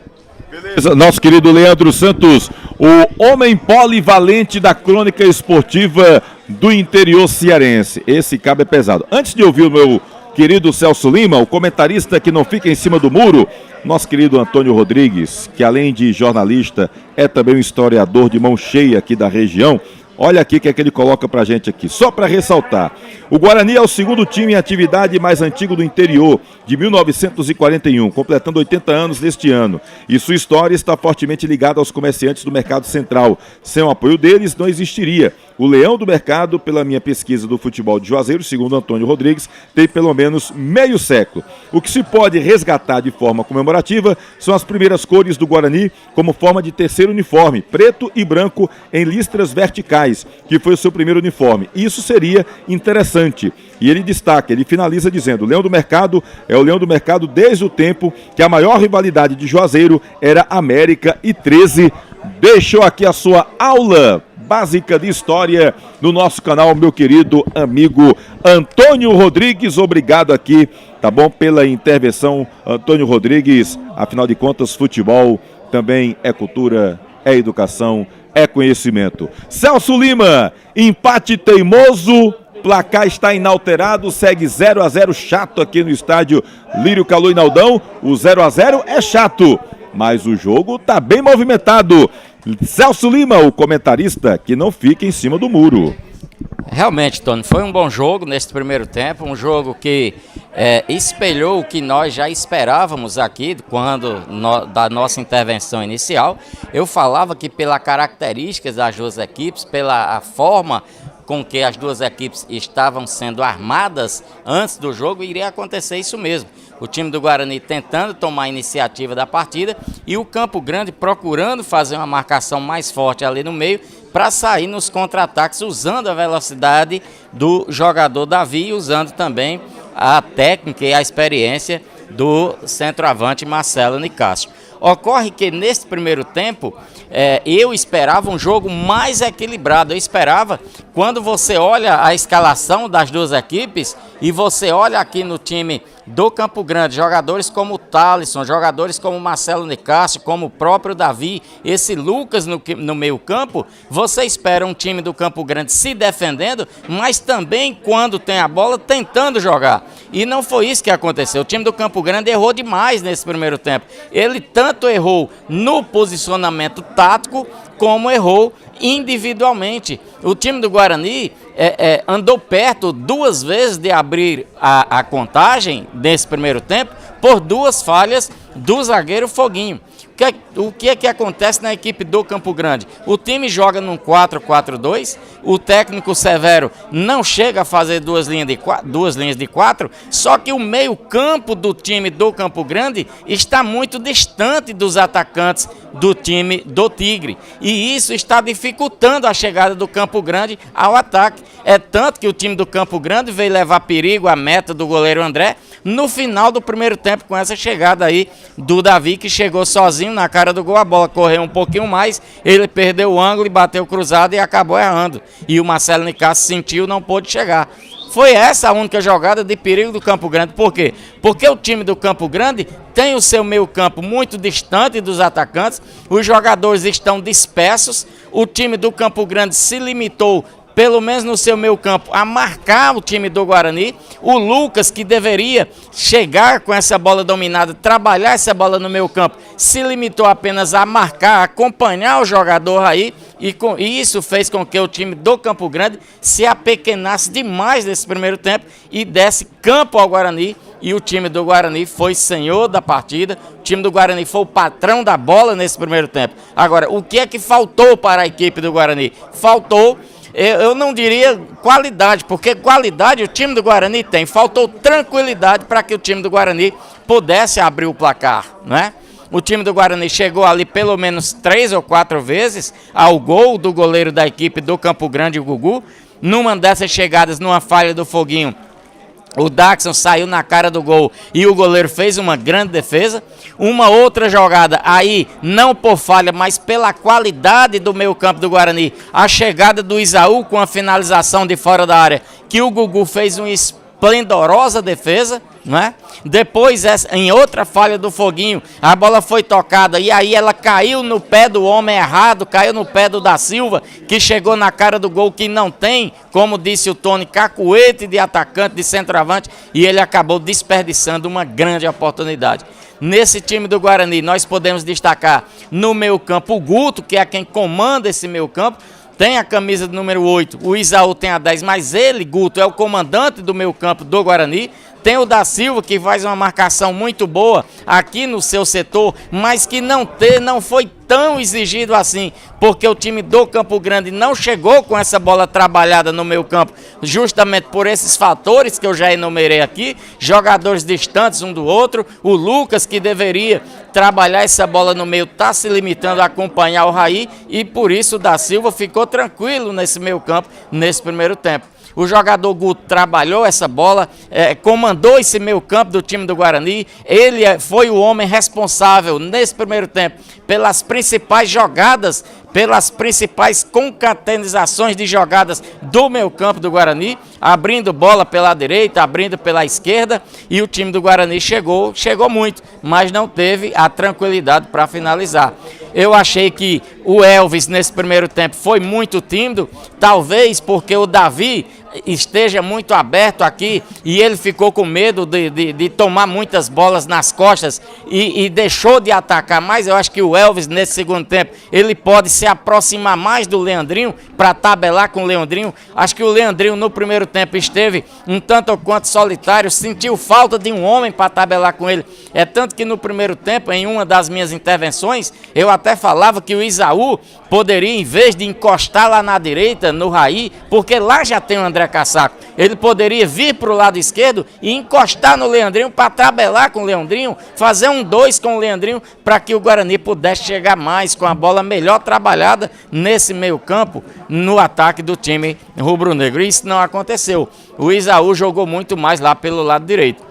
Beleza, nosso querido Leandro Santos, o homem polivalente da crônica esportiva do interior cearense. Esse cabo é pesado. Antes de ouvir o meu querido Celso Lima, o comentarista que não fica em cima do muro, nosso querido Antônio Rodrigues, que além de jornalista, é também um historiador de mão cheia aqui da região. Olha aqui o que é que ele coloca pra gente aqui, só para ressaltar. O Guarani é o segundo time em atividade mais antigo do interior, de 1941, completando 80 anos neste ano. E sua história está fortemente ligada aos comerciantes do mercado central. Sem o apoio deles, não existiria. O leão do mercado, pela minha pesquisa do futebol de Juazeiro, segundo Antônio Rodrigues, tem pelo menos meio século. O que se pode resgatar de forma comemorativa são as primeiras cores do Guarani como forma de terceiro uniforme, preto e branco em listras verticais, que foi o seu primeiro uniforme. Isso seria interessante. E ele destaca, ele finaliza dizendo: o Leão do Mercado é o Leão do Mercado desde o tempo que a maior rivalidade de Juazeiro era América e 13. Deixou aqui a sua aula básica de história no nosso canal, meu querido amigo Antônio Rodrigues. Obrigado aqui, tá bom, pela intervenção, Antônio Rodrigues. Afinal de contas, futebol também é cultura, é educação, é conhecimento. Celso Lima, empate teimoso, placar está inalterado, segue 0-0 chato aqui no estádio Lírio Calou Inaldão. O 0-0 é chato, mas o jogo tá bem movimentado. Celso Lima, o comentarista que não fica em cima do muro. Realmente, Tony, foi um bom jogo nesse primeiro tempo, um jogo que espelhou o que nós já esperávamos aqui da nossa intervenção inicial. Eu falava que pela características das duas equipes, pela forma com que as duas equipes estavam sendo armadas antes do jogo, iria acontecer isso mesmo. O time do Guarani tentando tomar a iniciativa da partida e o Campo Grande procurando fazer uma marcação mais forte ali no meio para sair nos contra-ataques, usando a velocidade do jogador Davi e usando também a técnica e a experiência do centroavante Marcelo Nicásio. Ocorre que nesse primeiro tempo eu esperava um jogo mais equilibrado. Eu esperava, quando você olha a escalação das duas equipes e você olha aqui no time do Campo Grande, jogadores como o Thalisson, jogadores como o Marcelo Nicásio, como o próprio Davi, esse Lucas no meio campo, você espera um time do Campo Grande se defendendo, mas também quando tem a bola tentando jogar. E não foi isso que aconteceu. O time do Campo Grande errou demais nesse primeiro tempo. Ele tanto errou no posicionamento tático, como errou individualmente. O time do Guarani andou perto 2 vezes de abrir a contagem nesse primeiro tempo por 2 falhas do zagueiro Foguinho. O que é que acontece na equipe do Campo Grande? O time joga num 4-4-2, o técnico Severo não chega a fazer 2 linhas de 4, só que o meio campo do time do Campo Grande está muito distante dos atacantes do time do Tigre, e isso está dificultando a chegada do Campo Grande ao ataque. É tanto que o time do Campo Grande veio levar perigo à meta do goleiro André no final do primeiro tempo, com essa chegada aí do Davi, que chegou sozinho na cara do gol, a bola correu um pouquinho mais, ele perdeu o ângulo e bateu cruzado e acabou errando. E o Marcelo Nicásio sentiu, não pôde chegar. Foi essa a única jogada de perigo do Campo Grande. Por quê? Porque o time do Campo Grande tem o seu meio campo muito distante dos atacantes, os jogadores estão dispersos, o time do Campo Grande se limitou, pelo menos no seu meio campo, a marcar o time do Guarani. O Lucas, que deveria chegar com essa bola dominada, trabalhar essa bola no meio campo, se limitou apenas a marcar, a acompanhar o jogador aí, e isso fez com que o time do Campo Grande se apequenasse demais nesse primeiro tempo e desse campo ao Guarani, e o time do Guarani foi senhor da partida, o time do Guarani foi o patrão da bola nesse primeiro tempo. Agora, o que é que faltou para a equipe do Guarani? Faltou, eu não diria qualidade, porque qualidade o time do Guarani tem. Faltou tranquilidade para que o time do Guarani pudesse abrir o placar, né? o time do Guarani chegou ali pelo menos 3 ou 4 vezes ao gol do goleiro da equipe do Campo Grande, o Gugu. Numa dessas chegadas, numa falha do Foguinho, o Daxon saiu na cara do gol e o goleiro fez uma grande defesa. Uma outra jogada, aí não por falha, mas pela qualidade do meio campo do Guarani, a chegada do Isaú com a finalização de fora da área, que o Gugu fez uma esplendorosa defesa, né? Depois, em outra falha do Foguinho, a bola foi tocada e aí ela caiu no pé do homem errado, caiu no pé do Da Silva, que chegou na cara do gol, que não tem, como disse o Tony, cacuete de atacante, de centroavante, e ele acabou desperdiçando uma grande oportunidade. Nesse time do Guarani, nós podemos destacar no meio campo o Guto, que é quem comanda esse meio campo. Tem a camisa do número 8, o Isaú tem a 10, mas ele, Guto, é o comandante do meio campo do Guarani. Tem o Da Silva, que faz uma marcação muito boa aqui no seu setor, mas que não foi tão exigido assim, porque o time do Campo Grande não chegou com essa bola trabalhada no meio campo, justamente por esses fatores que eu já enumerei aqui, jogadores distantes um do outro. O Lucas, que deveria trabalhar essa bola no meio, está se limitando a acompanhar o Raí, e por isso o Da Silva ficou tranquilo nesse meio campo, nesse primeiro tempo. O jogador Guto trabalhou essa bola, comandou esse meio campo do time do Guarani. Ele foi o homem responsável nesse primeiro tempo pelas principais jogadas, pelas principais concatenizações de jogadas do meio campo do Guarani, abrindo bola pela direita, abrindo pela esquerda, e o time do Guarani chegou muito, mas não teve a tranquilidade para finalizar. Eu achei que o Elvis nesse primeiro tempo foi muito tímido, talvez porque o Davi esteja muito aberto aqui e ele ficou com medo de tomar muitas bolas nas costas e deixou de atacar mais. Eu acho que o Elvis nesse segundo tempo ele pode se aproximar mais do Leandrinho para tabelar com o Leandrinho. Acho que o Leandrinho no primeiro tempo esteve um tanto ou quanto solitário, sentiu falta de um homem para tabelar com ele. É tanto que no primeiro tempo, em uma das minhas intervenções, eu até falava que o Isaú poderia, em vez de encostar lá na direita, no Raí, porque lá já tem o André Cassaco, ele poderia vir para o lado esquerdo e encostar no Leandrinho para tabelar com o Leandrinho, fazer um 2 com o Leandrinho, para que o Guarani pudesse chegar mais com a bola melhor trabalhada nesse meio campo, no ataque do time rubro-negro. Isso não aconteceu. O Isaú jogou muito mais lá pelo lado direito.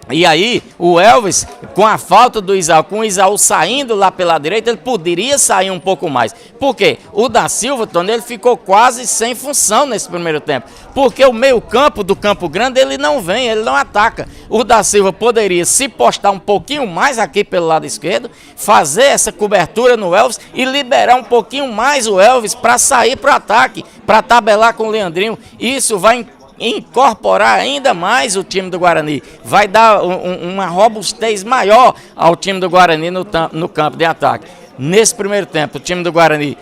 E aí, o Elvis, com a falta do Isaú, com o Isaú saindo lá pela direita, ele poderia sair um pouco mais. Por quê? O Da Silva, Tony, ele ficou quase sem função nesse primeiro tempo. Porque o meio-campo do Campo Grande, ele não vem, ele não ataca. O Da Silva poderia se postar um pouquinho mais aqui pelo lado esquerdo, fazer essa cobertura no Elvis e liberar um pouquinho mais o Elvis para sair para o ataque, para tabelar com o Leandrinho. Isso vai incorporar ainda mais o time do Guarani, vai dar uma robustez maior ao time do Guarani no campo de ataque. Nesse primeiro tempo, o time do Guarani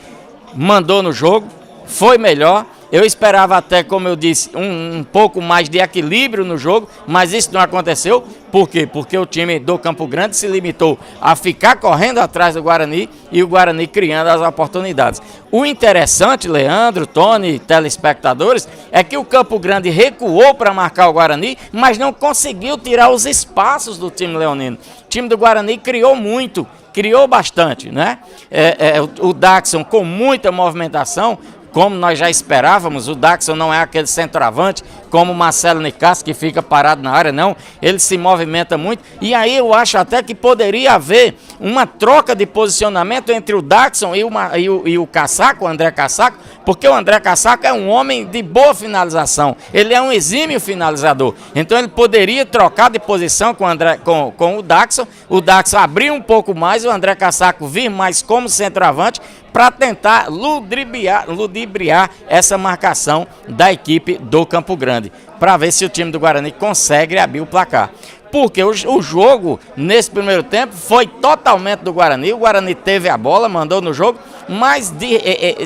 mandou no jogo, foi melhor. Eu esperava até, como eu disse, um pouco mais de equilíbrio no jogo, mas isso não aconteceu. Por quê? Porque o time do Campo Grande se limitou a ficar correndo atrás do Guarani e o Guarani criando as oportunidades. O interessante, Leandro, Tony, telespectadores, é que o Campo Grande recuou para marcar o Guarani, mas não conseguiu tirar os espaços do time leonino. O time do Guarani criou muito, criou bastante, né? O Daxon com muita movimentação, como nós já esperávamos. O Daxon não é aquele centroavante como o Marcelo Nicasso, que fica parado na área, não. Ele se movimenta muito. E aí eu acho até que poderia haver uma troca de posicionamento entre o Daxon e o Cassaco, o André Cassaco, porque o André Cassaco é um homem de boa finalização. Ele é um exímio finalizador. Então ele poderia trocar de posição com o Daxon. O Daxon abrir um pouco mais, o André Cassaco vir mais como centroavante, para tentar ludibriar essa marcação da equipe do Campo Grande, para ver se o time do Guarani consegue abrir o placar. Porque o jogo, nesse primeiro tempo, foi totalmente do Guarani. O Guarani teve a bola, mandou no jogo, mas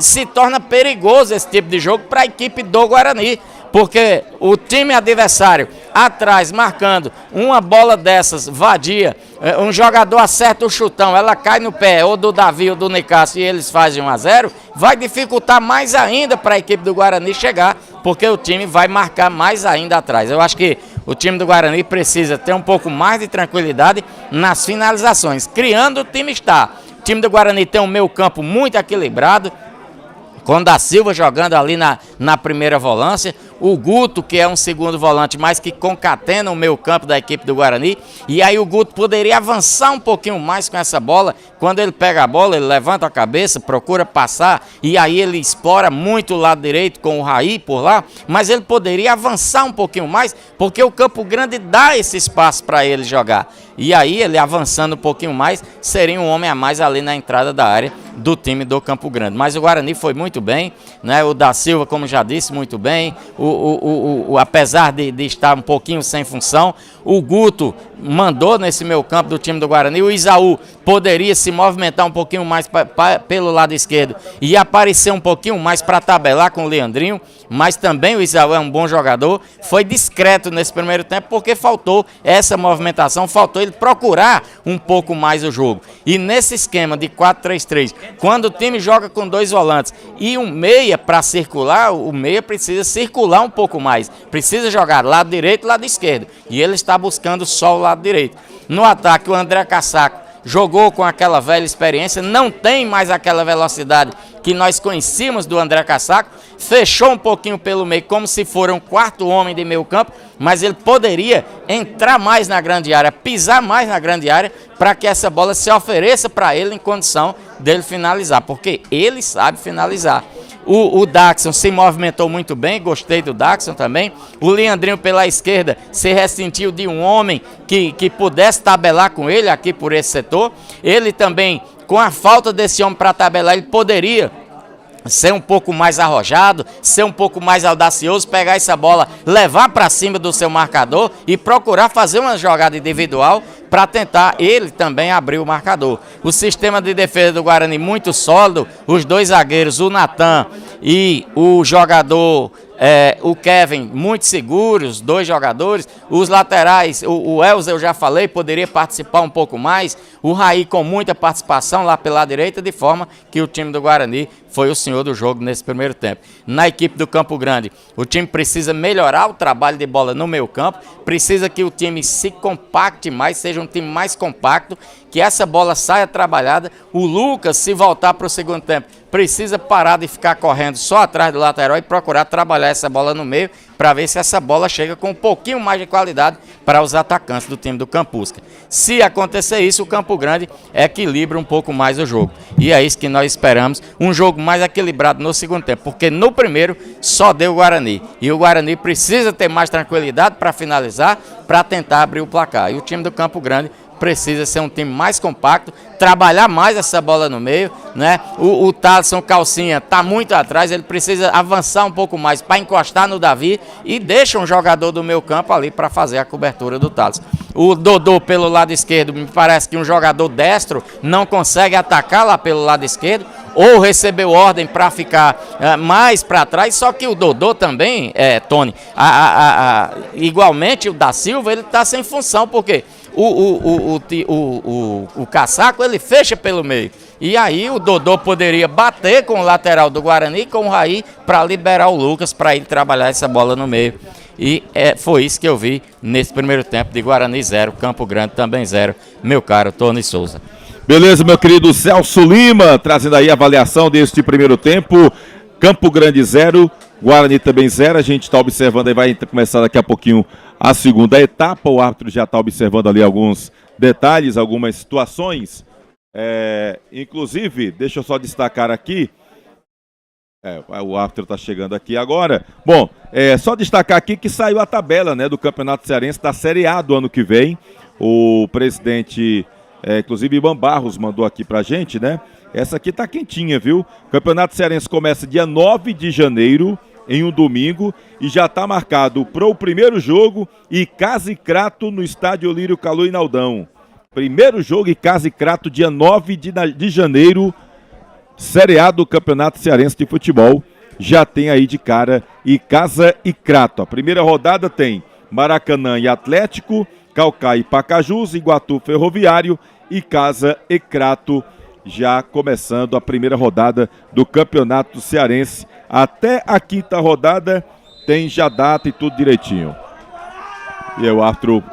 se torna perigoso esse tipo de jogo para a equipe do Guarani. Porque o time adversário atrás marcando uma bola dessas vadia, um jogador acerta o chutão, ela cai no pé ou do Davi ou do Nicasso e eles fazem 1-0, vai dificultar mais ainda para a equipe do Guarani chegar, porque o time vai marcar mais ainda atrás. Eu acho que O time do Guarani precisa ter um pouco mais de tranquilidade nas finalizações, criando o time está. O time do Guarani tem um meio campo muito equilibrado, com Da Silva jogando ali na primeira volância, o Guto, que é um segundo volante, mas que concatena o meio campo da equipe do Guarani, e aí o Guto poderia avançar um pouquinho mais com essa bola. Quando ele pega a bola, ele levanta a cabeça, procura passar, e aí ele explora muito o lado direito com o Raí por lá, mas ele poderia avançar um pouquinho mais, porque o Campo Grande dá esse espaço para ele jogar. E aí ele avançando um pouquinho mais, seria um homem a mais ali na entrada da área do time do Campo Grande. Mas o Guarani foi muito bem, né? O Da Silva, como já disse, muito bem. Apesar de estar um pouquinho sem função, o Guto mandou nesse meio campo do time do Guarani. O Isaú poderia se movimentar um pouquinho mais pelo lado esquerdo e aparecer um pouquinho mais para tabelar com o Leandrinho, mas também o Isaú é um bom jogador. Foi discreto nesse primeiro tempo porque faltou essa movimentação, faltou ele procurar um pouco mais o jogo. E nesse esquema de 4-3-3, quando o time joga com 2 volantes e um meia para circular, o meia precisa circular um pouco mais, precisa jogar lado direito e lado esquerdo, e ele está buscando só o lado direito. No ataque, o André Cassaco jogou com aquela velha experiência, não tem mais aquela velocidade que nós conhecíamos do André Cassaco, fechou um pouquinho pelo meio, como se fosse um quarto homem de meio campo, mas ele poderia entrar mais na grande área, pisar mais na grande área, para que essa bola se ofereça para ele em condição dele finalizar, porque ele sabe finalizar. O Daxon se movimentou muito bem, gostei do Daxon também. O Leandrinho pela esquerda se ressentiu de um homem que pudesse tabelar com ele aqui por esse setor. Ele também, com a falta desse homem para tabelar, ele poderia ser um pouco mais arrojado, ser um pouco mais audacioso, pegar essa bola, levar para cima do seu marcador e procurar fazer uma jogada individual para tentar ele também abrir o marcador. O sistema de defesa do Guarani muito sólido, os 2 zagueiros, o Natan e o jogador o Kevin muito seguros, 2 jogadores, os laterais, o Elza eu já falei, poderia participar um pouco mais, o Raí com muita participação lá pela direita, de forma que o time do Guarani foi o senhor do jogo nesse primeiro tempo. Na equipe do Campo Grande, o time precisa melhorar o trabalho de bola no meio campo, precisa que o time se compacte mais, seja um time mais compacto, que essa bola saia trabalhada. O Lucas, se voltar para o segundo tempo, precisa parar de ficar correndo só atrás do lateral e procurar trabalhar essa bola no meio para ver se essa bola chega com um pouquinho mais de qualidade para os atacantes do time do Campusca. Se acontecer isso, o Campo Grande equilibra um pouco mais o jogo. E é isso que nós esperamos, um jogo mais equilibrado no segundo tempo, porque no primeiro só deu o Guarani. E o Guarani precisa ter mais tranquilidade para finalizar, para tentar abrir o placar. E o time do Campo Grande precisa ser um time mais compacto, trabalhar mais essa bola no meio, né? O Thaleson Calcinha está muito atrás, ele precisa avançar um pouco mais para encostar no Davi e deixa um jogador do meio campo ali para fazer a cobertura do Thaleson. O Dodô pelo lado esquerdo, me parece que um jogador destro não consegue atacar lá pelo lado esquerdo, ou recebeu ordem para ficar mais para trás, só que o Dodô também, Tony, igualmente o Da Silva, ele está sem função, porque o Cassaco ele fecha pelo meio. E aí o Dodô poderia bater com o lateral do Guarani, com o Raí, para liberar o Lucas, para ele trabalhar essa bola no meio. E foi isso que eu vi nesse primeiro tempo de Guarani 0, Campo Grande também 0, meu caro Tony Souza. Beleza, meu querido Celso Lima, trazendo aí a avaliação deste primeiro tempo. Campo Grande 0, Guarani também 0. A gente está observando aí, vai começar daqui a pouquinho a segunda etapa. O árbitro já está observando ali alguns detalhes, algumas situações. Inclusive, deixa eu só destacar aqui. O árbitro está chegando aqui agora. Bom, só destacar aqui que saiu a tabela, né, do Campeonato Cearense da Série A do ano que vem. O presidente, inclusive Ivan Barros, mandou aqui pra gente, né? Essa aqui tá quentinha, viu? O Campeonato Cearense começa dia 9 de janeiro, em um domingo, e já está marcado para o primeiro jogo Icasa e Crato no estádio Olírio Calu e Naldão. Primeiro jogo Icasa e Crato, dia 9 de janeiro, Série A do Campeonato Cearense de Futebol. Já tem aí de cara Icasa e Crato. A primeira rodada tem Maracanã e Atlético, Caucaia e Pacajus, Iguatu Ferroviário, Icasa e Crato. Já começando a primeira rodada do Campeonato Cearense. Até a quinta rodada tem já data e tudo direitinho. E aí o árbitro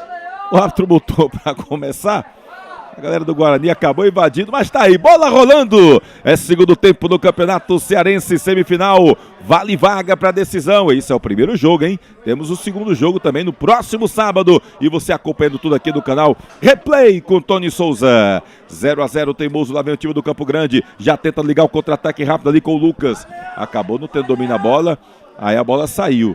botou para começar. A galera do Guarani acabou invadindo, mas tá aí, bola rolando. É segundo tempo no Campeonato Cearense, semifinal. Vale vaga para decisão. Esse é o primeiro jogo, hein? Temos o segundo jogo também no próximo sábado. E você acompanhando tudo aqui no canal Replay com Tony Souza. 0-0, Teimoso, lá vem o time do Campo Grande. Já tenta ligar o contra-ataque rápido ali com o Lucas. Acabou não tendo domínio da bola. Aí a bola saiu.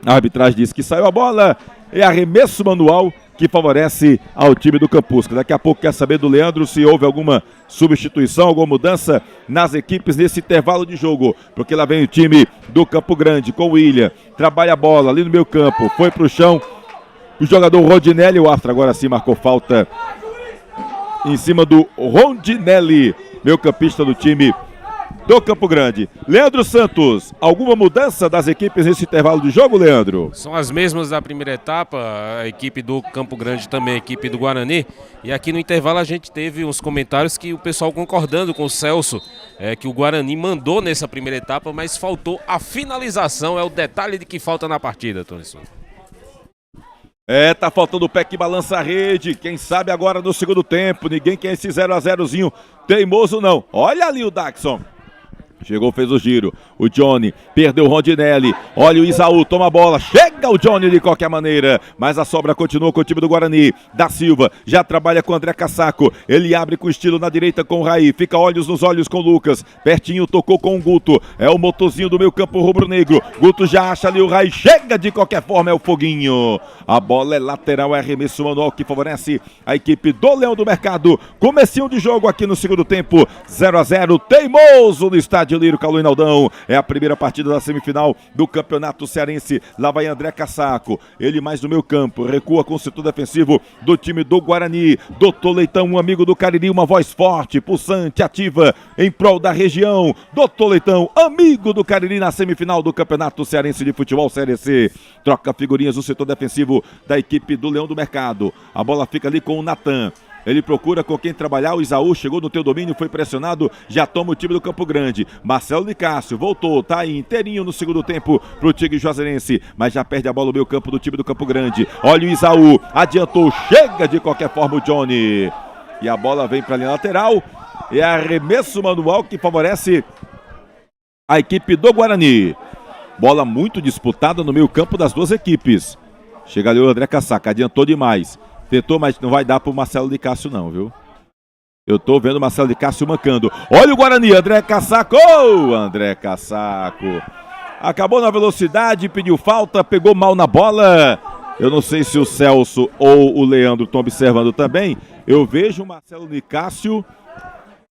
A arbitragem disse que saiu a bola. É arremesso manual que favorece ao time do Campusca. Daqui a pouco quer saber do Leandro se houve alguma substituição, alguma mudança nas equipes nesse intervalo de jogo. Porque lá vem o time do Campo Grande com o William. Trabalha a bola ali no meio campo. Foi pro chão. O jogador Rondinelli, o árbitro agora sim marcou falta em cima do Rondinelli, meio campista do time do Campo Grande. Leandro Santos, alguma mudança das equipes nesse intervalo de jogo, Leandro? São as mesmas da primeira etapa, a equipe do Campo Grande também, a equipe do Guarani. E aqui no intervalo a gente teve uns comentários que o pessoal concordando com o Celso, que o Guarani mandou nessa primeira etapa, mas faltou a finalização, é o detalhe de que falta na partida, Tony Souza. Tá faltando o pé que balança a rede. Quem sabe agora no segundo tempo. Ninguém quer esse 0-0zinho teimoso, não. Olha ali o Daxon. Chegou, fez o giro. O Johnny perdeu o Rondinelli. Olha o Isaú, toma a bola. Chega o Johnny de qualquer maneira. Mas a sobra continua com o time do Guarani. Da Silva já trabalha com o André Cassaco. Ele abre com estilo na direita com o Raí. Fica olhos nos olhos com o Lucas. Pertinho, tocou com o Guto. É o motorzinho do meio campo rubro-negro. Guto já acha ali o Raí. Chega de qualquer forma, é o Foguinho. A bola é lateral, é arremesso manual que favorece a equipe do Leão do Mercado. Comecinho de jogo aqui no segundo tempo. 0-0, teimoso no estádio Lírio Calu Inaldão. É a primeira partida da semifinal do Campeonato Cearense. Lá vai André Cassaco. Ele mais no meio campo. Recua com o setor defensivo do time do Guarani. Doutor Leitão, um amigo do Cariri, uma voz forte, pulsante, ativa em prol da região. Doutor Leitão, amigo do Cariri na semifinal do Campeonato Cearense de Futebol Série C. Troca figurinhas do setor defensivo da equipe do Leão do Mercado. A bola fica ali com o Natan. Ele procura com quem trabalhar, o Isaú chegou no teu domínio, foi pressionado, já toma o time do Campo Grande. Marcelo Nicásio voltou, tá aí inteirinho no segundo tempo pro Tigre Juazeirense, mas já perde a bola no meio campo do time do Campo Grande. Olha o Isaú, adiantou, chega de qualquer forma o Johnny. E a bola vem pra linha lateral, é arremesso manual que favorece a equipe do Guarani. Bola muito disputada no meio campo das duas equipes. Chega ali o André Cassaca, adiantou demais. Tentou, mas não vai dar pro Marcelo Nicásio não, viu? Eu tô vendo o Marcelo Nicásio mancando. Olha o Guarani, André Cassaco! André Cassaco. Acabou na velocidade, pediu falta, pegou mal na bola. Eu não sei se o Celso ou o Leandro estão observando também. Eu vejo o Marcelo Nicásio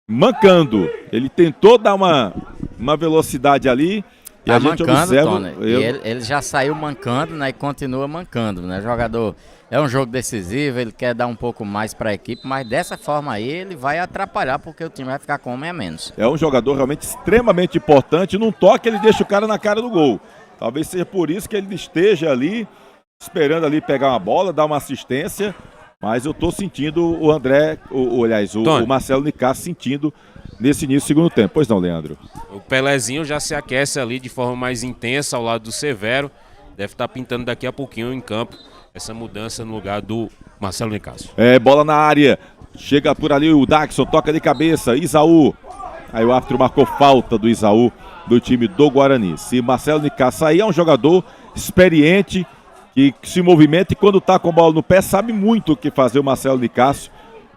mancando. Ele tentou dar uma velocidade ali. E a gente mancando, observa, Tony. Ele já saiu mancando, né? E continua mancando, né? Jogador, é um jogo decisivo, ele quer dar um pouco mais para a equipe, mas dessa forma aí ele vai atrapalhar porque o time vai ficar com homem a menos. É um jogador realmente extremamente importante. Num toque ele deixa o cara na cara do gol. Talvez seja por isso que ele esteja ali, esperando ali pegar uma bola, dar uma assistência. Mas eu tô sentindo o André, o Marcelo Nicásio sentindo nesse início do segundo tempo. Pois não, Leandro? O Pelezinho já se aquece ali de forma mais intensa ao lado do Severo. Deve estar pintando daqui a pouquinho em campo essa mudança no lugar do Marcelo Nicásio. Bola na área. Chega por ali o Daxon, toca de cabeça. Isaú. Aí o árbitro marcou falta do Isaú do time do Guarani. Se Marcelo Nicásio sair, é um jogador experiente que se movimenta e quando tá com a bola no pé sabe muito o que fazer o Marcelo Nicásio.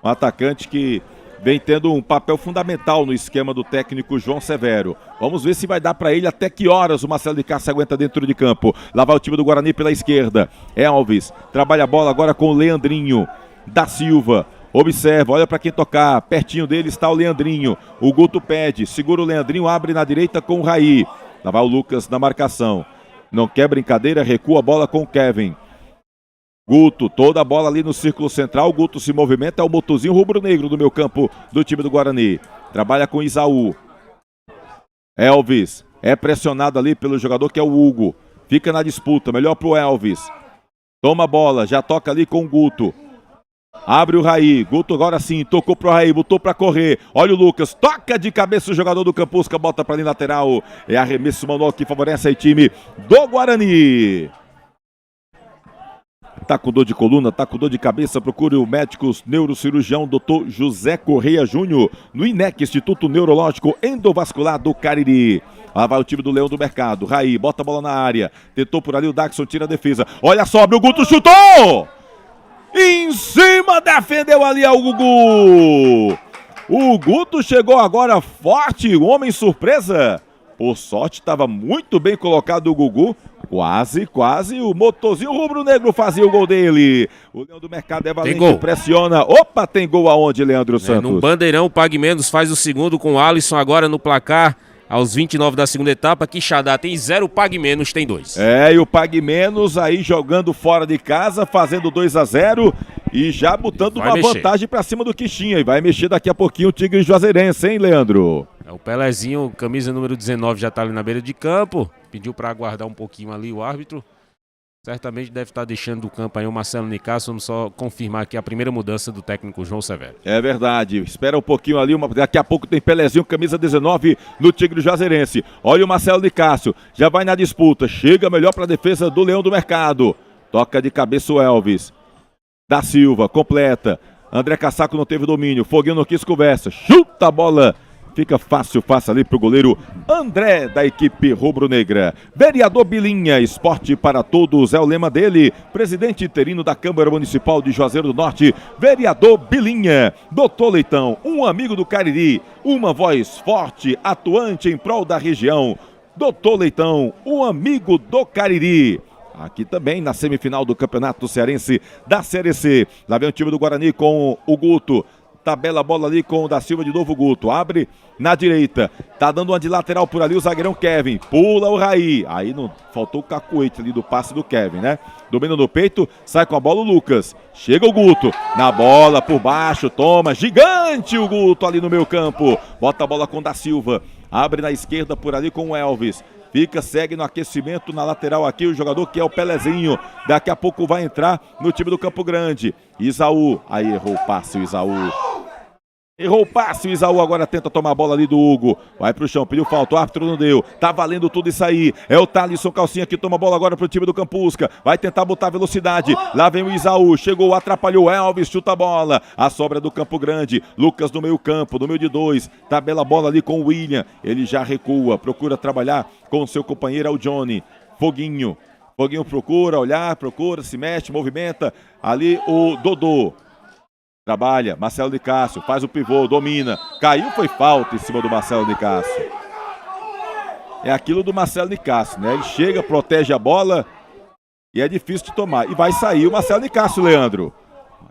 Um atacante que vem tendo um papel fundamental no esquema do técnico João Severo. Vamos ver se vai dar para ele até que horas o Marcelo Nicásio aguenta dentro de campo. Lá vai o time do Guarani pela esquerda. Alves trabalha a bola agora com o Leandrinho da Silva. Observa, olha para quem tocar. Pertinho dele está o Leandrinho. O Guto pede, segura o Leandrinho, abre na direita com o Raí. Lá vai o Lucas na marcação. Não quer brincadeira, recua a bola com o Kevin. Guto, toda a bola ali no círculo central, Guto se movimenta, é o motorzinho rubro-negro do meio campo do time do Guarani. Trabalha com Isaú. Elvis, é pressionado ali pelo jogador que é o Hugo. Fica na disputa, melhor pro Elvis. Toma a bola, já toca ali com o Guto. Abre o Raí, Guto agora sim, tocou pro Raí, botou pra correr. Olha o Lucas, toca de cabeça o jogador do Campusca, bota pra linha lateral. É arremesso manual que favorece o time do Guarani. tá com dor de coluna, tá com dor de cabeça, procure o médico neurocirurgião Dr. José Correia Júnior, no INEC, Instituto Neurológico Endovascular do Cariri. Lá vai o time do Leão do Mercado. Raí, bota a bola na área. Tentou por ali o Daxon, tira a defesa. Olha só, o Guto chutou! Em cima, defendeu ali o Gugu. O Guto chegou agora forte, o homem surpresa. Por sorte, estava muito bem colocado o Gugu. Quase o motorzinho rubro-negro fazia o gol dele. O Leão do Mercado é valente, pressiona. Opa, tem gol aonde, Leandro Santos? No Bandeirão, o Pague Menos faz o segundo com o Alisson agora no placar. Aos 29 da segunda etapa, Quixadá tem 0, Pague Menos tem 2. E o Pague Menos aí jogando fora de casa, fazendo 2-0 e já botando uma vantagem pra cima do Quixinha. E vai mexer daqui a pouquinho o Tigre Juazeirense, hein, Leandro? O Pelezinho, camisa número 19, já tá ali na beira de campo. Pediu pra aguardar um pouquinho ali o árbitro. Certamente deve estar deixando do campo aí o Marcelo Nicasso. Vamos só confirmar aqui a primeira mudança do técnico João Severo. É verdade. Espera um pouquinho ali. Daqui a pouco tem Pelezinho, camisa 19 no Tigre Juazeirense. Olha o Marcelo Nicasso. Já vai na disputa. Chega melhor para a defesa do Leão do Mercado. Toca de cabeça o Elvis. Da Silva, completa. André Cassaco não teve domínio. Foguinho não quis conversa. Chuta a bola. Fica fácil ali pro goleiro André, da equipe rubro-negra. Vereador Bilinha, esporte para todos, é o lema dele. Presidente interino da Câmara Municipal de Juazeiro do Norte, vereador Bilinha. Doutor Leitão, um amigo do Cariri, uma voz forte, atuante em prol da região. Doutor Leitão, um amigo do Cariri. Aqui também na semifinal do Campeonato Cearense da Série C. Lá vem o time do Guarani com o Guto. Tabela a bola ali com o da Silva de novo, Guto. Abre na direita. Tá dando uma de lateral por ali o zagueirão Kevin. Pula o Raí. Aí não faltou o cacuete ali do passe do Kevin, né? Domina no peito, sai com a bola o Lucas. Chega o Guto. Na bola por baixo, toma. Gigante o Guto ali no meio campo. Bota a bola com o da Silva. Abre na esquerda por ali com o Elvis. Segue no aquecimento na lateral aqui o jogador que é o Pelezinho. Daqui a pouco vai entrar no time do Campo Grande. Isaú. Aí errou o passe o Isaú. Errou o passe, o Isaú agora tenta tomar a bola ali do Hugo. Vai pro chão, pediu falta, o árbitro não deu. Tá valendo tudo isso aí. É o Thalisson Calcinha que toma a bola agora pro time do Campusca. Vai tentar botar velocidade. Lá vem o Isaú, chegou, atrapalhou o Elvis, chuta a bola. A sobra do Campo Grande. Lucas no meio campo, no meio de 2. Tabela a bola ali com o William. Ele já recua, procura trabalhar com o seu companheiro, é o Johnny. Foguinho procura olhar, se mexe, movimenta. Ali o Dodô. Trabalha, Marcelo de Cássio, faz o pivô, domina. Caiu, foi falta em cima do Marcelo de Cássio. É aquilo do Marcelo de Cássio, né? Ele chega, protege a bola e é difícil de tomar. E vai sair o Marcelo de Cássio, Leandro.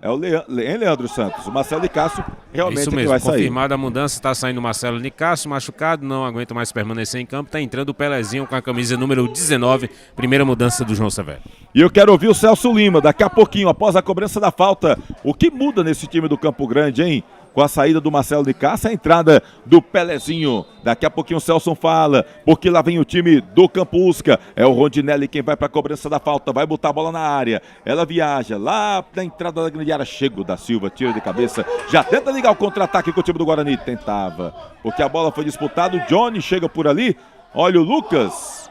É o Leandro Santos. O Marcelo Nicásio realmente isso mesmo, que vai sair. Confirmada a mudança, está saindo o Marcelo Nicásio, machucado, não aguenta mais permanecer em campo. Está entrando o Pelezinho com a camisa número 19, primeira mudança do João Severo. E eu quero ouvir o Celso Lima, daqui a pouquinho, após a cobrança da falta. O que muda nesse time do Campo Grande, hein? Com a saída do Marcelo de Cássio, a entrada do Pelezinho. Daqui a pouquinho o Celso fala, porque lá vem o time do Campusca. É o Rondinelli quem vai para a cobrança da falta, vai botar a bola na área. Ela viaja lá na entrada da grande área. Chega o da Silva, tira de cabeça. Já tenta ligar o contra-ataque com o time do Guarani. Tentava, porque a bola foi disputada. O Johnny chega por ali. Olha o Lucas.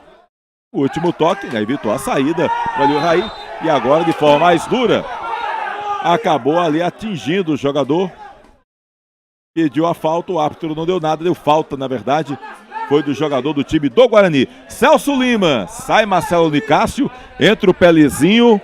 O último toque, né? Evitou a saída. Olha o Raí. E agora de forma mais dura. Acabou ali atingindo o jogador. Pediu a falta, o árbitro não deu nada, deu falta, na verdade, foi do jogador do time do Guarani. Celso Lima, sai Marcelo Nicásio, entra o Pelezinho.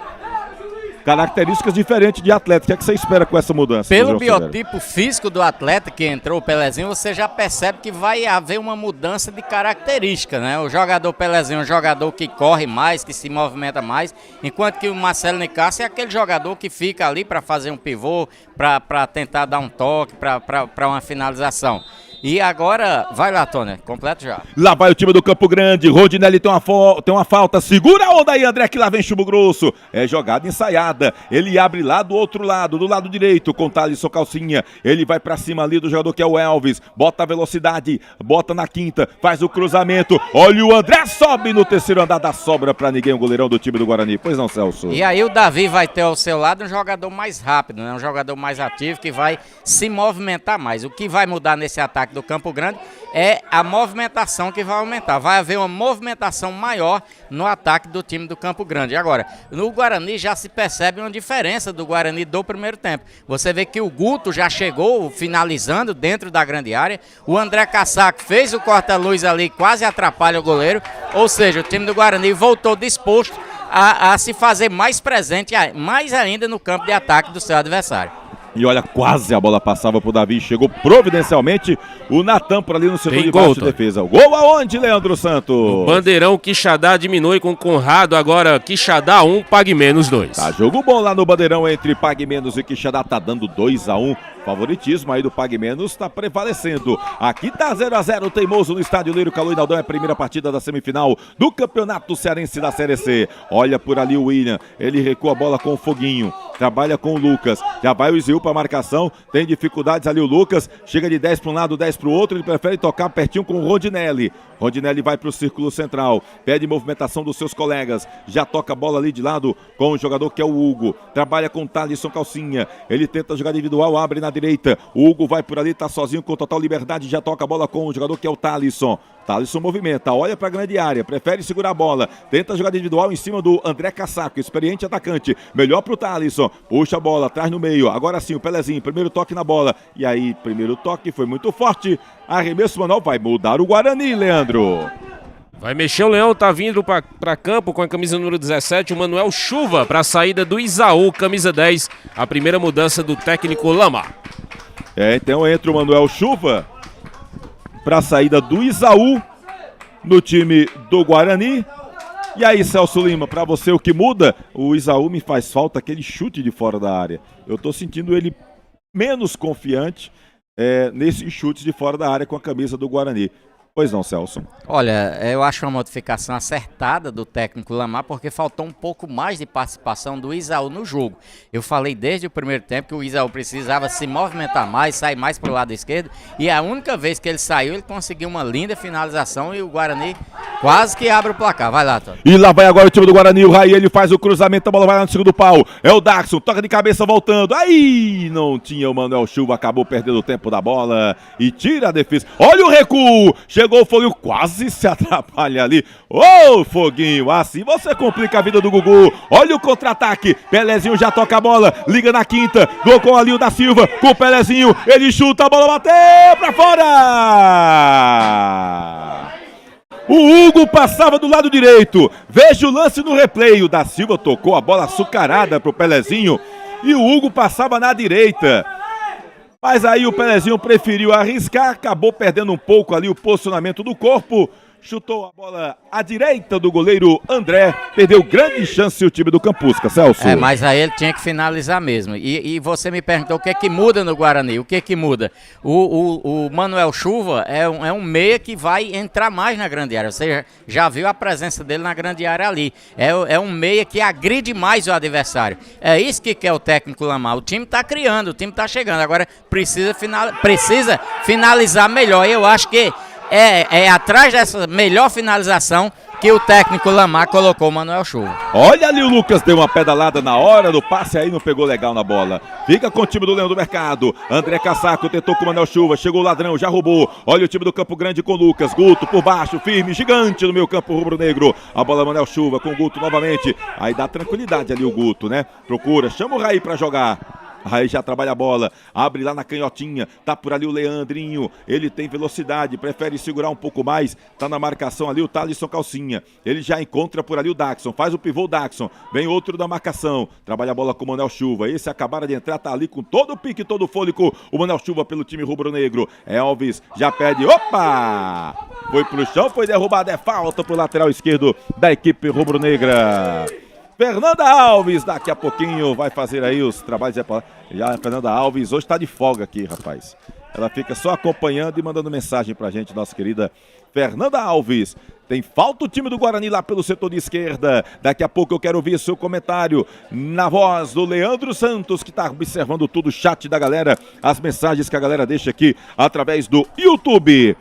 Características diferentes de atleta. O que é que você espera com essa mudança? Pelo biotipo físico do atleta que entrou, o Pelezinho, você já percebe que vai haver uma mudança de característica, né? O jogador Pelezinho é um jogador que corre mais, que se movimenta mais, enquanto que o Marcelo Nicásio é aquele jogador que fica ali para fazer um pivô, para tentar dar um toque, para uma finalização. E agora, vai lá, Tony, completo já. Lá vai o time do Campo Grande, Rondinelli tem uma falta, segura a onda aí, André, que lá vem Chumbo Grosso. É jogada ensaiada, ele abre lá do outro lado, do lado direito, com Thalisson Calcinha. Ele vai pra cima ali do jogador que é o Elvis, bota a velocidade, bota na quinta, faz o cruzamento. Olha o André, sobe no terceiro andar, dá sobra pra ninguém, o goleirão do time do Guarani. Pois não, Celso? E aí o Davi vai ter ao seu lado um jogador mais rápido, né? Um jogador mais ativo que vai se movimentar mais. O que vai mudar nesse ataque do Campo Grande, é a movimentação que vai aumentar. Vai haver uma movimentação maior no ataque do time do Campo Grande. Agora, no Guarani já se percebe uma diferença do Guarani do primeiro tempo. Você vê que o Guto já chegou finalizando dentro da grande área. O André Cassaco fez o corta-luz ali, quase atrapalha o goleiro. Ou seja, o time do Guarani voltou disposto a se fazer mais presente, mais ainda no campo de ataque do seu adversário. E olha, quase a bola passava pro Davi, chegou providencialmente o Natan por ali no setor de baixo de defesa. O gol aonde, Leandro Santos? O Bandeirão, Quixadá diminui com Conrado, agora Quixadá 1, Pague Menos 2. Tá, jogo bom lá no Bandeirão entre Pague Menos e Quixadá, tá dando 2-1. Favoritismo aí do Pague Menos está prevalecendo. Aqui tá 0-0, Teimoso no estádio Lírio Calou Hinaldão. É a primeira partida da semifinal do Campeonato Cearense da Série C. Olha por ali o William, ele recua a bola com o Foguinho, trabalha com o Lucas, já vai o Isiu para marcação, tem dificuldades ali o Lucas, chega de 10 para um lado, 10 para o outro, ele prefere tocar pertinho com o Rondinelli. Rondinelli vai para o círculo central, pede movimentação dos seus colegas, já toca a bola ali de lado com o jogador que é o Hugo, trabalha com o Thalisson Calcinha, ele tenta jogar individual, abre na direita, o Hugo vai por ali, tá sozinho com total liberdade, já toca a bola com o jogador que é o Thalisson. Thalisson movimenta, olha para a grande área, prefere segurar a bola, tenta jogar individual em cima do André Cassaco, experiente atacante, melhor pro Thalisson, puxa a bola, traz no meio, agora sim o Pelezinho, primeiro toque na bola, e aí, primeiro toque foi muito forte, arremesso manual vai mudar o Guarani, Leandro. Vai mexer o Leão, tá vindo para campo com a camisa número 17, o Manuel Chuva, para a saída do Isaú, camisa 10, a primeira mudança do técnico Lama. Então entra o Manuel Chuva para a saída do Isaú no time do Guarani. E aí, Celso Lima, para você o que muda? O Isaú me faz falta aquele chute de fora da área. Eu tô sentindo ele menos confiante nesses chutes de fora da área com a camisa do Guarani. Pois não, Celso. Olha, eu acho uma modificação acertada do técnico Lamar, porque faltou um pouco mais de participação do Isaú no jogo. Eu falei desde o primeiro tempo que o Isaú precisava se movimentar mais, sair mais para o lado esquerdo, e a única vez que ele saiu, ele conseguiu uma linda finalização e o Guarani quase que abre o placar. Vai lá, Tony. E lá vai agora o time do Guarani, o Raí, ele faz o cruzamento, a bola vai lá no segundo pau. É o Daxon, toca de cabeça voltando. Aí não tinha o Manuel Chuva, acabou perdendo o tempo da bola e tira a defesa. Olha o recuo! Chegou o Foguinho, quase se atrapalha ali. Ô, Foguinho, assim você complica a vida do Gugu. Olha o contra-ataque. Pelezinho já toca a bola, liga na quinta. Gol com ali o da Silva, com o Pelezinho. Ele chuta, a bola bateu pra fora. O Hugo passava do lado direito. Veja o lance no replay. O da Silva tocou a bola açucarada pro Pelezinho e o Hugo passava na direita. Mas aí o Pelezinho preferiu arriscar, acabou perdendo um pouco ali o posicionamento do corpo, chutou a bola à direita do goleiro André, perdeu grande chance o time do Campusca, Celso. Mas aí ele tinha que finalizar mesmo. E você me perguntou o que é que muda no Guarani, o que é que muda? O Manuel Chuva é um meia que vai entrar mais na grande área, você já viu a presença dele na grande área ali. É um meia que agride mais o adversário. É isso que quer o técnico Lamar. O time tá criando, o time tá chegando, agora precisa finalizar melhor. Eu acho que é atrás dessa melhor finalização que o técnico Lamar colocou o Manuel Chuva. Olha ali o Lucas, deu uma pedalada na hora do passe, aí não pegou legal na bola. Fica com o time do Leão do Mercado. André Cassaco tentou com o Manuel Chuva, chegou o ladrão, já roubou. Olha o time do Campo Grande com o Lucas. Guto por baixo, firme, gigante no meio campo rubro-negro. A bola Manuel Chuva com o Guto novamente. Aí dá tranquilidade ali o Guto, né? Procura, chama o Raí pra jogar. Aí já trabalha a bola, abre lá na canhotinha, tá por ali o Leandrinho, ele tem velocidade, prefere segurar um pouco mais, tá na marcação ali o Thalisson Calcinha, ele já encontra por ali o Daxon, faz o pivô Daxon, vem outro da marcação, trabalha a bola com o Manuel Chuva, esse acabaram de entrar, tá ali com todo o pique, todo o fôlego, o Manuel Chuva pelo time rubro-negro, Elvis já pede, opa, foi pro chão, foi derrubado, é falta pro lateral esquerdo da equipe rubro-negra. Fernanda Alves, daqui a pouquinho vai fazer aí os trabalhos. Já a Fernanda Alves hoje está de folga aqui, rapaz. Ela fica só acompanhando e mandando mensagem pra gente, nossa querida Fernanda Alves. Tem falta o time do Guarani lá pelo setor de esquerda. Daqui a pouco eu quero ouvir seu comentário na voz do Leandro Santos, que está observando tudo o chat da galera, as mensagens que a galera deixa aqui através do YouTube.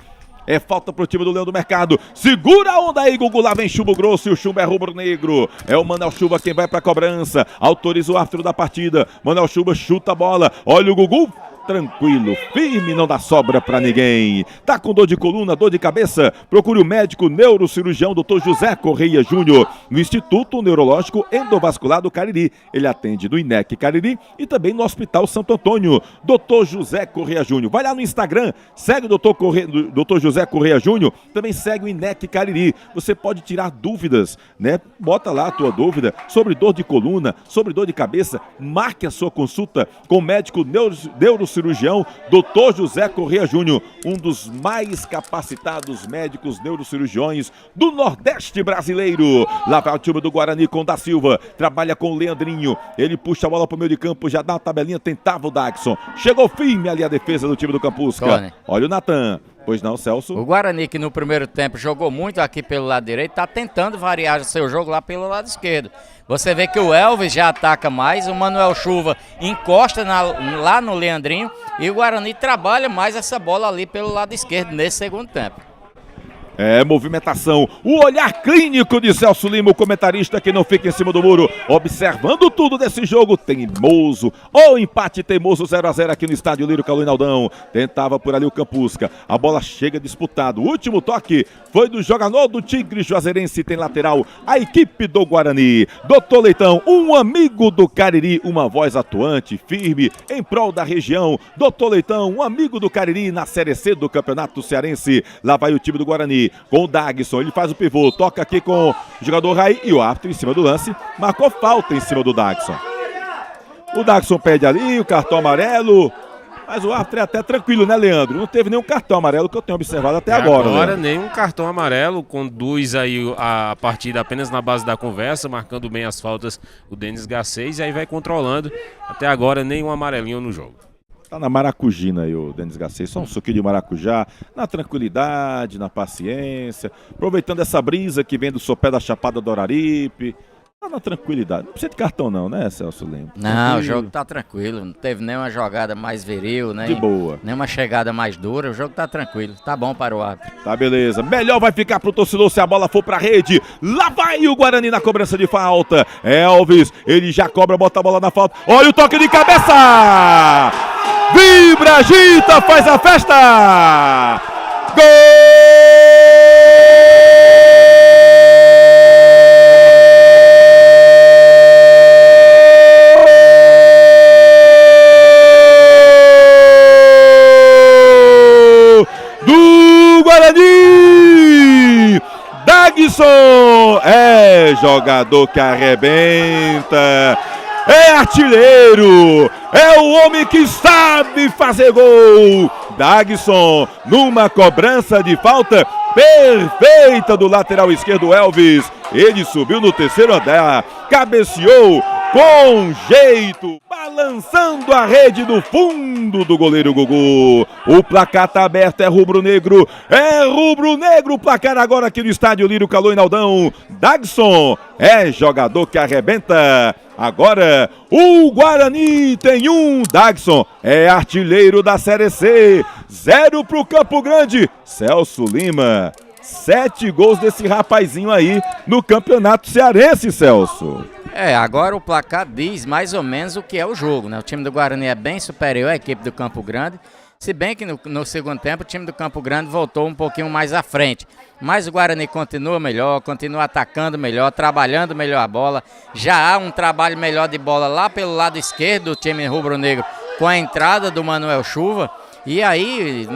É falta pro time do Leão do Mercado. Segura a onda aí, Gugu. Lá vem chumbo grosso e o chumbo é rubro-negro. É o Manuel Chuva quem vai pra cobrança. Autoriza o árbitro da partida. Manuel Chuva chuta a bola. Olha o Gugu. tranquilo, firme, não dá sobra pra ninguém. Tá com dor de coluna, dor de cabeça? Procure o médico neurocirurgião Dr. José Correia Júnior, no Instituto Neurológico Endovascular do Cariri. Ele atende no INEC Cariri e também no Hospital Santo Antônio. Dr. José Correia Júnior. Vai lá no Instagram, segue o Dr. José Correia Júnior, também segue o INEC Cariri. Você pode tirar dúvidas, né? Bota lá a tua dúvida sobre dor de coluna, sobre dor de cabeça. Marque a sua consulta com o médico neurocirurgião Dr. José Correia Júnior, um dos mais capacitados médicos neurocirurgiões do Nordeste brasileiro. Lá vai o time do Guarani com o Da Silva, trabalha com o Leandrinho, ele puxa a bola pro meio de campo, já dá uma tabelinha, tentava o Dagson, chegou firme ali a defesa do time do Campusca. Tony. Olha o Natan. Pois não, Celso? O Guarani, que no primeiro tempo jogou muito aqui pelo lado direito, está tentando variar o seu jogo lá pelo lado esquerdo. Você vê que o Elvis já ataca mais, o Manuel Chuva encosta lá no Leandrinho e o Guarani trabalha mais essa bola ali pelo lado esquerdo nesse segundo tempo. É, movimentação, o olhar clínico de Celso Lima, o comentarista que não fica em cima do muro, observando tudo desse jogo teimoso, ou empate teimoso 0-0 aqui no estádio Lírio Caluinaldão. Tentava por ali o Campusca, a bola chega disputado, o último toque foi do jogador do Tigre Juazeirense, tem lateral, a equipe do Guarani. Doutor Leitão, um amigo do Cariri, uma voz atuante, firme, em prol da região. Doutor Leitão, um amigo do Cariri na Série C do Campeonato Cearense. Lá vai o time do Guarani com o Dagson, ele faz o pivô, toca aqui com o jogador Raí e o árbitro em cima do lance, marcou falta em cima do Dagson. O Dagson pede ali o cartão amarelo, mas o árbitro é até tranquilo, né, Leandro? Não teve nenhum cartão amarelo que eu tenho observado até agora. Agora nenhum cartão amarelo, conduz aí a partida apenas na base da conversa, marcando bem as faltas o Denis Garcês, e aí vai controlando. Até agora nenhum amarelinho no jogo. Tá na maracujina aí o Denis Garcês, só um suquinho de maracujá, na tranquilidade, na paciência, aproveitando essa brisa que vem do sopé da Chapada do Araripe, tá na tranquilidade. Não precisa de cartão não, né, Celso Lima? Não, o jogo tá tranquilo, não teve nenhuma jogada mais viril, nem de boa, nenhuma chegada mais dura, o jogo tá tranquilo, tá bom para o árbitro. Tá beleza, melhor vai ficar pro torcedor se a bola for pra rede. Lá vai o Guarani na cobrança de falta, Elvis, ele já cobra, bota a bola na falta, olha o toque de cabeça! Vibra, agita, faz a festa! Gol do Guarani! Dagson é jogador que arrebenta, é artilheiro, é o homem que sabe fazer gol. Dagson numa cobrança de falta perfeita do lateral esquerdo Elvis. Ele subiu no terceiro andar, cabeceou com jeito, balançando a rede do fundo do goleiro Gugu. O placar tá aberto, é rubro-negro, o placar agora aqui no estádio Lírio Caluinaldão. Dagson é jogador que arrebenta. Agora o Guarani tem Dagson é artilheiro da Série C. 0 pro Campo Grande. Celso Lima, 7 gols desse rapazinho aí no Campeonato Cearense, Celso. Agora o placar diz mais ou menos o que é o jogo, né? O time do Guarani é bem superior à equipe do Campo Grande, se bem que no segundo tempo o time do Campo Grande voltou um pouquinho mais à frente. Mas o Guarani continua melhor, continua atacando melhor, trabalhando melhor a bola. Já há um trabalho melhor de bola lá pelo lado esquerdo do time rubro-negro com a entrada do Manuel Chuva. E aí,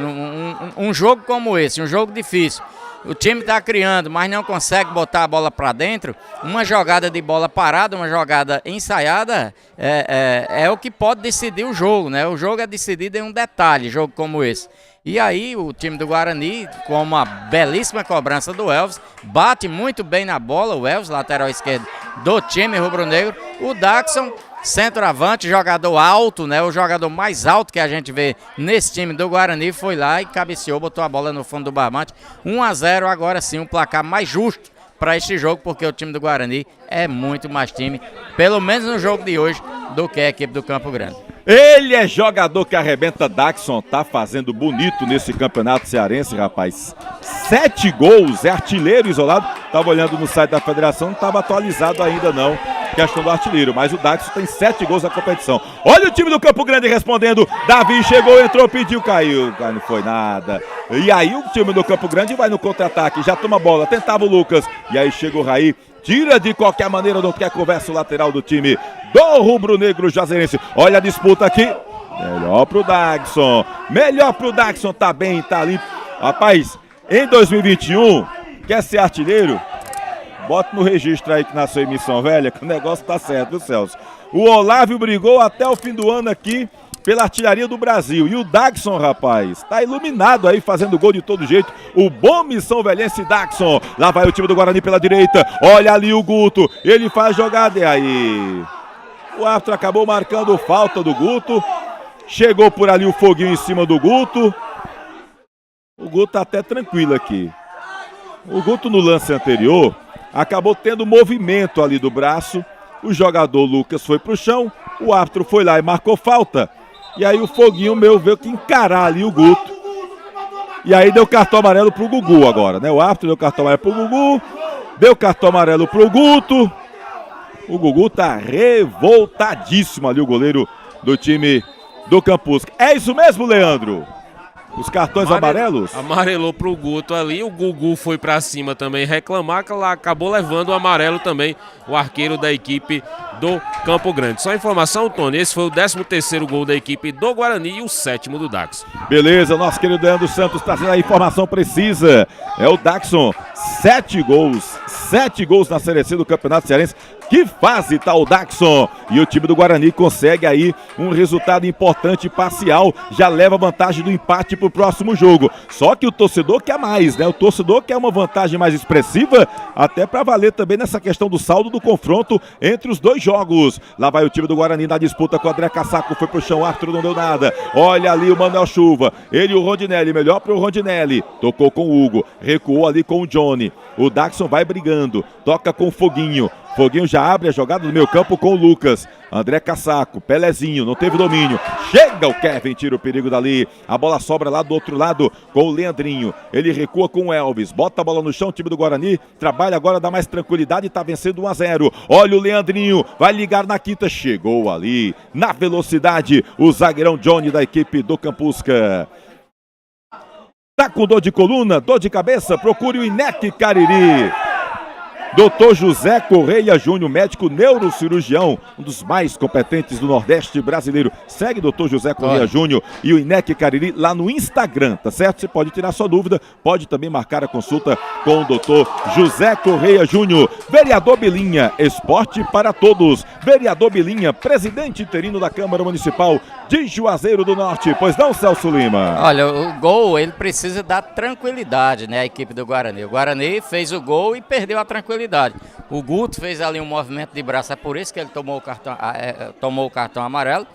um jogo como esse, um jogo difícil, o time está criando, mas não consegue botar a bola para dentro. Uma jogada de bola parada, uma jogada ensaiada, é o que pode decidir o jogo, né? O jogo é decidido em um detalhe, jogo como esse. E aí o time do Guarani, com uma belíssima cobrança do Elvis, bate muito bem na bola, o Elvis, lateral esquerdo do time rubro-negro. O Dagson, centroavante, jogador alto, né? O jogador mais alto que a gente vê nesse time do Guarani, foi lá e cabeceou, botou a bola no fundo do barbante. 1-0, agora sim, um placar mais justo para este jogo, porque o time do Guarani é muito mais time, pelo menos no jogo de hoje, do que a equipe do Campo Grande. Ele é jogador que arrebenta. Dagson tá fazendo bonito nesse campeonato cearense, rapaz. 7 gols, é artilheiro isolado. Tava olhando no site da federação, não tava atualizado ainda não. questão do artilheiro, mas o Daxon tem 7 gols na competição. Olha o time do Campo Grande respondendo. Davi chegou, entrou, pediu, caiu. Não foi nada. E aí o time do Campo Grande vai no contra-ataque, já toma a bola, tentava o Lucas. E aí chega o Raí, tira de qualquer maneira, não quer conversa o lateral do time do rubro-negro juazeirense. Olha a disputa aqui. Melhor pro Daxon, tá bem, tá limpo. Rapaz, em 2021, quer ser artilheiro? Bota no registro aí que na sua emissão, velha, que o negócio tá certo, viu, Celso? O Olávio brigou até o fim do ano aqui pela artilharia do Brasil. E o Daxon, rapaz, tá iluminado aí, fazendo gol de todo jeito. O bom missão velhense Daxon. Lá vai o time do Guarani pela direita. Olha ali o Guto. Ele faz jogada e aí o árbitro acabou marcando falta do Guto. Chegou por ali o Foguinho em cima do Guto. O Guto tá até tranquilo aqui. O Guto no lance anterior acabou tendo movimento ali do braço. O jogador Lucas foi pro chão. O árbitro foi lá e marcou falta. E aí o Foguinho veio que encarar ali o Guto. E aí deu cartão amarelo pro Gugu agora, né? O árbitro deu cartão amarelo pro Gugu. Deu cartão amarelo pro Guto. O Gugu tá revoltadíssimo ali, o goleiro do time do Campusca. É isso mesmo, Leandro? Os cartões amarelos? Amarelou pro Guto ali, o Gugu foi pra cima também reclamar, que ela acabou levando o amarelo também, o arqueiro da equipe do Campo Grande. Só informação, Tony, esse foi o 13º gol da equipe do Guarani e o 7º do Daxon. Beleza, nosso querido Leandro Santos trazendo a informação precisa. É o Daxon, 7 gols na Série C do Campeonato Cearense. Que fase tá o Daxon? E o time do Guarani consegue aí um resultado importante parcial, já leva vantagem do empate pro próximo jogo. Só que o torcedor quer mais, né? O torcedor quer uma vantagem mais expressiva, até para valer também nessa questão do saldo do confronto entre os dois jogos. Lá vai o time do Guarani na disputa com o André Cassaco, foi pro chão, o árbitro não deu nada. Olha ali o Manuel Chuva, ele e o Rondinelli, melhor pro Rondinelli. Tocou com o Hugo, recuou ali com o Johnny. O Daxon vai brigando, toca com o Foguinho. Foguinho já abre a jogada do meio campo com o Lucas. André Cassaco, Pelezinho, não teve domínio. Chega o Kevin, tira o perigo dali. A bola sobra lá do outro lado com o Leandrinho. Ele recua com o Elvis, bota a bola no chão, o time do Guarani. Trabalha agora, dá mais tranquilidade e tá vencendo 1-0. Olha o Leandrinho, vai ligar na quinta. Chegou ali, na velocidade, o zagueirão Johnny da equipe do Campusca. Tá com dor de coluna, dor de cabeça? Procure o INEC Cariri. Dr. José Correia Júnior, médico neurocirurgião, um dos mais competentes do Nordeste brasileiro. Segue Dr. José Correia Júnior e o INEC Cariri lá no Instagram, tá certo? Você pode tirar sua dúvida, pode também marcar a consulta com o Dr. José Correia Júnior. Vereador Bilinha, esporte para todos. Vereador Bilinha, presidente interino da Câmara Municipal de Juazeiro do Norte. Pois não, Celso Lima? Olha, o gol, ele precisa dar tranquilidade, né, a equipe do Guarani. O Guarani fez o gol e perdeu a tranquilidade. O Guto fez ali um movimento de braço, é por isso que ele tomou o cartão amarelo.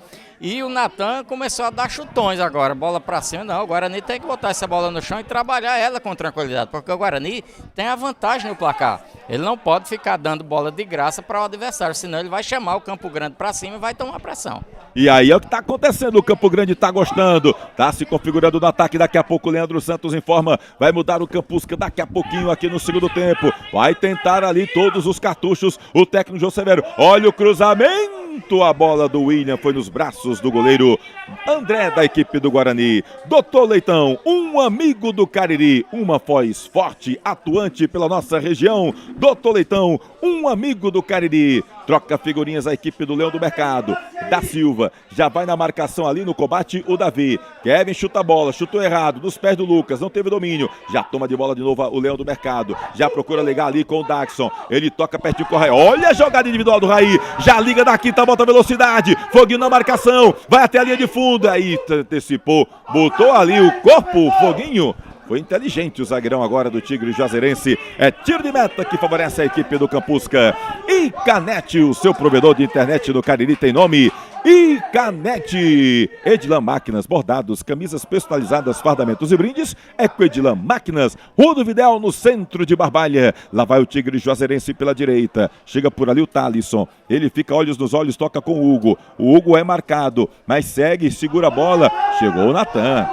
E o Natan começou a dar chutões agora, bola pra cima. Não, o Guarani tem que botar essa bola no chão e trabalhar ela com tranquilidade, porque o Guarani tem a vantagem no placar. Ele não pode ficar dando bola de graça para o adversário, senão ele vai chamar o Campo Grande pra cima e vai tomar pressão. E aí é o que tá acontecendo, o Campo Grande tá gostando, tá se configurando no ataque. Daqui a pouco o Leandro Santos informa, vai mudar o Campusca daqui a pouquinho aqui no segundo tempo. Vai tentar ali todos os cartuchos, o técnico João Severo. Olha o cruzamento, a bola do William foi nos braços do goleiro André da equipe do Guarani. Doutor Leitão, um amigo do Cariri, uma voz forte, atuante pela nossa região. Doutor Leitão, um amigo do Cariri. Troca figurinhas a equipe do Leão do Mercado. Da Silva, já vai na marcação ali no combate o Davi. Kevin chuta a bola, chutou errado, nos pés do Lucas, não teve domínio. Já toma de bola de novo o Leão do Mercado. Já procura ligar ali com o Daxon. Ele toca pertinho com o Raí. Olha a jogada individual do Raí. Já liga da quinta, bota velocidade. Foguinho na marcação, vai até a linha de fundo. Aí antecipou, botou ali o corpo, o Foguinho. Foi inteligente o zagueirão agora do Tigre Juazeirense. É tiro de meta que favorece a equipe do Campusca. Icanet, o seu provedor de internet do Cariri tem nome. Icanet. Edilan Máquinas, bordados, camisas personalizadas, fardamentos e brindes. É com Edilan Máquinas. Rua do Videl, no centro de Barbalha. Lá vai o Tigre Juazeirense pela direita. Chega por ali o Thalisson. Ele fica olhos nos olhos, toca com o Hugo. O Hugo é marcado, mas segue, segura a bola. Chegou o Natan.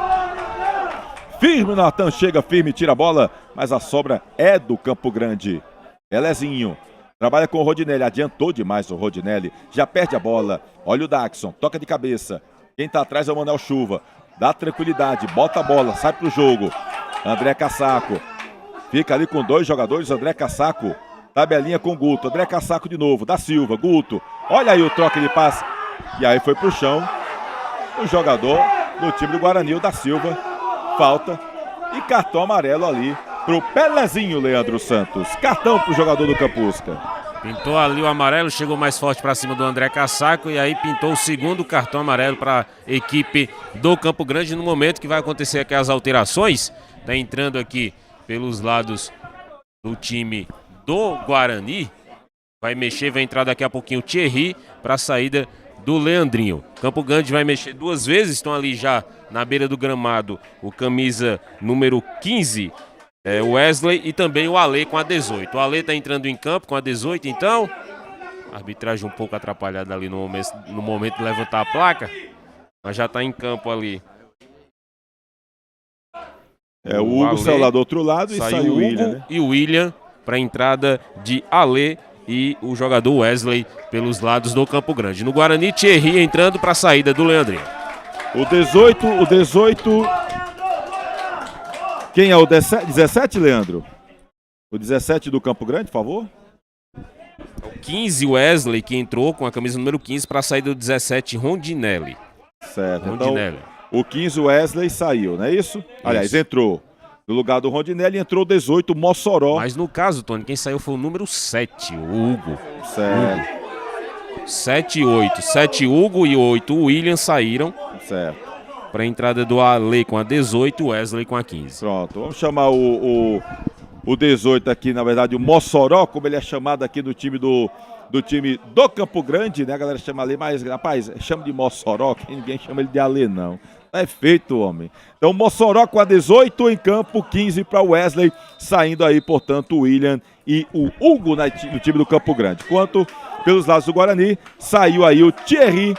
Firme, Natan chega firme, tira a bola, mas a sobra é do Campo Grande. Pelezinho, Trabalha com o Rodinelli, adiantou demais o Rodinelli, já perde a bola. Olha o Daxon, toca de cabeça. Quem tá atrás é o Manuel Chuva. Dá tranquilidade, bota a bola, sai pro jogo. André Cassaco. Fica ali com 2 jogadores, André Cassaco. Tabelinha com o Guto. André Cassaco de novo, da Silva, Guto. Olha aí o troca de passe. E aí foi pro chão o jogador do time do Guarani, o da Silva. Falta e cartão amarelo ali pro Pelezinho, Leandro Santos. Cartão pro jogador do Campusca. Pintou ali o amarelo, chegou mais forte para cima do André Cassaco e aí pintou o segundo cartão amarelo para a equipe do Campo Grande no momento que vai acontecer aqui as alterações. Tá entrando aqui pelos lados do time do Guarani. Vai mexer, vai entrar daqui a pouquinho o Thierry para a saída do Leandrinho. Campo Grande vai mexer 2 vezes, estão ali já na beira do gramado o camisa número 15, o Wesley, e também o Ale com a 18. O Ale tá entrando em campo com a 18, então. Arbitragem um pouco atrapalhada ali no momento de levantar a placa. Mas já tá em campo ali. O Hugo saiu lá do outro lado e saiu o William, né? E o William para a entrada de Ale e o jogador Wesley pelos lados do Campo Grande. No Guarani, Thierry entrando para a saída do Leandrinho. O 18... Quem é o 17, Leandro? O 17 do Campo Grande, por favor. O 15, Wesley, que entrou com a camisa número 15 para a saída do 17, Rondinelli. Certo, Rondinelli. Então o 15, Wesley, saiu, não é isso? Aliás, entrou. No lugar do Rondinelli entrou o 18, Mossoró. Mas no caso, Tony, quem saiu foi o número 7, o Hugo. Certo. 7 e 8. 7, Hugo, e 8, o William saíram. Certo. Para a entrada do Ale com a 18, Wesley com a 15. Pronto, vamos chamar o 18 aqui, na verdade, o Mossoró, como ele é chamado aqui do time do Campo Grande, né? A galera chama Ale, mas, rapaz, chama de Mossoró, que ninguém chama ele de Ale, não. É feito, homem. Então, Mossoró com a 18 em campo, 15 para o Wesley, saindo aí, portanto, o William e o Hugo no time do Campo Grande. Quanto pelos lados do Guarani, saiu aí o Thierry.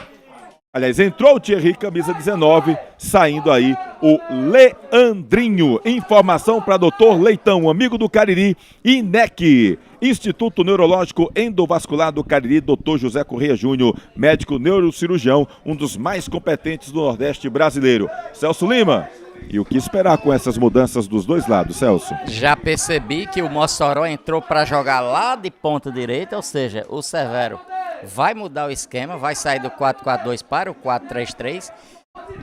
Aliás, entrou o Thierry, camisa 19, saindo aí o Leandrinho. Informação para Dr. Leitão, amigo do Cariri, INEC, Instituto Neurológico Endovascular do Cariri, Dr. José Correia Júnior, médico neurocirurgião, um dos mais competentes do Nordeste brasileiro. Celso Lima, e o que esperar com essas mudanças dos dois lados, Celso? Já percebi que o Mossoró entrou para jogar lá de ponta direita, ou seja, o Severo vai mudar o esquema, vai sair do 4-4-2 para o 4-3-3.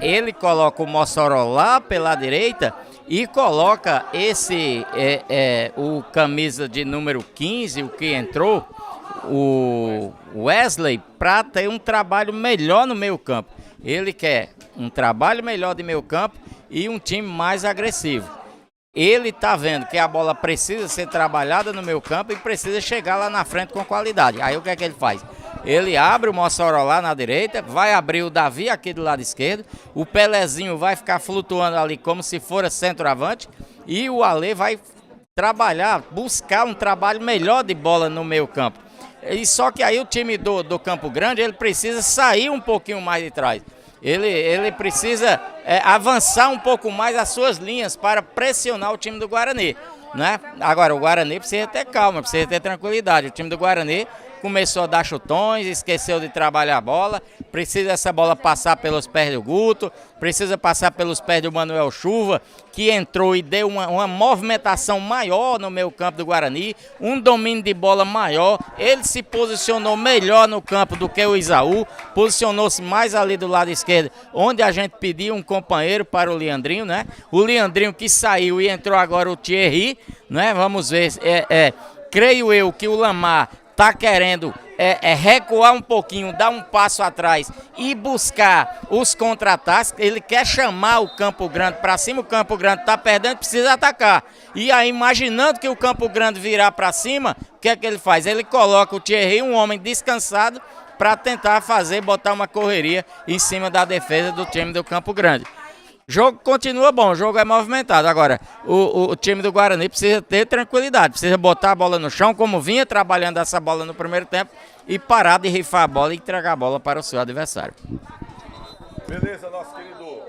Ele coloca o Mossoró lá pela direita e coloca o camisa de número 15, o que entrou, o Wesley, para ter um trabalho melhor no meio campo. Ele quer um trabalho melhor de meio campo e um time mais agressivo. Ele tá vendo que a bola precisa ser trabalhada no meio campo e precisa chegar lá na frente com qualidade. Aí o que é que ele faz? Ele abre o Mossoró lá na direita, vai abrir o Davi aqui do lado esquerdo, o Pelezinho vai ficar flutuando ali como se fosse centroavante e o Ale vai trabalhar, buscar um trabalho melhor de bola no meio campo. E só que aí o time do Campo Grande, ele precisa sair um pouquinho mais de trás. Ele precisa avançar um pouco mais as suas linhas para pressionar o time do Guarani, né? Agora, o Guarani precisa ter calma, precisa ter tranquilidade. O time do Guarani começou a dar chutões, esqueceu de trabalhar a bola, precisa essa bola passar pelos pés do Guto, precisa passar pelos pés do Manuel Chuva, que entrou e deu uma movimentação maior no meio campo do Guarani, um domínio de bola maior, ele se posicionou melhor no campo do que o Isaú, posicionou-se mais ali do lado esquerdo, onde a gente pediu um companheiro para o Leandrinho, né? O Leandrinho que saiu e entrou agora o Thierry, né? Vamos ver, creio eu que o Lamar está querendo recuar um pouquinho, dar um passo atrás e buscar os contra-ataques. Ele quer chamar o Campo Grande para cima, o Campo Grande está perdendo, precisa atacar. E aí, imaginando que o Campo Grande virar para cima, o que é que ele faz? Ele coloca o Thierry, um homem descansado, para tentar botar uma correria em cima da defesa do time do Campo Grande. O jogo continua bom, o jogo é movimentado. Agora, o time do Guarani precisa ter tranquilidade, precisa botar a bola no chão, como vinha trabalhando essa bola no primeiro tempo, e parar de rifar a bola e entregar a bola para o seu adversário. Beleza, nosso querido.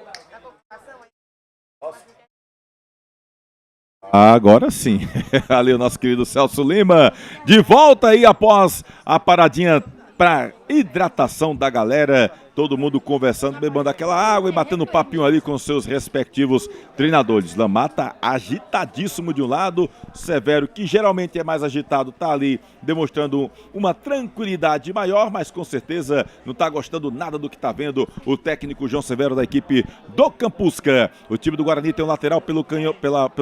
Agora sim. Ali o nosso querido Celso Lima, de volta aí após a paradinha para hidratação da galera. Todo mundo conversando, bebendo aquela água e batendo papinho ali com seus respectivos treinadores. Lamata agitadíssimo de um lado, Severo, que geralmente é mais agitado, tá ali demonstrando uma tranquilidade maior, mas com certeza não tá gostando nada do que tá vendo o técnico João Severo da equipe do Campusca. O time do Guarani tem um lateral pelo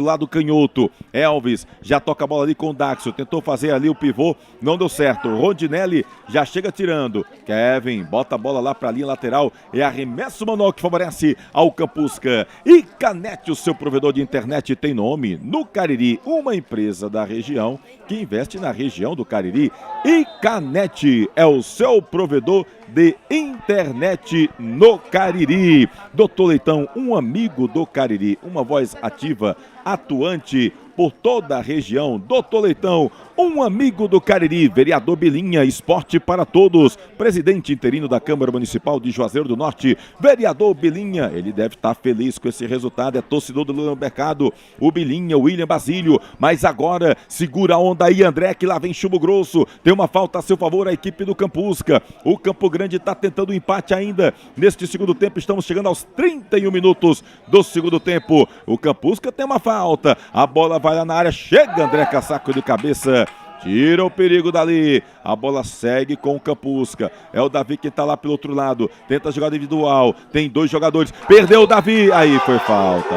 lado canhoto. Elvis já toca a bola ali com o Daxo, tentou fazer ali o pivô, não deu certo. Rondinelli já chega tirando. Kevin bota a bola lá pra linha lateral, é arremesso manual que favorece ao Campusca. E Canete, o seu provedor de internet, tem nome no Cariri, uma empresa da região que investe na região do Cariri. E Canete é o seu provedor de internet no Cariri. Doutor Leitão, um amigo do Cariri, uma voz ativa, atuante por toda a região. Doutor Leitão, um amigo do Cariri. Vereador Bilinha, esporte para todos. Presidente interino da Câmara Municipal de Juazeiro do Norte, vereador Bilinha. Ele deve estar feliz com esse resultado, é torcedor do mercado. O Bilinha, o William Basílio. Mas agora, segura a onda aí, André, que lá vem chumbo grosso. Tem uma falta a seu favor a equipe do Campusca. O Campo Grande está tentando o empate ainda. Neste segundo tempo, estamos chegando aos 31 minutos do segundo tempo. O Campusca tem uma falta. A bola vai lá na área, chega André Cassaco de cabeça. Tira o perigo dali, a bola segue com o Campusca, é o Davi que tá lá pelo outro lado, tenta a jogada individual, tem dois jogadores, perdeu o Davi, aí foi falta.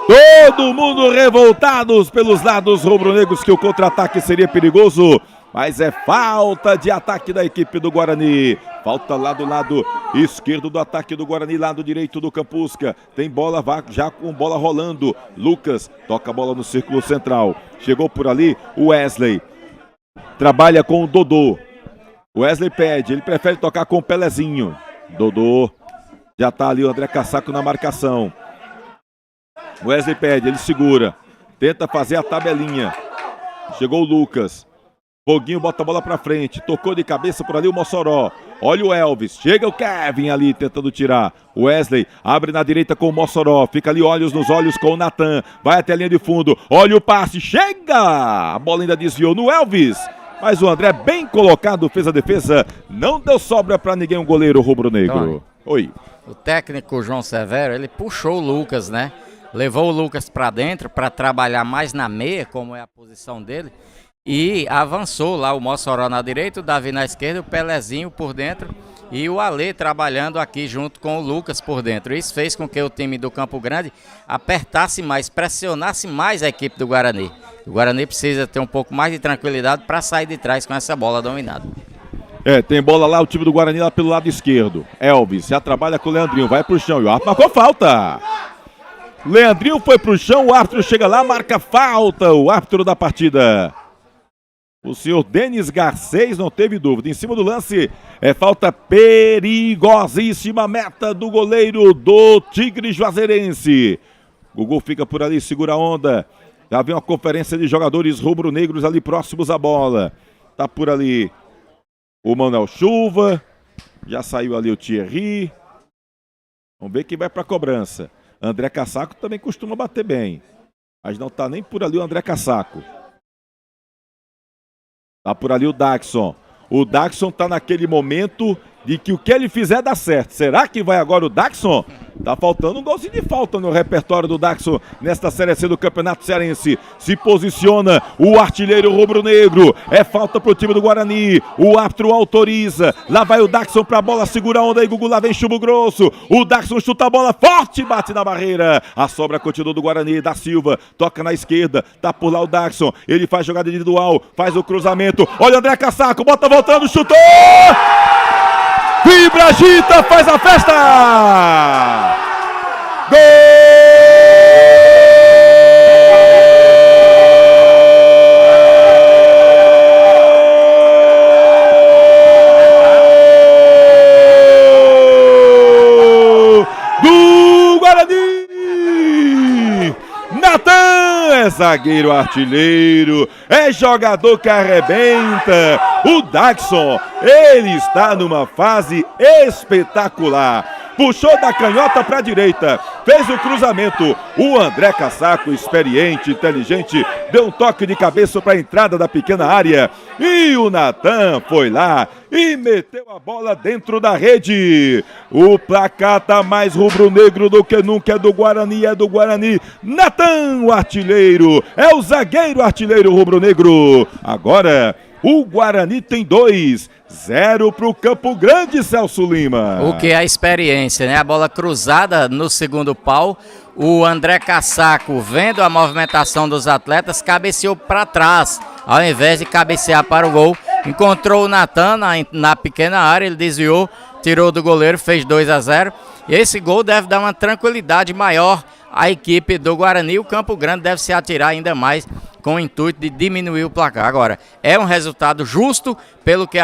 Todo mundo revoltados pelos lados rubro-negros que o contra-ataque seria perigoso, mas é falta de ataque da equipe do Guarani. Falta lá do lado esquerdo do ataque do Guarani, lado direito do Campusca. Tem bola já com bola rolando. Lucas toca a bola no círculo central. Chegou por ali o Wesley. Trabalha com o Dodô. O Wesley pede, ele prefere tocar com o Pelezinho. Dodô. Já tá ali o André Cassaco na marcação. O Wesley pede, ele segura. Tenta fazer a tabelinha. Chegou o Lucas. Foguinho bota a bola pra frente, tocou de cabeça por ali o Mossoró. Olha o Elvis, chega o Kevin ali tentando tirar. O Wesley abre na direita com o Mossoró, fica ali olhos nos olhos com o Natan. Vai até a linha de fundo, olha o passe, chega! A bola ainda desviou no Elvis. Mas o André bem colocado, fez a defesa. Não deu sobra pra ninguém o goleiro rubro-negro. Oi. O técnico João Severo, ele puxou o Lucas, né? Levou o Lucas pra dentro pra trabalhar mais na meia, como é a posição dele. E avançou lá o Mossoró na direita, o Davi na esquerda, o Pelezinho por dentro e o Alê trabalhando aqui junto com o Lucas por dentro. Isso fez com que o time do Campo Grande apertasse mais, pressionasse mais a equipe do Guarani. O Guarani precisa ter um pouco mais de tranquilidade para sair de trás com essa bola dominada. Tem bola lá, o time do Guarani lá pelo lado esquerdo. Elvis já trabalha com o Leandrinho, vai pro chão e o árbitro marcou falta. Leandrinho foi pro chão, o árbitro chega lá, marca falta, o árbitro da partida. O senhor Denis Garcês não teve dúvida. Em cima do lance, é falta perigosíssima. Meta do goleiro do Tigre Juazeirense. Gugu fica por ali, segura a onda. Já vem uma conferência de jogadores rubro-negros ali próximos à bola. Tá por ali o Manuel Chuva. Já saiu ali o Thierry. Vamos ver quem vai pra cobrança. André Cassaco também costuma bater bem. Mas não tá nem por ali o André Cassaco. Tá por ali o Daxon. O Daxon tá naquele momento de que o que ele fizer dá certo. Será que vai agora o Daxon? Tá faltando um golzinho de falta no repertório do Daxon nesta Série C do Campeonato Cearense. Se posiciona o artilheiro rubro-negro. É falta pro time do Guarani. O árbitro autoriza. Lá vai o Daxon pra bola, segura a onda aí, Gugu. Lá vem chumbo grosso. O Daxon chuta a bola forte, bate na barreira. A sobra continua do Guarani. Da Silva toca na esquerda. Tá por lá o Daxon. Ele faz jogada individual, faz o cruzamento. Olha o André Cassaco, bota voltando, chutou! Vibra, agita, faz a festa! Gol! Do Guarani! Natan é zagueiro artilheiro, é jogador que arrebenta. O Daxon, ele está numa fase espetacular. Puxou da canhota para a direita, fez o cruzamento. O André Cassaco, experiente, inteligente, deu um toque de cabeça para a entrada da pequena área. E o Natan foi lá e meteu a bola dentro da rede. O placar tá mais rubro-negro do que nunca, é do Guarani. Natan, o artilheiro, é o zagueiro artilheiro rubro-negro. Agora, o Guarani tem 2-0 para o Campo Grande, Celso Lima. O que é a experiência, né? A bola cruzada no segundo pau. O André Cassaco, vendo a movimentação dos atletas, cabeceou para trás, ao invés de cabecear para o gol. Encontrou o Natan na pequena área, ele desviou, tirou do goleiro, fez 2-0. E esse gol deve dar uma tranquilidade maior à equipe do Guarani. O Campo Grande deve se atirar ainda mais com o intuito de diminuir o placar. Agora, é um resultado justo pelo que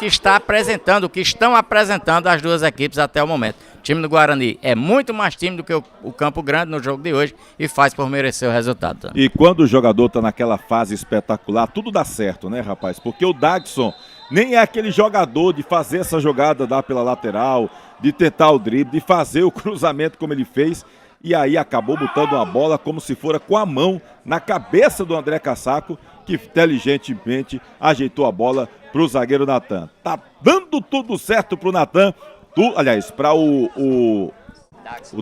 está apresentando, o que estão apresentando as duas equipes até o momento. O time do Guarani é muito mais time do que o Campo Grande no jogo de hoje e faz por merecer o resultado. E quando o jogador está naquela fase espetacular, tudo dá certo, né, rapaz? Porque o Dagson nem é aquele jogador de fazer essa jogada, dar pela lateral, de tentar o drible, de fazer o cruzamento como ele fez. E aí acabou botando uma bola como se fora com a mão na cabeça do André Cassaco, que inteligentemente ajeitou a bola para o zagueiro Natan. Tá dando tudo certo para o Natan, para o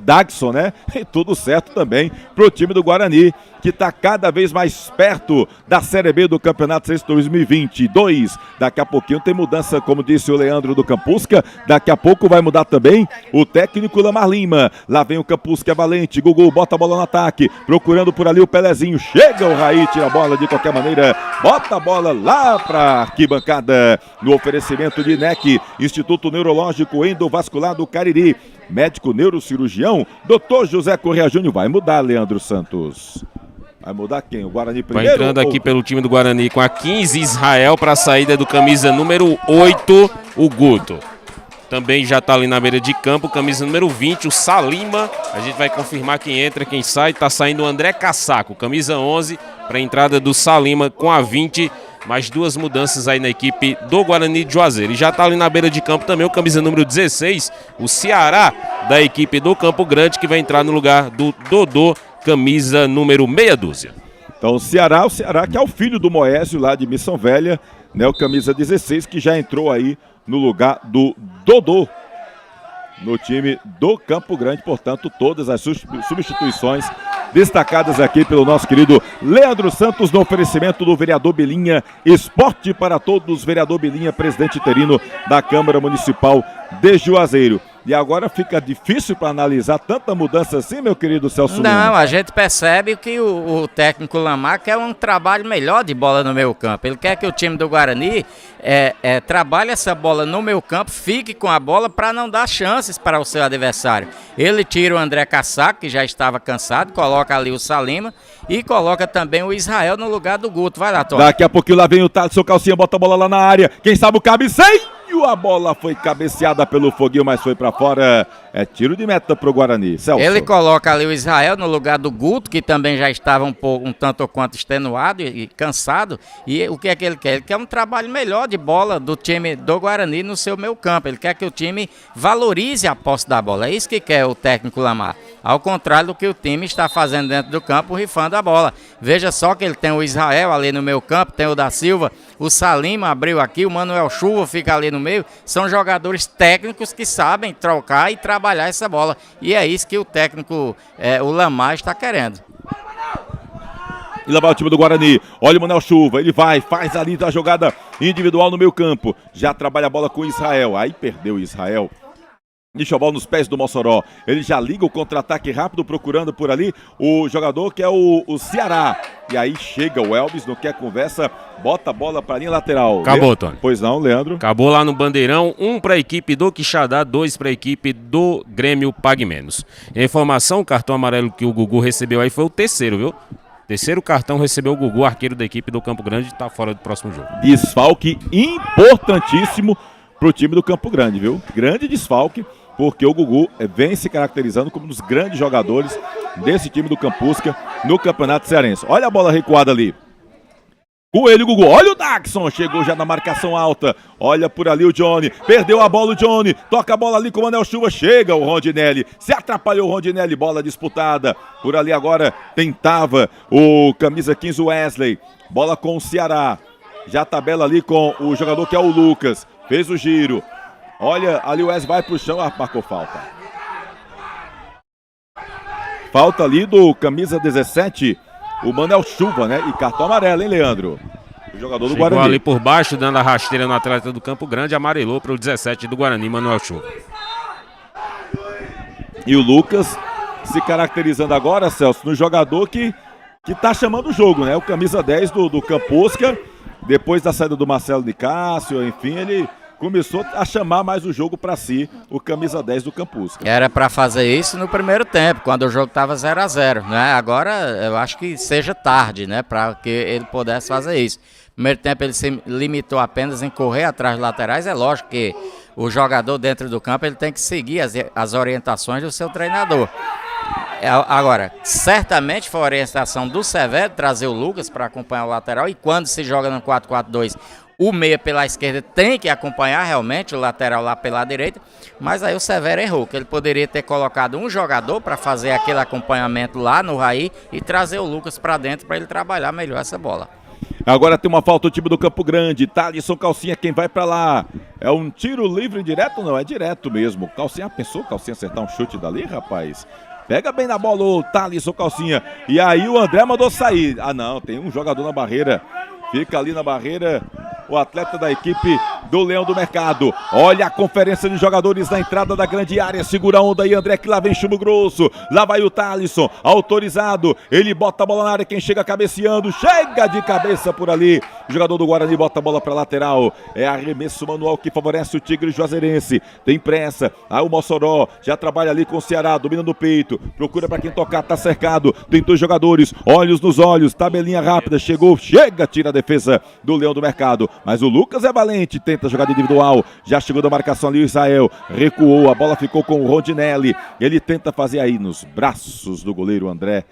Dagson, né? E tudo certo também para o time do Guarani, que está cada vez mais perto da Série B do Campeonato Cearense 2022. Daqui a pouquinho tem mudança, como disse o Leandro do Campusca. Daqui a pouco vai mudar também o técnico Lamar Lima. Lá vem o Campusca valente. Gugu bota a bola no ataque, procurando por ali o Pelezinho. Chega o Raí, tira a bola de qualquer maneira, bota a bola lá para arquibancada. No oferecimento de INEC, Instituto Neurológico Endovascular do Cariri. Médico neurocirurgião, Dr. José Correa Júnior. Vai mudar, Leandro Santos. Vai mudar quem? O Guarani primeiro? Vai entrando aqui pelo time do Guarani com a 15, Israel, para a saída do camisa número 8, o Guto. Também já está ali na beira de campo, camisa número 20, o Salima. A gente vai confirmar quem entra, quem sai. Está saindo o André Cassaco, camisa 11, para a entrada do Salima com a 20. Mais duas mudanças aí na equipe do Guarani de Juazeiro. E já está ali na beira de campo também o camisa número 16, o Ceará, da equipe do Campo Grande, que vai entrar no lugar do Dodô, camisa número meia dúzia. Então o Ceará que é o filho do Moésio lá de Missão Velha, né, o camisa 16, que já entrou aí no lugar do Dodô, no time do Campo Grande. Portanto, todas as substituições destacadas aqui pelo nosso querido Leandro Santos, no oferecimento do vereador Belinha. Esporte para todos, vereador Belinha, presidente interino da Câmara Municipal de Juazeiro. E agora fica difícil para analisar tanta mudança assim, meu querido Celso Lima? Não, a gente percebe que o técnico Lamar quer um trabalho melhor de bola no meio campo. Ele quer que o time do Guarani trabalhe essa bola no meio campo, fique com a bola para não dar chances para o seu adversário. Ele tira o André Cassaco, que já estava cansado, coloca ali o Salima e coloca também o Israel no lugar do Guto. Vai lá, Tony. Daqui a pouquinho lá vem o Thales, seu calcinha, bota a bola lá na área. Quem sabe o cabeceio! A bola foi cabeceada pelo Foguinho, mas foi para fora. É tiro de meta pro Guarani. Celso. Ele coloca ali o Israel no lugar do Guto, que também já estava um tanto ou quanto extenuado e cansado. E o que é que ele quer? Ele quer um trabalho melhor de bola do time do Guarani no seu meio campo. Ele quer que o time valorize a posse da bola. É isso que quer o técnico Lamar. Ao contrário do que o time está fazendo dentro do campo, rifando a bola. Veja só que ele tem o Israel ali no meio campo, tem o da Silva, o Salima abriu aqui, o Manuel Chuva fica ali no meio. São jogadores técnicos que sabem trocar e trabalhar essa bola. E é isso que o técnico, o Lamar, está querendo. E lá vai o time do Guarani. Olha o Manuel Chuva, ele faz ali a jogada individual no meio campo. Já trabalha a bola com o Israel. Aí perdeu o Israel. Deixa a bola nos pés do Mossoró. Ele já liga o contra-ataque rápido, procurando por ali o jogador que é o Ceará. E aí chega o Elvis, não quer conversa, bota a bola para a linha lateral. Acabou, Tony. Pois não, Leandro? Acabou lá no Bandeirão, 1 para a equipe do Quixadá, 2 para a equipe do Grêmio Pague Menos. E a informação, o cartão amarelo que o Gugu recebeu aí foi o terceiro, viu? Terceiro cartão recebeu o Gugu, arqueiro da equipe do Campo Grande, está fora do próximo jogo. Desfalque importantíssimo pro time do Campo Grande, viu? Grande desfalque, porque o Gugu vem se caracterizando como um dos grandes jogadores desse time do Campusca no Campeonato Cearense. Olha a bola recuada ali. Coelho, Gugu, olha o Daxon, chegou já na marcação alta, olha por ali o Johnny, perdeu a bola o Johnny, toca a bola ali com o Manel Chuva, chega o Rondinelli, se atrapalhou o Rondinelli, bola disputada, por ali agora tentava o camisa 15 Wesley, bola com o Ceará, já tabela ali com o jogador que é o Lucas, fez o giro, olha ali o Wesley vai pro chão, marcou falta. Falta ali do camisa 17, o Manel Chuva, né? E cartão amarelo, hein, Leandro? O jogador do Guarani. Ali por baixo, dando a rasteira no atleta do Campo Grande, amarelou para o 17 do Guarani, Manuel Chuva. E o Lucas se caracterizando agora, Celso, no jogador que tá chamando o jogo, né? O camisa 10 do Campusca, depois da saída do Marcelo de Cássio, enfim, ele começou a chamar mais o jogo para si, o camisa 10 do Campusca. Era para fazer isso no primeiro tempo, quando o jogo estava 0-0, né? Agora eu acho que seja tarde, né, para que ele pudesse fazer isso. Primeiro tempo ele se limitou apenas em correr atrás dos laterais, é lógico que o jogador dentro do campo ele tem que seguir as orientações do seu treinador. Agora, certamente foi a orientação do Severo trazer o Lucas para acompanhar o lateral, e quando se joga no 4-4-2, o meia pela esquerda tem que acompanhar realmente o lateral lá pela direita, mas aí o Severo errou, que ele poderia ter colocado um jogador para fazer aquele acompanhamento lá no Raí e trazer o Lucas para dentro para ele trabalhar melhor essa bola. Agora tem uma falta o time do Campo Grande, Thalisson Calcinha, quem vai pra lá? É um tiro livre direto? Não, é direto mesmo. Calcinha, pensou Calcinha acertar um chute dali, rapaz? Pega bem na bola o Thalisson Calcinha. E aí o André mandou sair. Ah não, tem um jogador na barreira. Fica ali na barreira o atleta da equipe do Leão do Mercado. Olha a conferência de jogadores na entrada da grande área. Segura a onda aí, André, que lá vem chumbo grosso. Lá vai o Thalisson, autorizado. Ele bota a bola na área, quem chega cabeceando. Chega de cabeça por ali. O jogador do Guarani bota a bola para lateral. É arremesso manual que favorece o Tigre Juazeirense. Tem pressa. Aí o Mossoró já trabalha ali com o Ceará, domina no peito. Procura para quem tocar, tá cercado. Tem dois jogadores, olhos nos olhos. Tabelinha rápida, chegou, chega, tira a defesa do Leão do Mercado. Mas o Lucas é valente, tenta jogada individual, já chegou da marcação ali o Israel, recuou, a bola ficou com o Rondinelli, ele tenta fazer aí nos braços do goleiro André.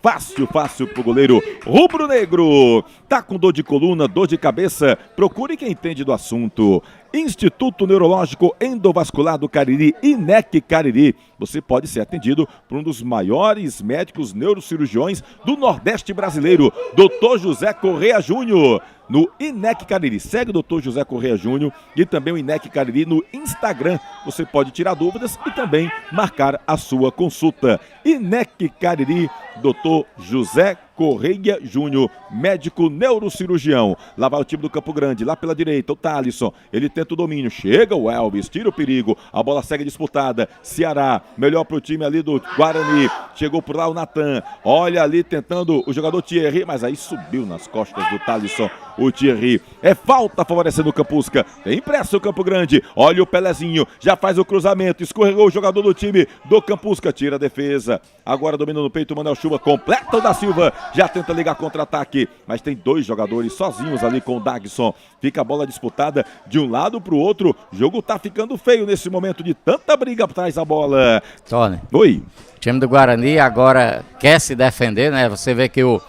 Fácil pro goleiro rubro-negro. Tá com dor de coluna, dor de cabeça? Procure quem entende do assunto. Instituto Neurológico Endovascular do Cariri, INEC Cariri. Você pode ser atendido por um dos maiores médicos neurocirurgiões do Nordeste brasileiro, Dr. José Correia Júnior. No INEC Cariri, segue o Dr. José Correia Júnior e também o INEC Cariri no Instagram. Você pode tirar dúvidas e também marcar a sua consulta. INEC Cariri, Dr. José Correia Júnior, médico neurocirurgião. Lá vai o time do Campo Grande, lá pela direita, o Thalisson. Ele tenta o domínio, chega o Elvis, tira o perigo. A bola segue disputada. Ceará, melhor pro time ali do Guarani. Chegou por lá o Natan. Olha ali tentando o jogador Thierry, mas aí subiu nas costas do Thalisson. O Thierry. É falta favorecendo o Campusca. Tem pressa o Campo Grande. Olha o Pelezinho. Já faz o cruzamento. Escorregou o jogador do time do Campusca. Tira a defesa. Agora domina no peito o Manuel Chuva. Completa o da Silva. Já tenta ligar contra-ataque. Mas tem dois jogadores sozinhos ali com o Dagson. Fica a bola disputada de um lado pro outro. O jogo tá ficando feio nesse momento de tanta briga por trás da bola. Tony. Oi. O time do Guarani agora quer se defender, né? Você vê que o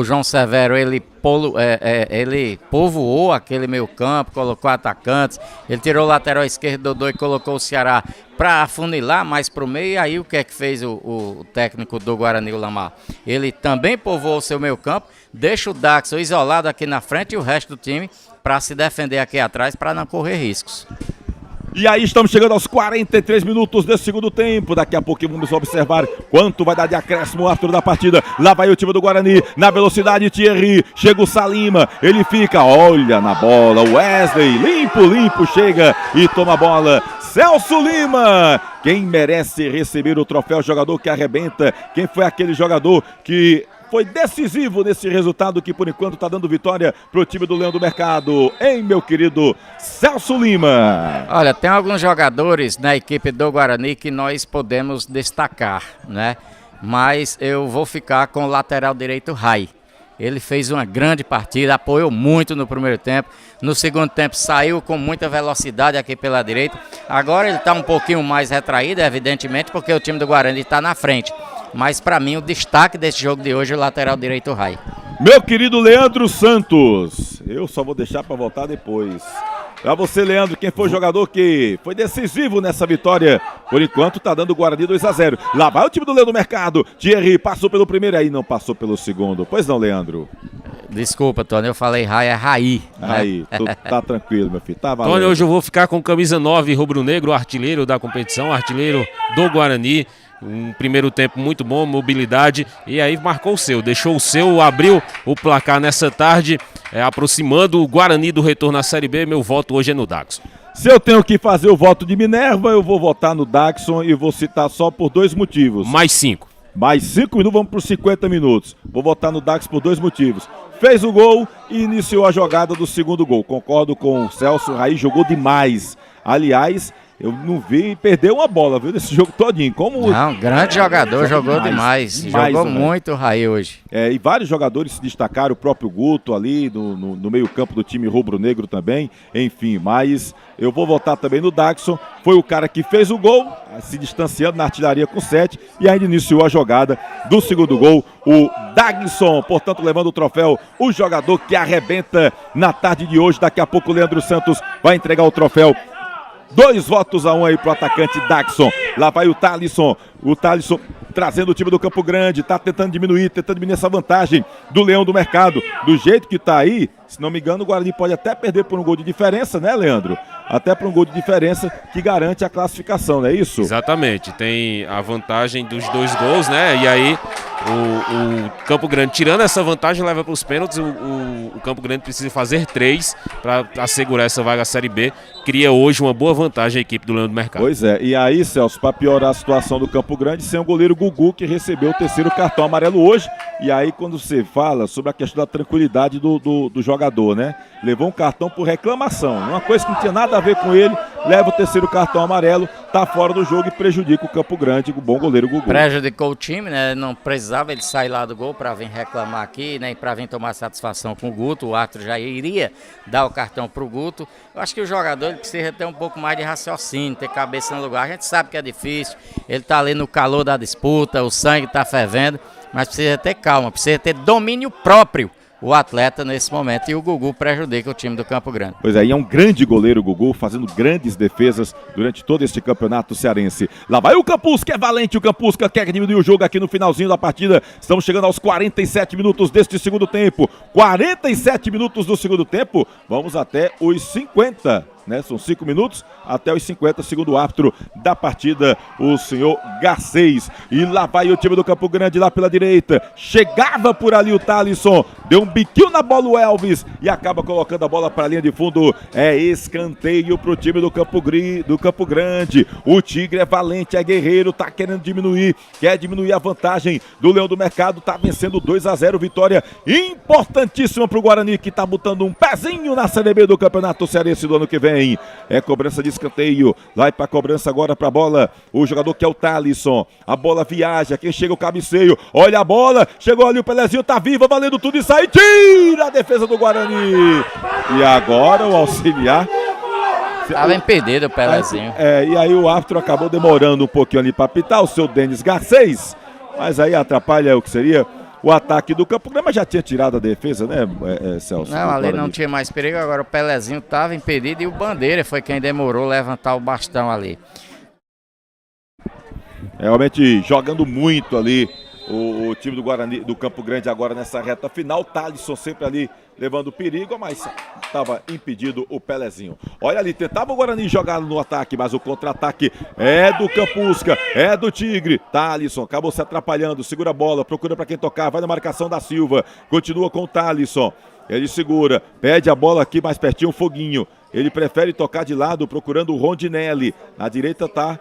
João Severo, ele povoou aquele meio campo, colocou atacantes, ele tirou o lateral esquerdo Dodô e colocou o Ceará para afunilar mais para o meio. E aí o que é que fez o técnico do Guarani, o Lamar? Ele também povoou o seu meio campo, deixa o Daxon isolado aqui na frente e o resto do time para se defender aqui atrás, para não correr riscos. E aí estamos chegando aos 43 minutos desse segundo tempo. Daqui a pouquinho vamos observar quanto vai dar de acréscimo o árbitro da partida. Lá vai o time do Guarani, na velocidade Thierry, chega o Salima, ele fica, olha na bola, o Wesley, limpo, chega e toma a bola. Celso Lima, quem merece receber o troféu jogador que arrebenta, quem foi aquele jogador que foi decisivo nesse resultado que por enquanto está dando vitória pro time do Leão do Mercado, hein, meu querido Celso Lima? Olha, tem alguns jogadores na equipe do Guarani que nós podemos destacar, né? Mas eu vou ficar com o lateral direito Rai. Ele fez uma grande partida, apoiou muito no primeiro tempo. No segundo tempo saiu com muita velocidade aqui pela direita. Agora ele está um pouquinho mais retraído, evidentemente, porque o time do Guarani está na frente. Mas para mim o destaque desse jogo de hoje é o lateral direito Rai. Meu querido Leandro Santos, eu só vou deixar para voltar depois. Pra você, Leandro, quem foi o jogador que foi decisivo nessa vitória? Por enquanto tá dando o Guarani 2-0. Lá vai o time do Leão do Mercado. Thierry passou pelo primeiro aí, não passou pelo segundo. Pois não, Leandro? Desculpa, Tony, eu falei Rai, é Raí. Aí, tu tá tranquilo, meu filho. Tá valendo. Tony, hoje eu vou ficar com camisa 9, rubro-negro, artilheiro da competição, artilheiro do Guarani. Um primeiro tempo muito bom, mobilidade, e aí marcou o seu, deixou o seu, abriu o placar nessa tarde, aproximando o Guarani do retorno à Série B. Meu voto hoje é no Daxon. Se eu tenho que fazer o voto de Minerva, eu vou votar no Daxon e vou citar só por 2 motivos. Mais 5. Mais 5 minutos, vamos por 50 minutos. Vou votar no Daxon por 2 motivos. Fez o gol e iniciou a jogada do segundo gol. Concordo com o Celso, o Raí jogou demais. Aliás, eu não vi perder uma bola, viu, desse jogo todinho. Não, grande jogador, jogou demais. Jogou muito o Raí hoje. E vários jogadores se destacaram, o próprio Guto ali no meio campo do time rubro-negro também. Enfim, mas eu vou votar também no Daxon. Foi o cara que fez o gol, se distanciando na artilharia com 7 e ainda iniciou a jogada do segundo gol, o Dagson, portanto levando o troféu, o jogador que arrebenta na tarde de hoje. Daqui a pouco o Leandro Santos vai entregar o troféu. 2-1 aí pro atacante Daxon. Lá vai o Thalisson trazendo o time do Campo Grande, tá tentando diminuir essa vantagem do Leão do Mercado. Do jeito que tá aí, se não me engano, o Guarani pode até perder por um gol de diferença, né, Leandro? Até por um gol de diferença que garante a classificação, não é isso? Exatamente, tem a vantagem dos 2 gols, né? E aí o Campo Grande, tirando essa vantagem, leva para os pênaltis. O Campo Grande precisa fazer 3 para assegurar essa vaga à Série B. Cria hoje uma boa vantagem a equipe do Leão do Mercado. Pois é, e aí, Celso, para piorar a situação do Campo Grande, sem o goleiro Gugu, que recebeu o 3º cartão amarelo hoje. E aí, quando você fala sobre a questão da tranquilidade do jogador, né? Levou um cartão por reclamação, uma coisa que não tinha nada a ver com ele, leva o 3º cartão amarelo, tá fora do jogo e prejudica o Campo Grande, o bom goleiro Gugu. Prejudicou o time, né? Não precisava ele sair lá do gol para vir reclamar aqui, né? E para vir tomar satisfação com o Guto. O árbitro já iria dar o cartão pro Guto. Eu acho que o jogador ele precisa ter um pouco mais de raciocínio, ter cabeça no lugar. A gente sabe que é difícil, ele tá ali no calor da disputa, o sangue tá fervendo, mas precisa ter calma, precisa ter domínio próprio o atleta nesse momento, e o Gugu prejudica o time do Campo Grande. Pois é, e é um grande goleiro o Gugu, fazendo grandes defesas durante todo este campeonato cearense. Lá vai o Campusca, é valente o Campusca, quer diminuir o jogo aqui no finalzinho da partida. Estamos chegando aos 47 minutos deste segundo tempo. 47 minutos do segundo tempo, vamos até os 50. Né? São 5 minutos até os 50, segundo o árbitro da partida, o senhor Garcês. E lá vai o time do Campo Grande, lá pela direita. Chegava por ali o Thalisson, deu um biquinho na bola o Elvis e acaba colocando a bola para a linha de fundo. É escanteio pro time do Campo Grande. O Tigre é valente, é guerreiro, tá querendo diminuir, quer diminuir a vantagem do Leão do Mercado, tá vencendo 2-0, vitória importantíssima pro Guarani, que tá botando um pezinho na Série B do Campeonato Cearense do ano que vem. É cobrança de escanteio, vai pra cobrança agora pra bola, o jogador que é o Thalisson, a bola viaja, quem chega o cabeceio, olha a bola, chegou ali o Pelezinho, tá vivo, valendo tudo e sai, tira a defesa do Guarani, e agora o auxiliar estava impedido o Pelezinho. E aí o árbitro acabou demorando um pouquinho ali pra apitar, o seu Denis Garcês, mas aí atrapalha o que seria o ataque do Campo Grande, mas já tinha tirado a defesa, né, Celso? Não, ali não tinha mais perigo, agora o Pelezinho estava impedido e o Bandeira foi quem demorou levantar o bastão ali. Realmente jogando muito ali o time do Guarani, do Campo Grande agora nessa reta final. Thalisson sempre ali levando perigo, mas estava impedido o Pelezinho. Olha ali, tentava o Guarani jogar no ataque, mas o contra-ataque é do Campusca, é do Tigre. Thalisson acabou se atrapalhando, segura a bola, procura para quem tocar, vai na marcação da Silva, continua com o Thalisson. Ele segura, pede a bola aqui mais pertinho, o Foguinho. Ele prefere tocar de lado, procurando o Rondinelli. Na direita tá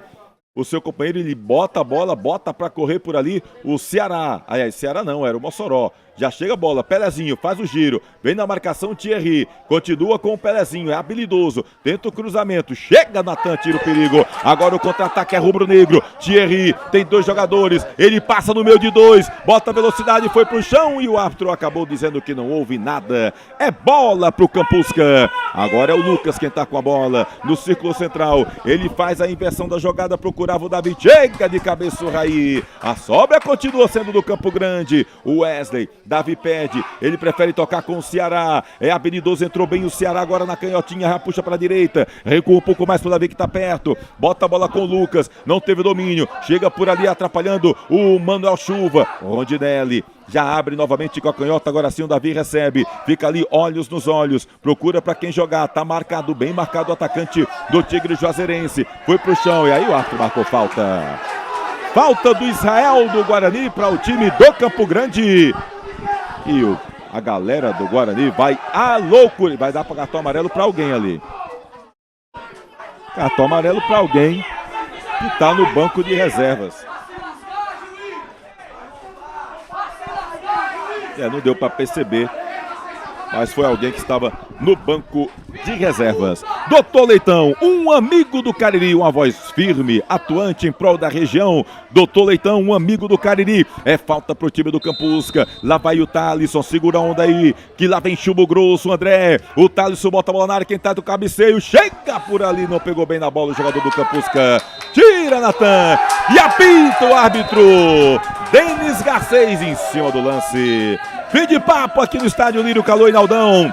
o seu companheiro, ele bota a bola, bota para correr por ali o Ceará. Ceará não, era o Mossoró. Já chega a bola, Pelezinho faz o giro, vem na marcação Thierry, continua com o Pelezinho, é habilidoso, tenta o cruzamento, chega Natan, tira o perigo, agora o contra-ataque é rubro-negro, Thierry tem 2 jogadores, ele passa no meio de 2, bota velocidade, foi pro chão e o árbitro acabou dizendo que não houve nada, é bola pro Campusca, agora é o Lucas quem tá com a bola, no círculo central, ele faz a inversão da jogada, procurando segurava o Davi, chega de cabeça o Raí. A sobra continua sendo do Campo Grande. O Wesley, Davi pede, ele prefere tocar com o Ceará. É habilidoso, entrou bem o Ceará agora na canhotinha, já puxa pra direita. Recua um pouco mais pro Davi que tá perto. Bota a bola com o Lucas, não teve domínio. Chega por ali atrapalhando o Manuel Chuva. Rondinelli já abre novamente com a canhota, agora sim o Davi recebe, fica ali olhos nos olhos, procura para quem jogar, tá marcado, bem marcado o atacante do Tigre Juazeirense, foi pro chão e aí o árbitro marcou falta. Falta do Israel do Guarani para o time do Campo Grande. E a galera do Guarani vai à loucura, vai dar para cartão amarelo para alguém ali. Cartão amarelo para alguém que tá no banco de reservas. Não deu para perceber, mas foi alguém que estava no banco de reservas. Doutor Leitão, um amigo do Cariri, uma voz firme, atuante em prol da região. Doutor Leitão, um amigo do Cariri. É falta pro time do Campusca. Lá vai o Thalisson, segura a onda aí, que lá vem chumbo grosso, André. O Thalisson bota a bola na área, quem tá do cabeceio, chega por ali, não pegou bem na bola o jogador do Campusca. Tira, Natan, e apita o árbitro. Denis Garcês em cima do lance. Fim de papo aqui no estádio Lírio Calô Inaldão.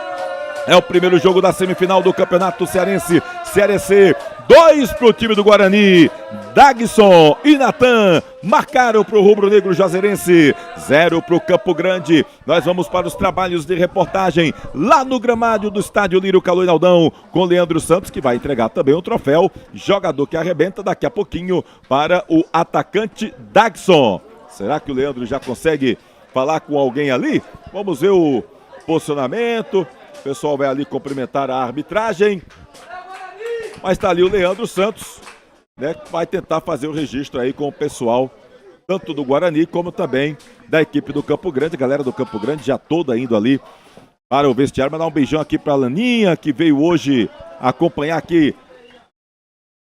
É o primeiro jogo da semifinal do Campeonato Cearense, Série C. 2 para o time do Guarani. Dagson e Natan marcaram para o rubro-negro juazeirense. 0 para o Campo Grande. Nós vamos para os trabalhos de reportagem lá no gramado do estádio Lírio Calô Inaldão, com Leandro Santos, que vai entregar também o troféu jogador que arrebenta daqui a pouquinho para o atacante Dagson. Será que o Leandro já consegue falar com alguém ali? Vamos ver o posicionamento. O pessoal vai ali cumprimentar a arbitragem. Mas tá ali o Leandro Santos, né, que vai tentar fazer o registro aí com o pessoal, tanto do Guarani como também da equipe do Campo Grande. A galera do Campo Grande já toda indo ali para o vestiário. Mandar um beijão aqui para a Laninha, que veio hoje acompanhar aqui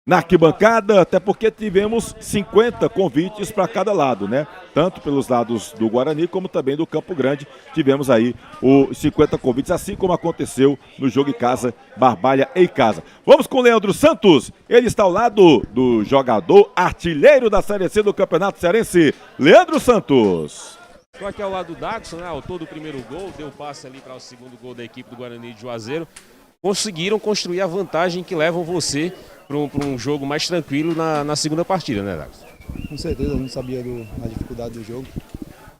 na arquibancada, até porque tivemos 50 convites para cada lado, né? Tanto pelos lados do Guarani como também do Campo Grande. Tivemos aí os 50 convites, assim como aconteceu no jogo em casa, Barbalha em casa. Vamos com o Leandro Santos, ele está ao lado do jogador artilheiro da Série C do Campeonato Cearense, Leandro Santos. Estou aqui ao lado do Dagson, né? Autor do primeiro gol, deu passe ali para o segundo gol da equipe do Guarani de Juazeiro. Conseguiram construir a vantagem que levam você para um jogo mais tranquilo na segunda partida, né, Dagson? Com certeza, a gente sabia da dificuldade do jogo.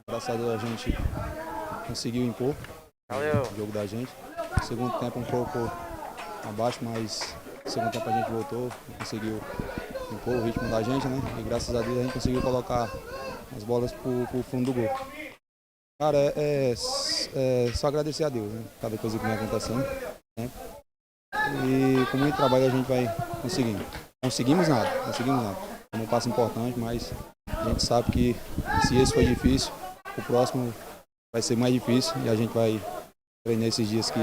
Graças a Deus a gente conseguiu impor o jogo da gente. No segundo tempo um pouco abaixo, mas no segundo tempo a gente voltou, conseguiu impor o ritmo da gente, né? E graças a Deus a gente conseguiu colocar as bolas pro fundo do gol. Cara, é só agradecer a Deus, né? Cada coisa que vem acontecendo, né? E com muito trabalho a gente vai conseguindo. Conseguimos nada. É um passo importante, mas a gente sabe que se esse foi difícil, o próximo vai ser mais difícil e a gente vai treinar esses dias que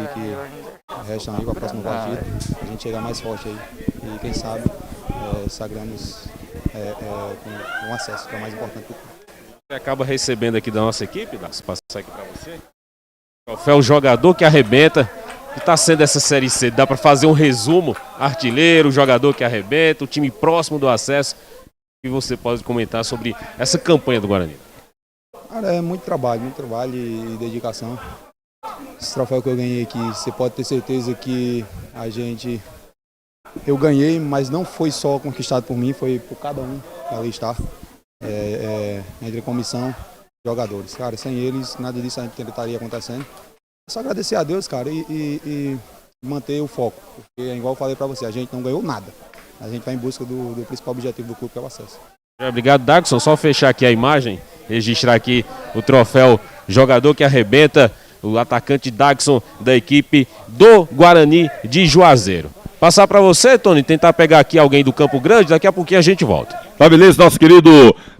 restam aí para a próxima partida. A gente chegar mais forte aí e quem sabe sagramos com acesso, que é o mais importante do clube. Você acaba recebendo aqui da nossa equipe, Dagson, passar aqui para você. Troféu jogador que arrebenta. Que está sendo essa Série C? Dá para fazer um resumo? Artilheiro, jogador que arrebenta, o time próximo do acesso. O que você pode comentar sobre essa campanha do Guarani? Cara, é muito trabalho e dedicação. Esse troféu que eu ganhei aqui, você pode ter certeza que eu ganhei, mas não foi só conquistado por mim, foi por cada um que ali está. Entre comissão e jogadores. Cara, sem eles, nada disso a gente estaria acontecendo. É só agradecer a Deus, cara, e manter o foco. Porque, igual eu falei pra você, a gente não ganhou nada. A gente vai em busca do principal objetivo do clube, que é o acesso. Obrigado, Dagson. Só fechar aqui a imagem, registrar aqui o troféu jogador que arrebenta, o atacante Dagson da equipe do Guarani de Juazeiro. Passar para você, Tony, tentar pegar aqui alguém do Campo Grande, daqui a pouquinho a gente volta. Tá beleza, nosso querido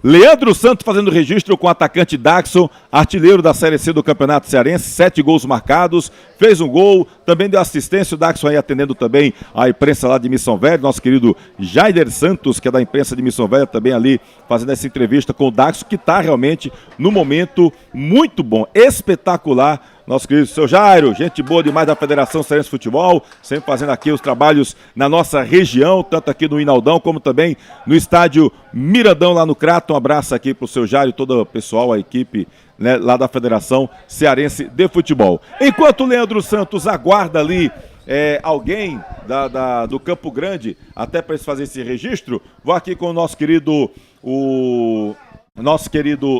Leandro Santos fazendo registro com o atacante Dagson, artilheiro da Série C do Campeonato Cearense, 7 gols marcados, fez um gol, também deu assistência, o Dagson aí atendendo também a imprensa lá de Missão Velha, nosso querido Jaider Santos, que é da imprensa de Missão Velha, também ali fazendo essa entrevista com o Dagson, que tá realmente no momento muito bom, espetacular nosso querido seu Jairo, gente boa demais da Federação Cearense de Futebol, sempre fazendo aqui os trabalhos na nossa região, tanto aqui no Inaldão como também no estádio Miradão lá no Crato. Um abraço aqui pro seu Jairo e todo o pessoal, a equipe, né, lá da Federação Cearense de Futebol. Enquanto o Leandro Santos aguarda ali alguém do Campo Grande, até para eles fazerem esse registro, vou aqui com o nosso querido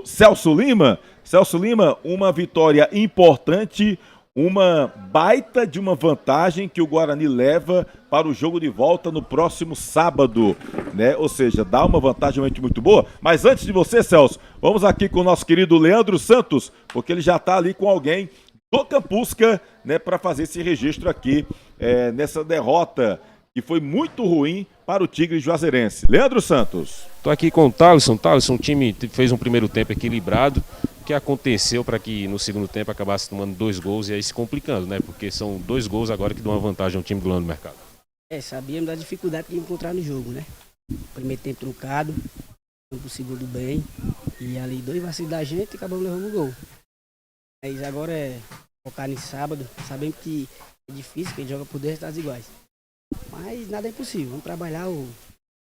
Celso Lima. Celso Lima, uma vitória importante, uma baita de uma vantagem que o Guarani leva para o jogo de volta no próximo sábado, né? Ou seja, dá uma vantagem muito boa. Mas antes de você, Celso, vamos aqui com o nosso querido Leandro Santos, porque ele já está ali com alguém do Campusca, né, para fazer esse registro aqui nessa derrota que foi muito ruim para o Tigre Juazeirense. Leandro Santos. Estou aqui com o Thalisson. Thalisson, o time fez um primeiro tempo equilibrado. O que aconteceu para que no segundo tempo acabasse tomando 2 gols e aí se complicando, né? Porque são 2 gols agora que dão uma vantagem ao time do Leandro Mercado. Sabíamos da dificuldade que ia encontrar no jogo, né? Primeiro tempo truncado, o segundo bem, e ali 2 vacilos da gente e acabamos levando o gol. Mas agora é focar em sábado, sabemos que é difícil, que a gente joga por 2 resultados iguais. Mas nada é impossível, vamos trabalhar o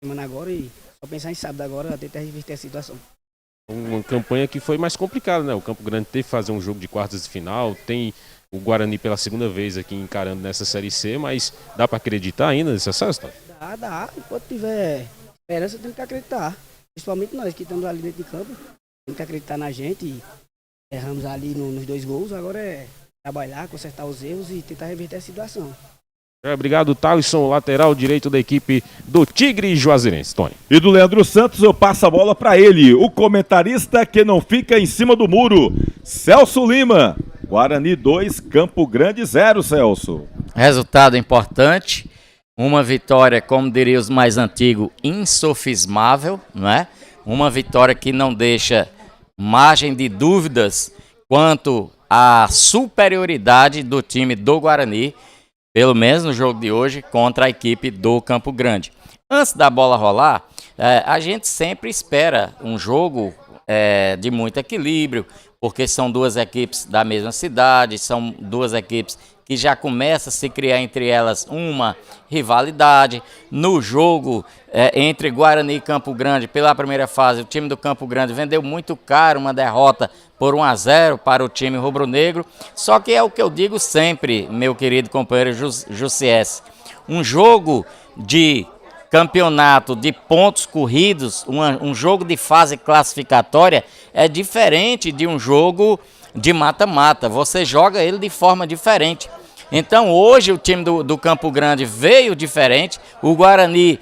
semana agora e só pensar em sábado agora, tentar reverter a situação. Uma campanha que foi mais complicada, né? O Campo Grande teve que fazer um jogo de quartas de final, tem o Guarani pela segunda vez aqui encarando nessa Série C, mas dá para acreditar ainda nesse acesso? Dá. Enquanto tiver esperança, tem que acreditar. Principalmente nós que estamos ali dentro de campo, tem que acreditar na gente. E erramos ali nos 2 gols, agora é trabalhar, consertar os erros e tentar reverter a situação. Obrigado, Thalisson, lateral direito da equipe do Tigre Juazeirense. Tony. E do Leandro Santos eu passo a bola para ele, o comentarista que não fica em cima do muro, Celso Lima. Guarani 2, Campo Grande 0, Celso. Resultado importante, uma vitória, como diriam os mais antigos, insofismável, não é? Uma vitória que não deixa margem de dúvidas quanto à superioridade do time do Guarani, pelo menos no jogo de hoje, contra a equipe do Campo Grande. Antes da bola rolar, a gente sempre espera um jogo de muito equilíbrio, porque são 2 equipes da mesma cidade, são 2 equipes que já começa a se criar entre elas uma rivalidade. No jogo entre Guarani e Campo Grande, pela primeira fase, o time do Campo Grande vendeu muito caro uma derrota por 1-0 para o time rubro-negro. Só que é o que eu digo sempre, meu querido companheiro Jussies, um jogo de campeonato de pontos corridos, um jogo de fase classificatória é diferente de um jogo de mata-mata. Você joga ele de forma diferente. Então hoje o time do Campo Grande veio diferente, o Guarani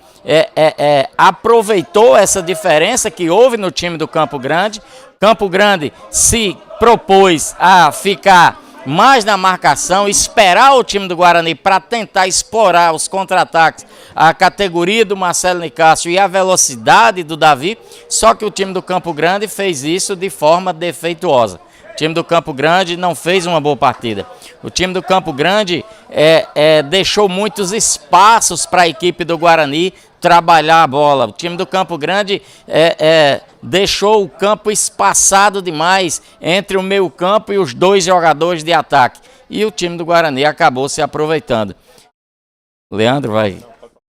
aproveitou essa diferença que houve no time do Campo Grande. Campo Grande se propôs a ficar mais na marcação, esperar o time do Guarani para tentar explorar os contra-ataques, a categoria do Marcelo Nicásio e a velocidade do Davi, só que o time do Campo Grande fez isso de forma defeituosa. O time do Campo Grande não fez uma boa partida. O time do Campo Grande deixou muitos espaços para a equipe do Guarani trabalhar a bola. O time do Campo Grande deixou o campo espaçado demais entre o meio campo e os 2 jogadores de ataque. E o time do Guarani acabou se aproveitando. Leandro vai...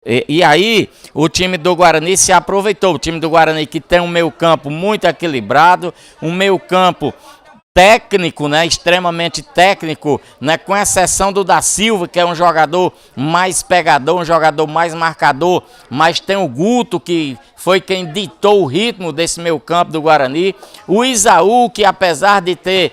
E aí o time do Guarani se aproveitou. O time do Guarani que tem um meio campo muito equilibrado, um meio campo técnico, né, extremamente técnico, né, com exceção do Da Silva, que é um jogador mais pegador, um jogador mais marcador, mas tem o Guto, que foi quem ditou o ritmo desse meio campo do Guarani, o Isaú, que apesar de ter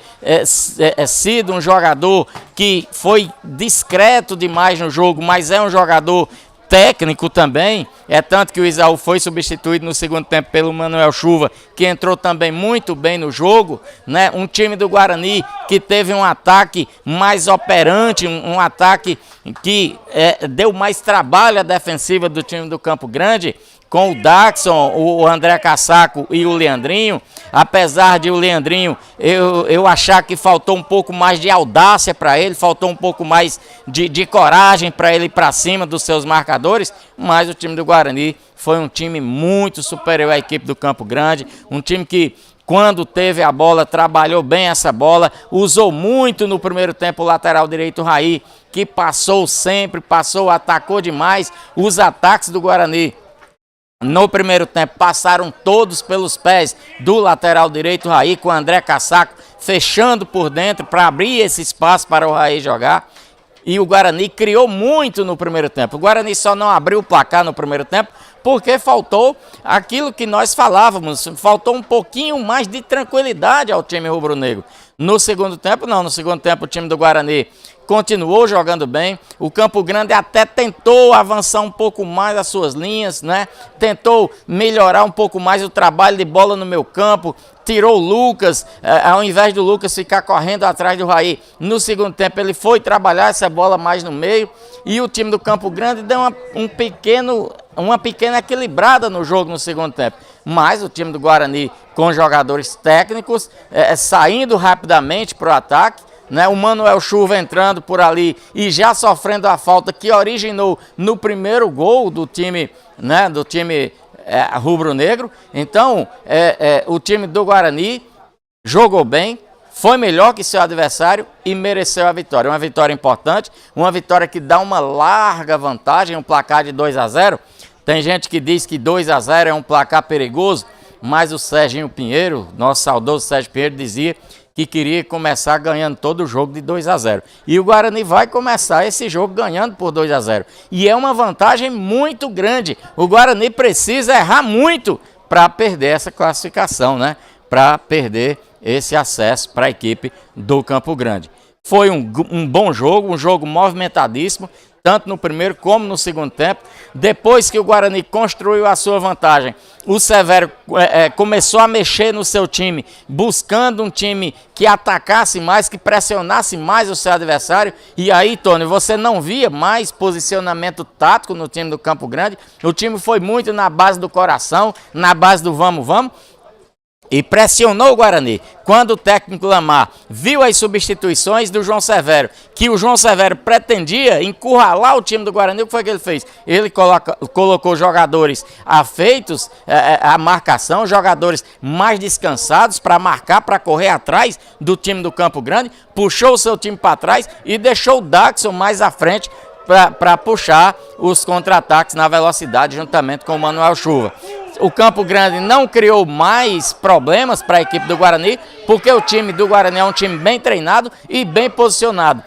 sido um jogador que foi discreto demais no jogo, mas é um jogador técnico também, tanto que o Isaú foi substituído no segundo tempo pelo Manuel Chuva, que entrou também muito bem no jogo, né? Um time do Guarani que teve um ataque mais operante, um ataque que deu mais trabalho à defensiva do time do Campo Grande, com o Daxon, o André Cassaco e o Leandrinho. Apesar de o Leandrinho, eu achar que faltou um pouco mais de audácia para ele, faltou um pouco mais de coragem para ele ir para cima dos seus marcadores, mas o time do Guarani foi um time muito superior à equipe do Campo Grande, um time que quando teve a bola, trabalhou bem essa bola, usou muito no primeiro tempo o lateral direito Raí, que passou sempre, atacou demais. Os ataques do Guarani no primeiro tempo passaram todos pelos pés do lateral direito Raí, com o André Cassaco fechando por dentro para abrir esse espaço para o Raí jogar. E o Guarani criou muito no primeiro tempo. O Guarani só não abriu o placar no primeiro tempo porque faltou aquilo que nós falávamos, faltou um pouquinho mais de tranquilidade ao time rubro-negro. No segundo tempo, não. No segundo tempo, o time do Guarani continuou jogando bem. O Campo Grande até tentou avançar um pouco mais as suas linhas, né? Tentou melhorar um pouco mais o trabalho de bola no meio campo. Tirou o Lucas, ao invés do Lucas ficar correndo atrás do Raí. No segundo tempo, ele foi trabalhar essa bola mais no meio. E o time do Campo Grande deu uma pequena equilibrada no jogo no segundo tempo. Mas o time do Guarani, com jogadores técnicos, saindo rapidamente para o ataque, né? O Manuel Chuva entrando por ali e já sofrendo a falta que originou no primeiro gol do time, né? Do time rubro-negro. Então, o time do Guarani jogou bem, foi melhor que seu adversário e mereceu a vitória. Uma vitória importante, uma vitória que dá uma larga vantagem, um placar de 2-0. Tem gente que diz que 2-0 é um placar perigoso, mas o Serginho Pinheiro, nosso saudoso Sérgio Pinheiro, dizia que queria começar ganhando todo o jogo de 2-0. E o Guarani vai começar esse jogo ganhando por 2-0. E é uma vantagem muito grande. O Guarani precisa errar muito para perder essa classificação, né? Para perder esse acesso para a equipe do Campo Grande. Foi um bom jogo, um jogo movimentadíssimo, tanto no primeiro como no segundo tempo. Depois que o Guarani construiu a sua vantagem, o Severo começou a mexer no seu time, buscando um time que atacasse mais, que pressionasse mais o seu adversário. E aí, Tony, você não via mais posicionamento tático no time do Campo Grande. O time foi muito na base do coração, na base do vamos, vamos. E pressionou o Guarani. Quando o técnico Lamar viu as substituições do João Severo, que o João Severo pretendia encurralar o time do Guarani, o que foi que ele fez? Ele colocou jogadores afeitos à marcação, jogadores mais descansados para marcar, para correr atrás do time do Campo Grande, puxou o seu time para trás e deixou o Daxon mais à frente para puxar os contra-ataques na velocidade juntamente com o Manuel Chuva. O Campo Grande não criou mais problemas para a equipe do Guarani, porque o time do Guarani é um time bem treinado e bem posicionado.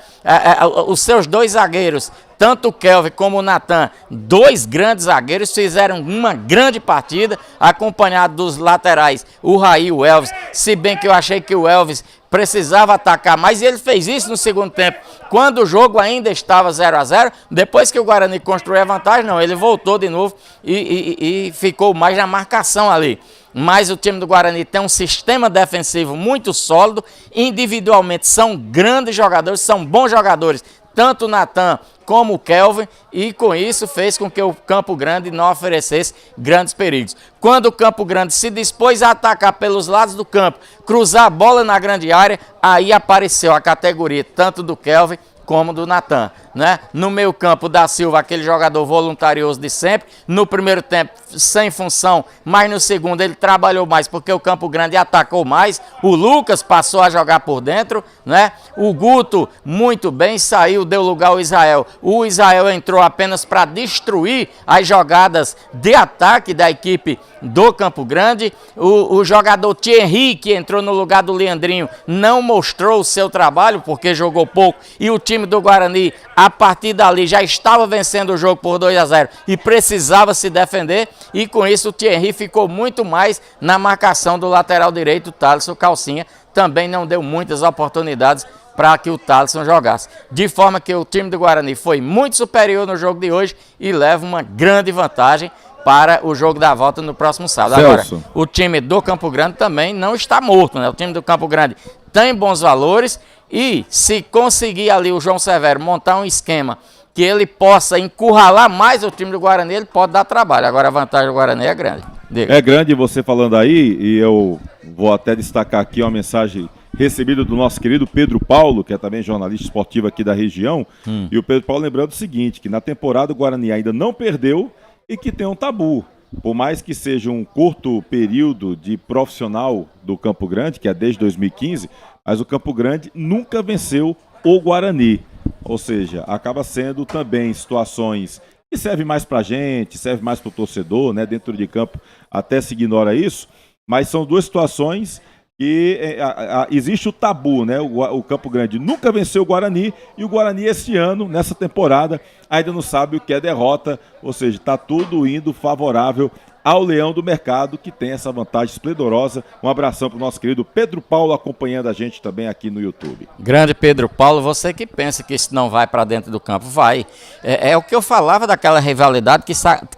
Os seus dois zagueiros, tanto o Kelvin como o Natan, dois grandes zagueiros, fizeram uma grande partida, acompanhado dos laterais, o Raí e o Elvis. Se bem que eu achei que o Elvis precisava atacar mais, e ele fez isso no segundo tempo, quando o jogo ainda estava 0-0, depois que o Guarani construiu a vantagem, não, ele voltou de novo e ficou mais na marcação ali. Mas o time do Guarani tem um sistema defensivo muito sólido, individualmente são grandes jogadores, são bons jogadores, tanto o Natan como o Kelvin, e com isso fez com que o Campo Grande não oferecesse grandes perigos. Quando o Campo Grande se dispôs a atacar pelos lados do campo, cruzar a bola na grande área, aí apareceu a categoria tanto do Kelvin como do Natan, né? No meio campo, da Silva, aquele jogador voluntarioso de sempre. No primeiro tempo, sem função, mas no segundo ele trabalhou mais porque o Campo Grande atacou mais. O Lucas passou a jogar por dentro, né? O Guto, muito bem, saiu, deu lugar ao Israel. O Israel entrou apenas para destruir as jogadas de ataque da equipe do Campo Grande. O jogador Thierry, que entrou no lugar do Leandrinho, não mostrou o seu trabalho porque jogou pouco, e o time do Guarani, a partir dali, já estava vencendo o jogo por 2-0 e precisava se defender, e com isso o Thierry ficou muito mais na marcação do lateral direito, o Thaleson Calcinha. Também não deu muitas oportunidades para que o Thaleson jogasse. De forma que o time do Guarani foi muito superior no jogo de hoje e leva uma grande vantagem para o jogo da volta no próximo sábado. Agora, o time do Campo Grande também não está morto, né? O time do Campo Grande tem bons valores, e se conseguir ali o João Severo montar um esquema que ele possa encurralar mais o time do Guarani, ele pode dar trabalho. Agora a vantagem do Guarani é grande. Diga. É grande você falando aí, e eu vou até destacar aqui uma mensagem recebida do nosso querido Pedro Paulo, que é também jornalista esportivo aqui da região. E o Pedro Paulo lembrando o seguinte, que na temporada o Guarani ainda não perdeu e que tem um tabu. por mais que seja um curto período de profissional do Campo Grande, que é desde 2015, mas o Campo Grande nunca venceu o Guarani. Ou seja, acaba sendo também situações que servem mais pra gente, serve mais pro torcedor, né? Dentro de campo até se ignora isso, mas são duas situações que existe o tabu, né? O Campo Grande nunca venceu o Guarani e o Guarani este ano, nessa temporada, ainda não sabe o que é derrota, ou seja, está tudo indo favorável ao Leão do Mercado, que tem essa vantagem esplendorosa. Um abração para o nosso querido Pedro Paulo, acompanhando a gente também aqui no YouTube. Grande Pedro Paulo, você que pensa que isso não vai para dentro do campo, vai. É o que eu falava daquela rivalidade que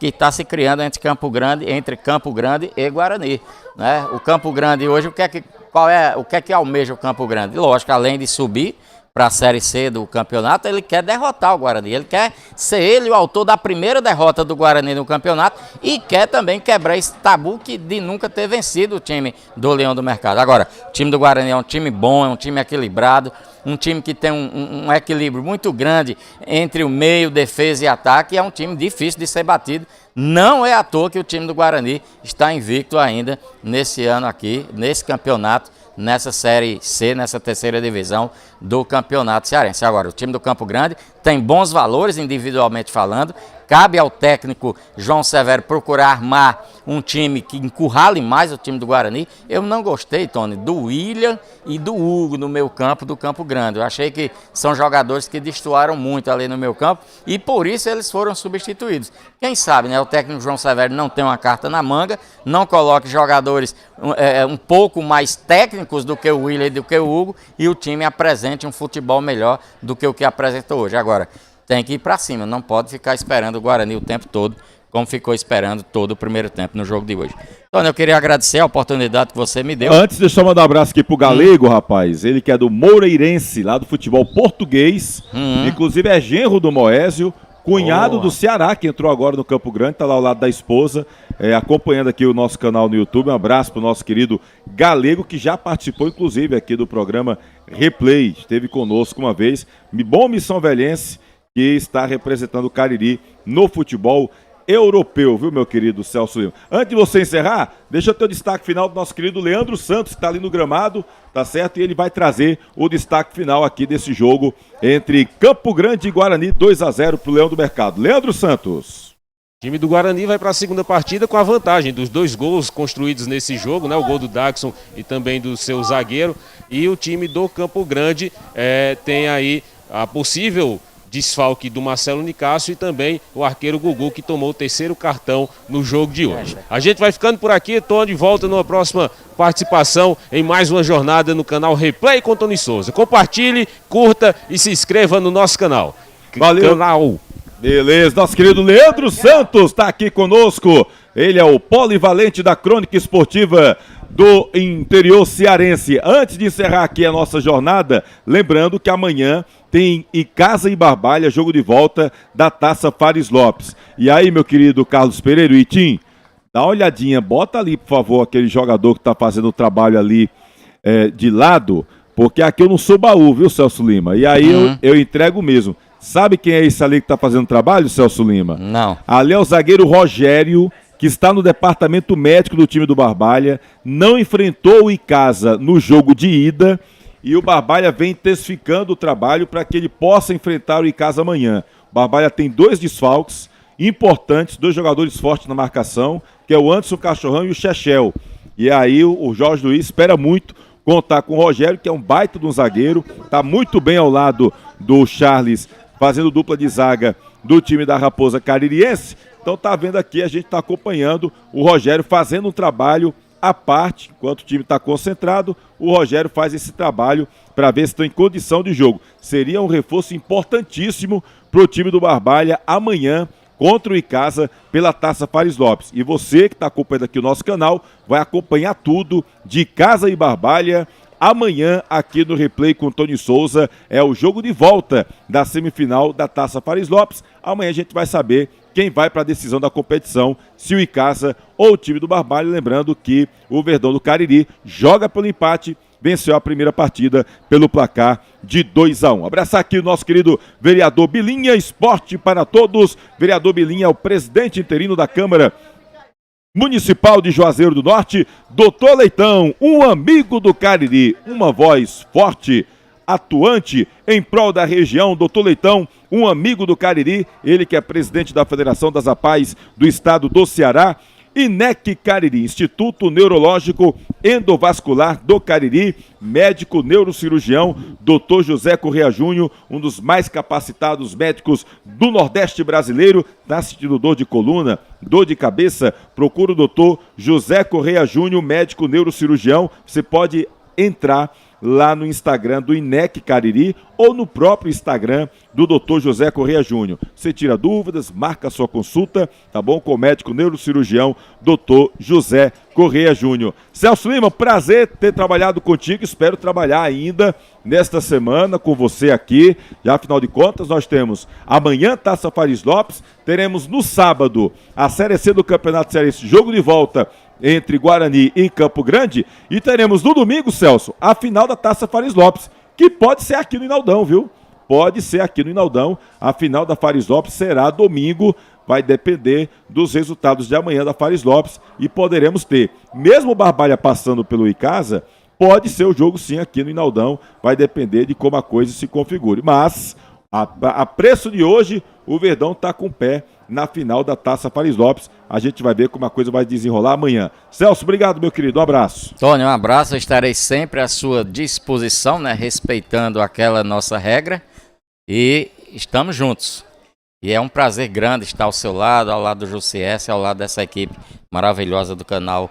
está se criando entre Campo Grande e Guarani. Né? O Campo Grande hoje, o que é que almeja o Campo Grande? Lógico, além de subir para a Série C do campeonato, ele quer derrotar o Guarani, ele quer ser ele o autor da primeira derrota do Guarani no campeonato e quer também quebrar esse tabu de nunca ter vencido o time do Leão do Mercado. Agora, o time do Guarani é um time bom, é um time equilibrado, um time que tem um equilíbrio muito grande entre o meio, defesa e ataque, é um time difícil de ser batido. Não é à toa que o time do Guarani está invicto ainda nesse ano aqui, nesse campeonato, nessa Série C, nessa terceira divisão do Campeonato Cearense. Agora, o time do Campo Grande tem bons valores individualmente falando, cabe ao técnico João Severo procurar armar um time que encurrale mais o time do Guarani. Eu não gostei, Tony, do William e do Hugo no meio campo do Campo Grande. Eu achei que são jogadores que destoaram muito ali no meio campo e por isso eles foram substituídos. Quem sabe, né? O técnico João Severo não tem uma carta na manga, não coloque jogadores um pouco mais técnicos do que o William e do que o Hugo e o time apresente um futebol melhor do que o que apresentou hoje. Agora, tem que ir para cima, não pode ficar esperando o Guarani o tempo todo, como ficou esperando todo o primeiro tempo no jogo de hoje. Então, eu queria agradecer a oportunidade que você me deu. Antes, deixa eu mandar um abraço aqui pro Galego, rapaz. Ele que é do Moreirense, lá do futebol português. Inclusive é genro do Moésio, cunhado do Ceará, que entrou agora no Campo Grande, tá lá ao lado da esposa, acompanhando aqui o nosso canal no YouTube. Um abraço pro nosso querido Galego, que já participou, inclusive, aqui do programa Replay. Esteve conosco uma vez. Bom Missão Velhense, que está representando o Cariri no futebol europeu, viu, meu querido Celso Lima? Antes de você encerrar, deixa eu ter o destaque final do nosso querido Leandro Santos, que está ali no gramado, tá certo? E ele vai trazer o destaque final aqui desse jogo entre Campo Grande e Guarani, 2-0 pro Leão do Mercado. Leandro Santos. O time do Guarani vai para a segunda partida com a vantagem dos 2 gols construídos nesse jogo, né? O gol do Daxon e também do seu zagueiro. E o time do Campo Grande tem aí a possível desfalque do Marcelo Nicásio e também o arqueiro Gugu, que tomou o 3º cartão no jogo de hoje. A gente vai ficando por aqui, tô de volta numa próxima participação em mais uma jornada no canal Replay com Tony Souza. Compartilhe, curta e se inscreva no nosso canal. Valeu. Canal. Beleza, nosso querido Leandro Santos está aqui conosco. Ele é o polivalente da crônica esportiva do interior cearense. Antes de encerrar aqui a nossa jornada, lembrando que amanhã tem Icasa e Barbalha, jogo de volta da Taça Fares Lopes. E aí, meu querido Carlos Pereira e Tim, dá uma olhadinha, bota ali, por favor, aquele jogador que está fazendo o trabalho ali de lado, porque aqui eu não sou baú, viu, Celso Lima? E aí eu entrego mesmo. Sabe quem é esse ali que está fazendo o trabalho, Celso Lima? Não. Ali é o zagueiro Rogério, que está no departamento médico do time do Barbalha, não enfrentou o Icasa no jogo de ida e o Barbalha vem intensificando o trabalho para que ele possa enfrentar o Icasa amanhã. O Barbalha tem 2 desfalques importantes, 2 jogadores fortes na marcação, que é o Anderson Cachorrão e o Chechel. E aí o Jorge Luiz espera muito contar com o Rogério, que é um baita de um zagueiro, está muito bem ao lado do Charles, fazendo dupla de zaga do time da Raposa Caririense. Então tá vendo aqui, a gente está acompanhando o Rogério fazendo um trabalho à parte, enquanto o time está concentrado, o Rogério faz esse trabalho para ver se estão em condição de jogo. Seria um reforço importantíssimo para o time do Barbalha amanhã contra o Icasa pela Taça Fares Lopes. E você que está acompanhando aqui o nosso canal vai acompanhar tudo de Icasa e Barbalha amanhã aqui no Replay com Tony Souza. É o jogo de volta da semifinal da Taça Fares Lopes. Amanhã a gente vai saber quem vai para a decisão da competição, se o Icasa ou o time do Barbalha. Lembrando que o Verdão do Cariri joga pelo empate, venceu a primeira partida pelo placar de 2-1. Abraçar aqui o nosso querido vereador Bilinha, esporte para todos. Vereador Bilinha é o presidente interino da Câmara Municipal de Juazeiro do Norte, Doutor Leitão, um amigo do Cariri, uma voz forte, atuante em prol da região. Doutor Leitão, um amigo do Cariri, ele que é presidente da Federação das APAES do estado do Ceará. INEC Cariri, Instituto Neurológico Endovascular do Cariri, médico neurocirurgião, Dr. José Correia Júnior, um dos mais capacitados médicos do Nordeste brasileiro. Está sentindo dor de coluna, dor de cabeça? Procura o Dr. José Correia Júnior, médico neurocirurgião. Você pode entrar lá no Instagram do INEC Cariri ou no próprio Instagram do Dr. José Correia Júnior. Você tira dúvidas, marca a sua consulta, tá bom? Com o médico neurocirurgião Dr. José Correia Júnior. Celso Lima, prazer ter trabalhado contigo, espero trabalhar ainda nesta semana com você aqui. Já afinal de contas, nós temos amanhã Taça Faris Lopes, teremos no sábado a Série C do Campeonato Cearense, jogo de volta entre Guarani e Campo Grande, e teremos no domingo, Celso, a final da Taça Faris Lopes, que pode ser aqui no Inaldão, viu? Pode ser aqui no Inaldão. A final da Faris Lopes será domingo, vai depender dos resultados de amanhã da Faris Lopes, e poderemos ter, mesmo o Barbalha passando pelo Icasa, pode ser o jogo sim aqui no Inaldão, vai depender de como a coisa se configure, mas a preço de hoje, o Verdão está com o pé na final da Taça Faris Lopes. A gente vai ver como a coisa vai desenrolar amanhã. Celso, obrigado, meu querido, um abraço. Tony, um abraço, eu estarei sempre à sua disposição, né, respeitando aquela nossa regra, e estamos juntos. E é um prazer grande estar ao seu lado, ao lado do Jussies, ao lado dessa equipe maravilhosa do canal,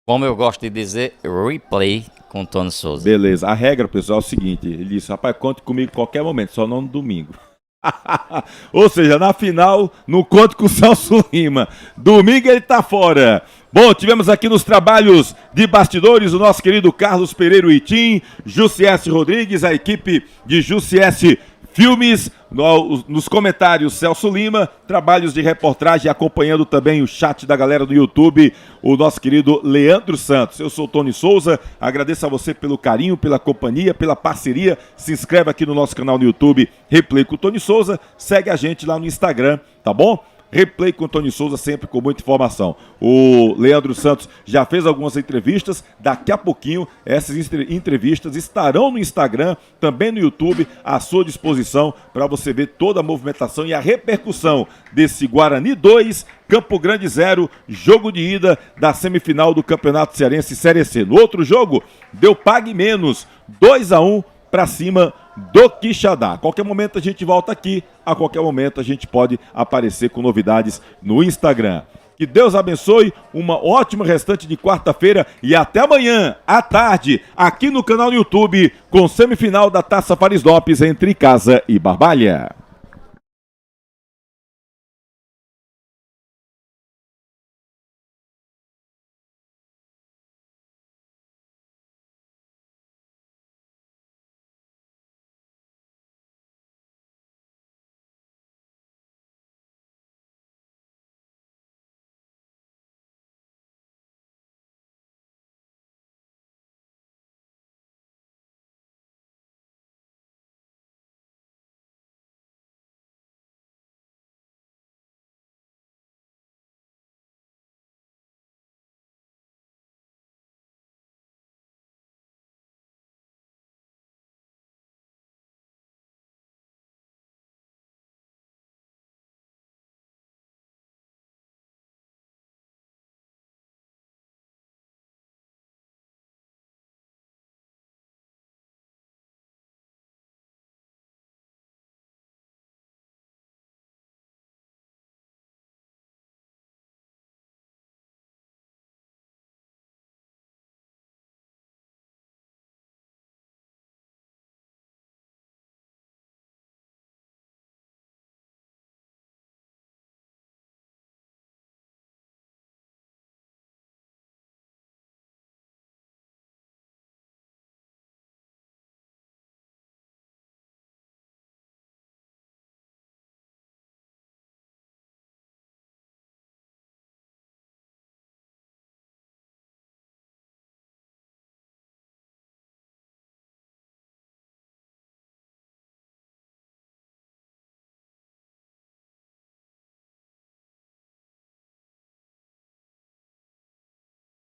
como eu gosto de dizer, Replay com Tony Souza. Beleza, a regra, pessoal, é o seguinte, ele disse, rapaz, conte comigo em qualquer momento, só não no domingo. Ou seja, na final, não conte com o Celso Lima. Domingo ele tá fora. Bom, tivemos aqui nos trabalhos de bastidores o nosso querido Carlos Pereira Itim, Jussies Rodrigues, a equipe de Jussies Filmes, nos comentários Celso Lima, trabalhos de reportagem, acompanhando também o chat da galera do YouTube, o nosso querido Leandro Santos. Eu sou o Tony Souza, agradeço a você pelo carinho, pela companhia, pela parceria. Se inscreve aqui no nosso canal no YouTube, Replay com o Tony Souza, segue a gente lá no Instagram, tá bom? Replay com o Tony Souza, sempre com muita informação. O Leandro Santos já fez algumas entrevistas, daqui a pouquinho essas entrevistas estarão no Instagram, também no YouTube, à sua disposição, para você ver toda a movimentação e a repercussão desse Guarani 2, Campo Grande 0, jogo de ida da semifinal do Campeonato Cearense Série C. No outro jogo, deu pague menos, 2-1 para cima do Quixadá. A qualquer momento a gente volta aqui, a qualquer momento a gente pode aparecer com novidades no Instagram. Que Deus abençoe, uma ótima restante de quarta-feira e até amanhã à tarde, aqui no canal do YouTube, com semifinal da Taça Faris Lopes entre Icasa e Barbalha.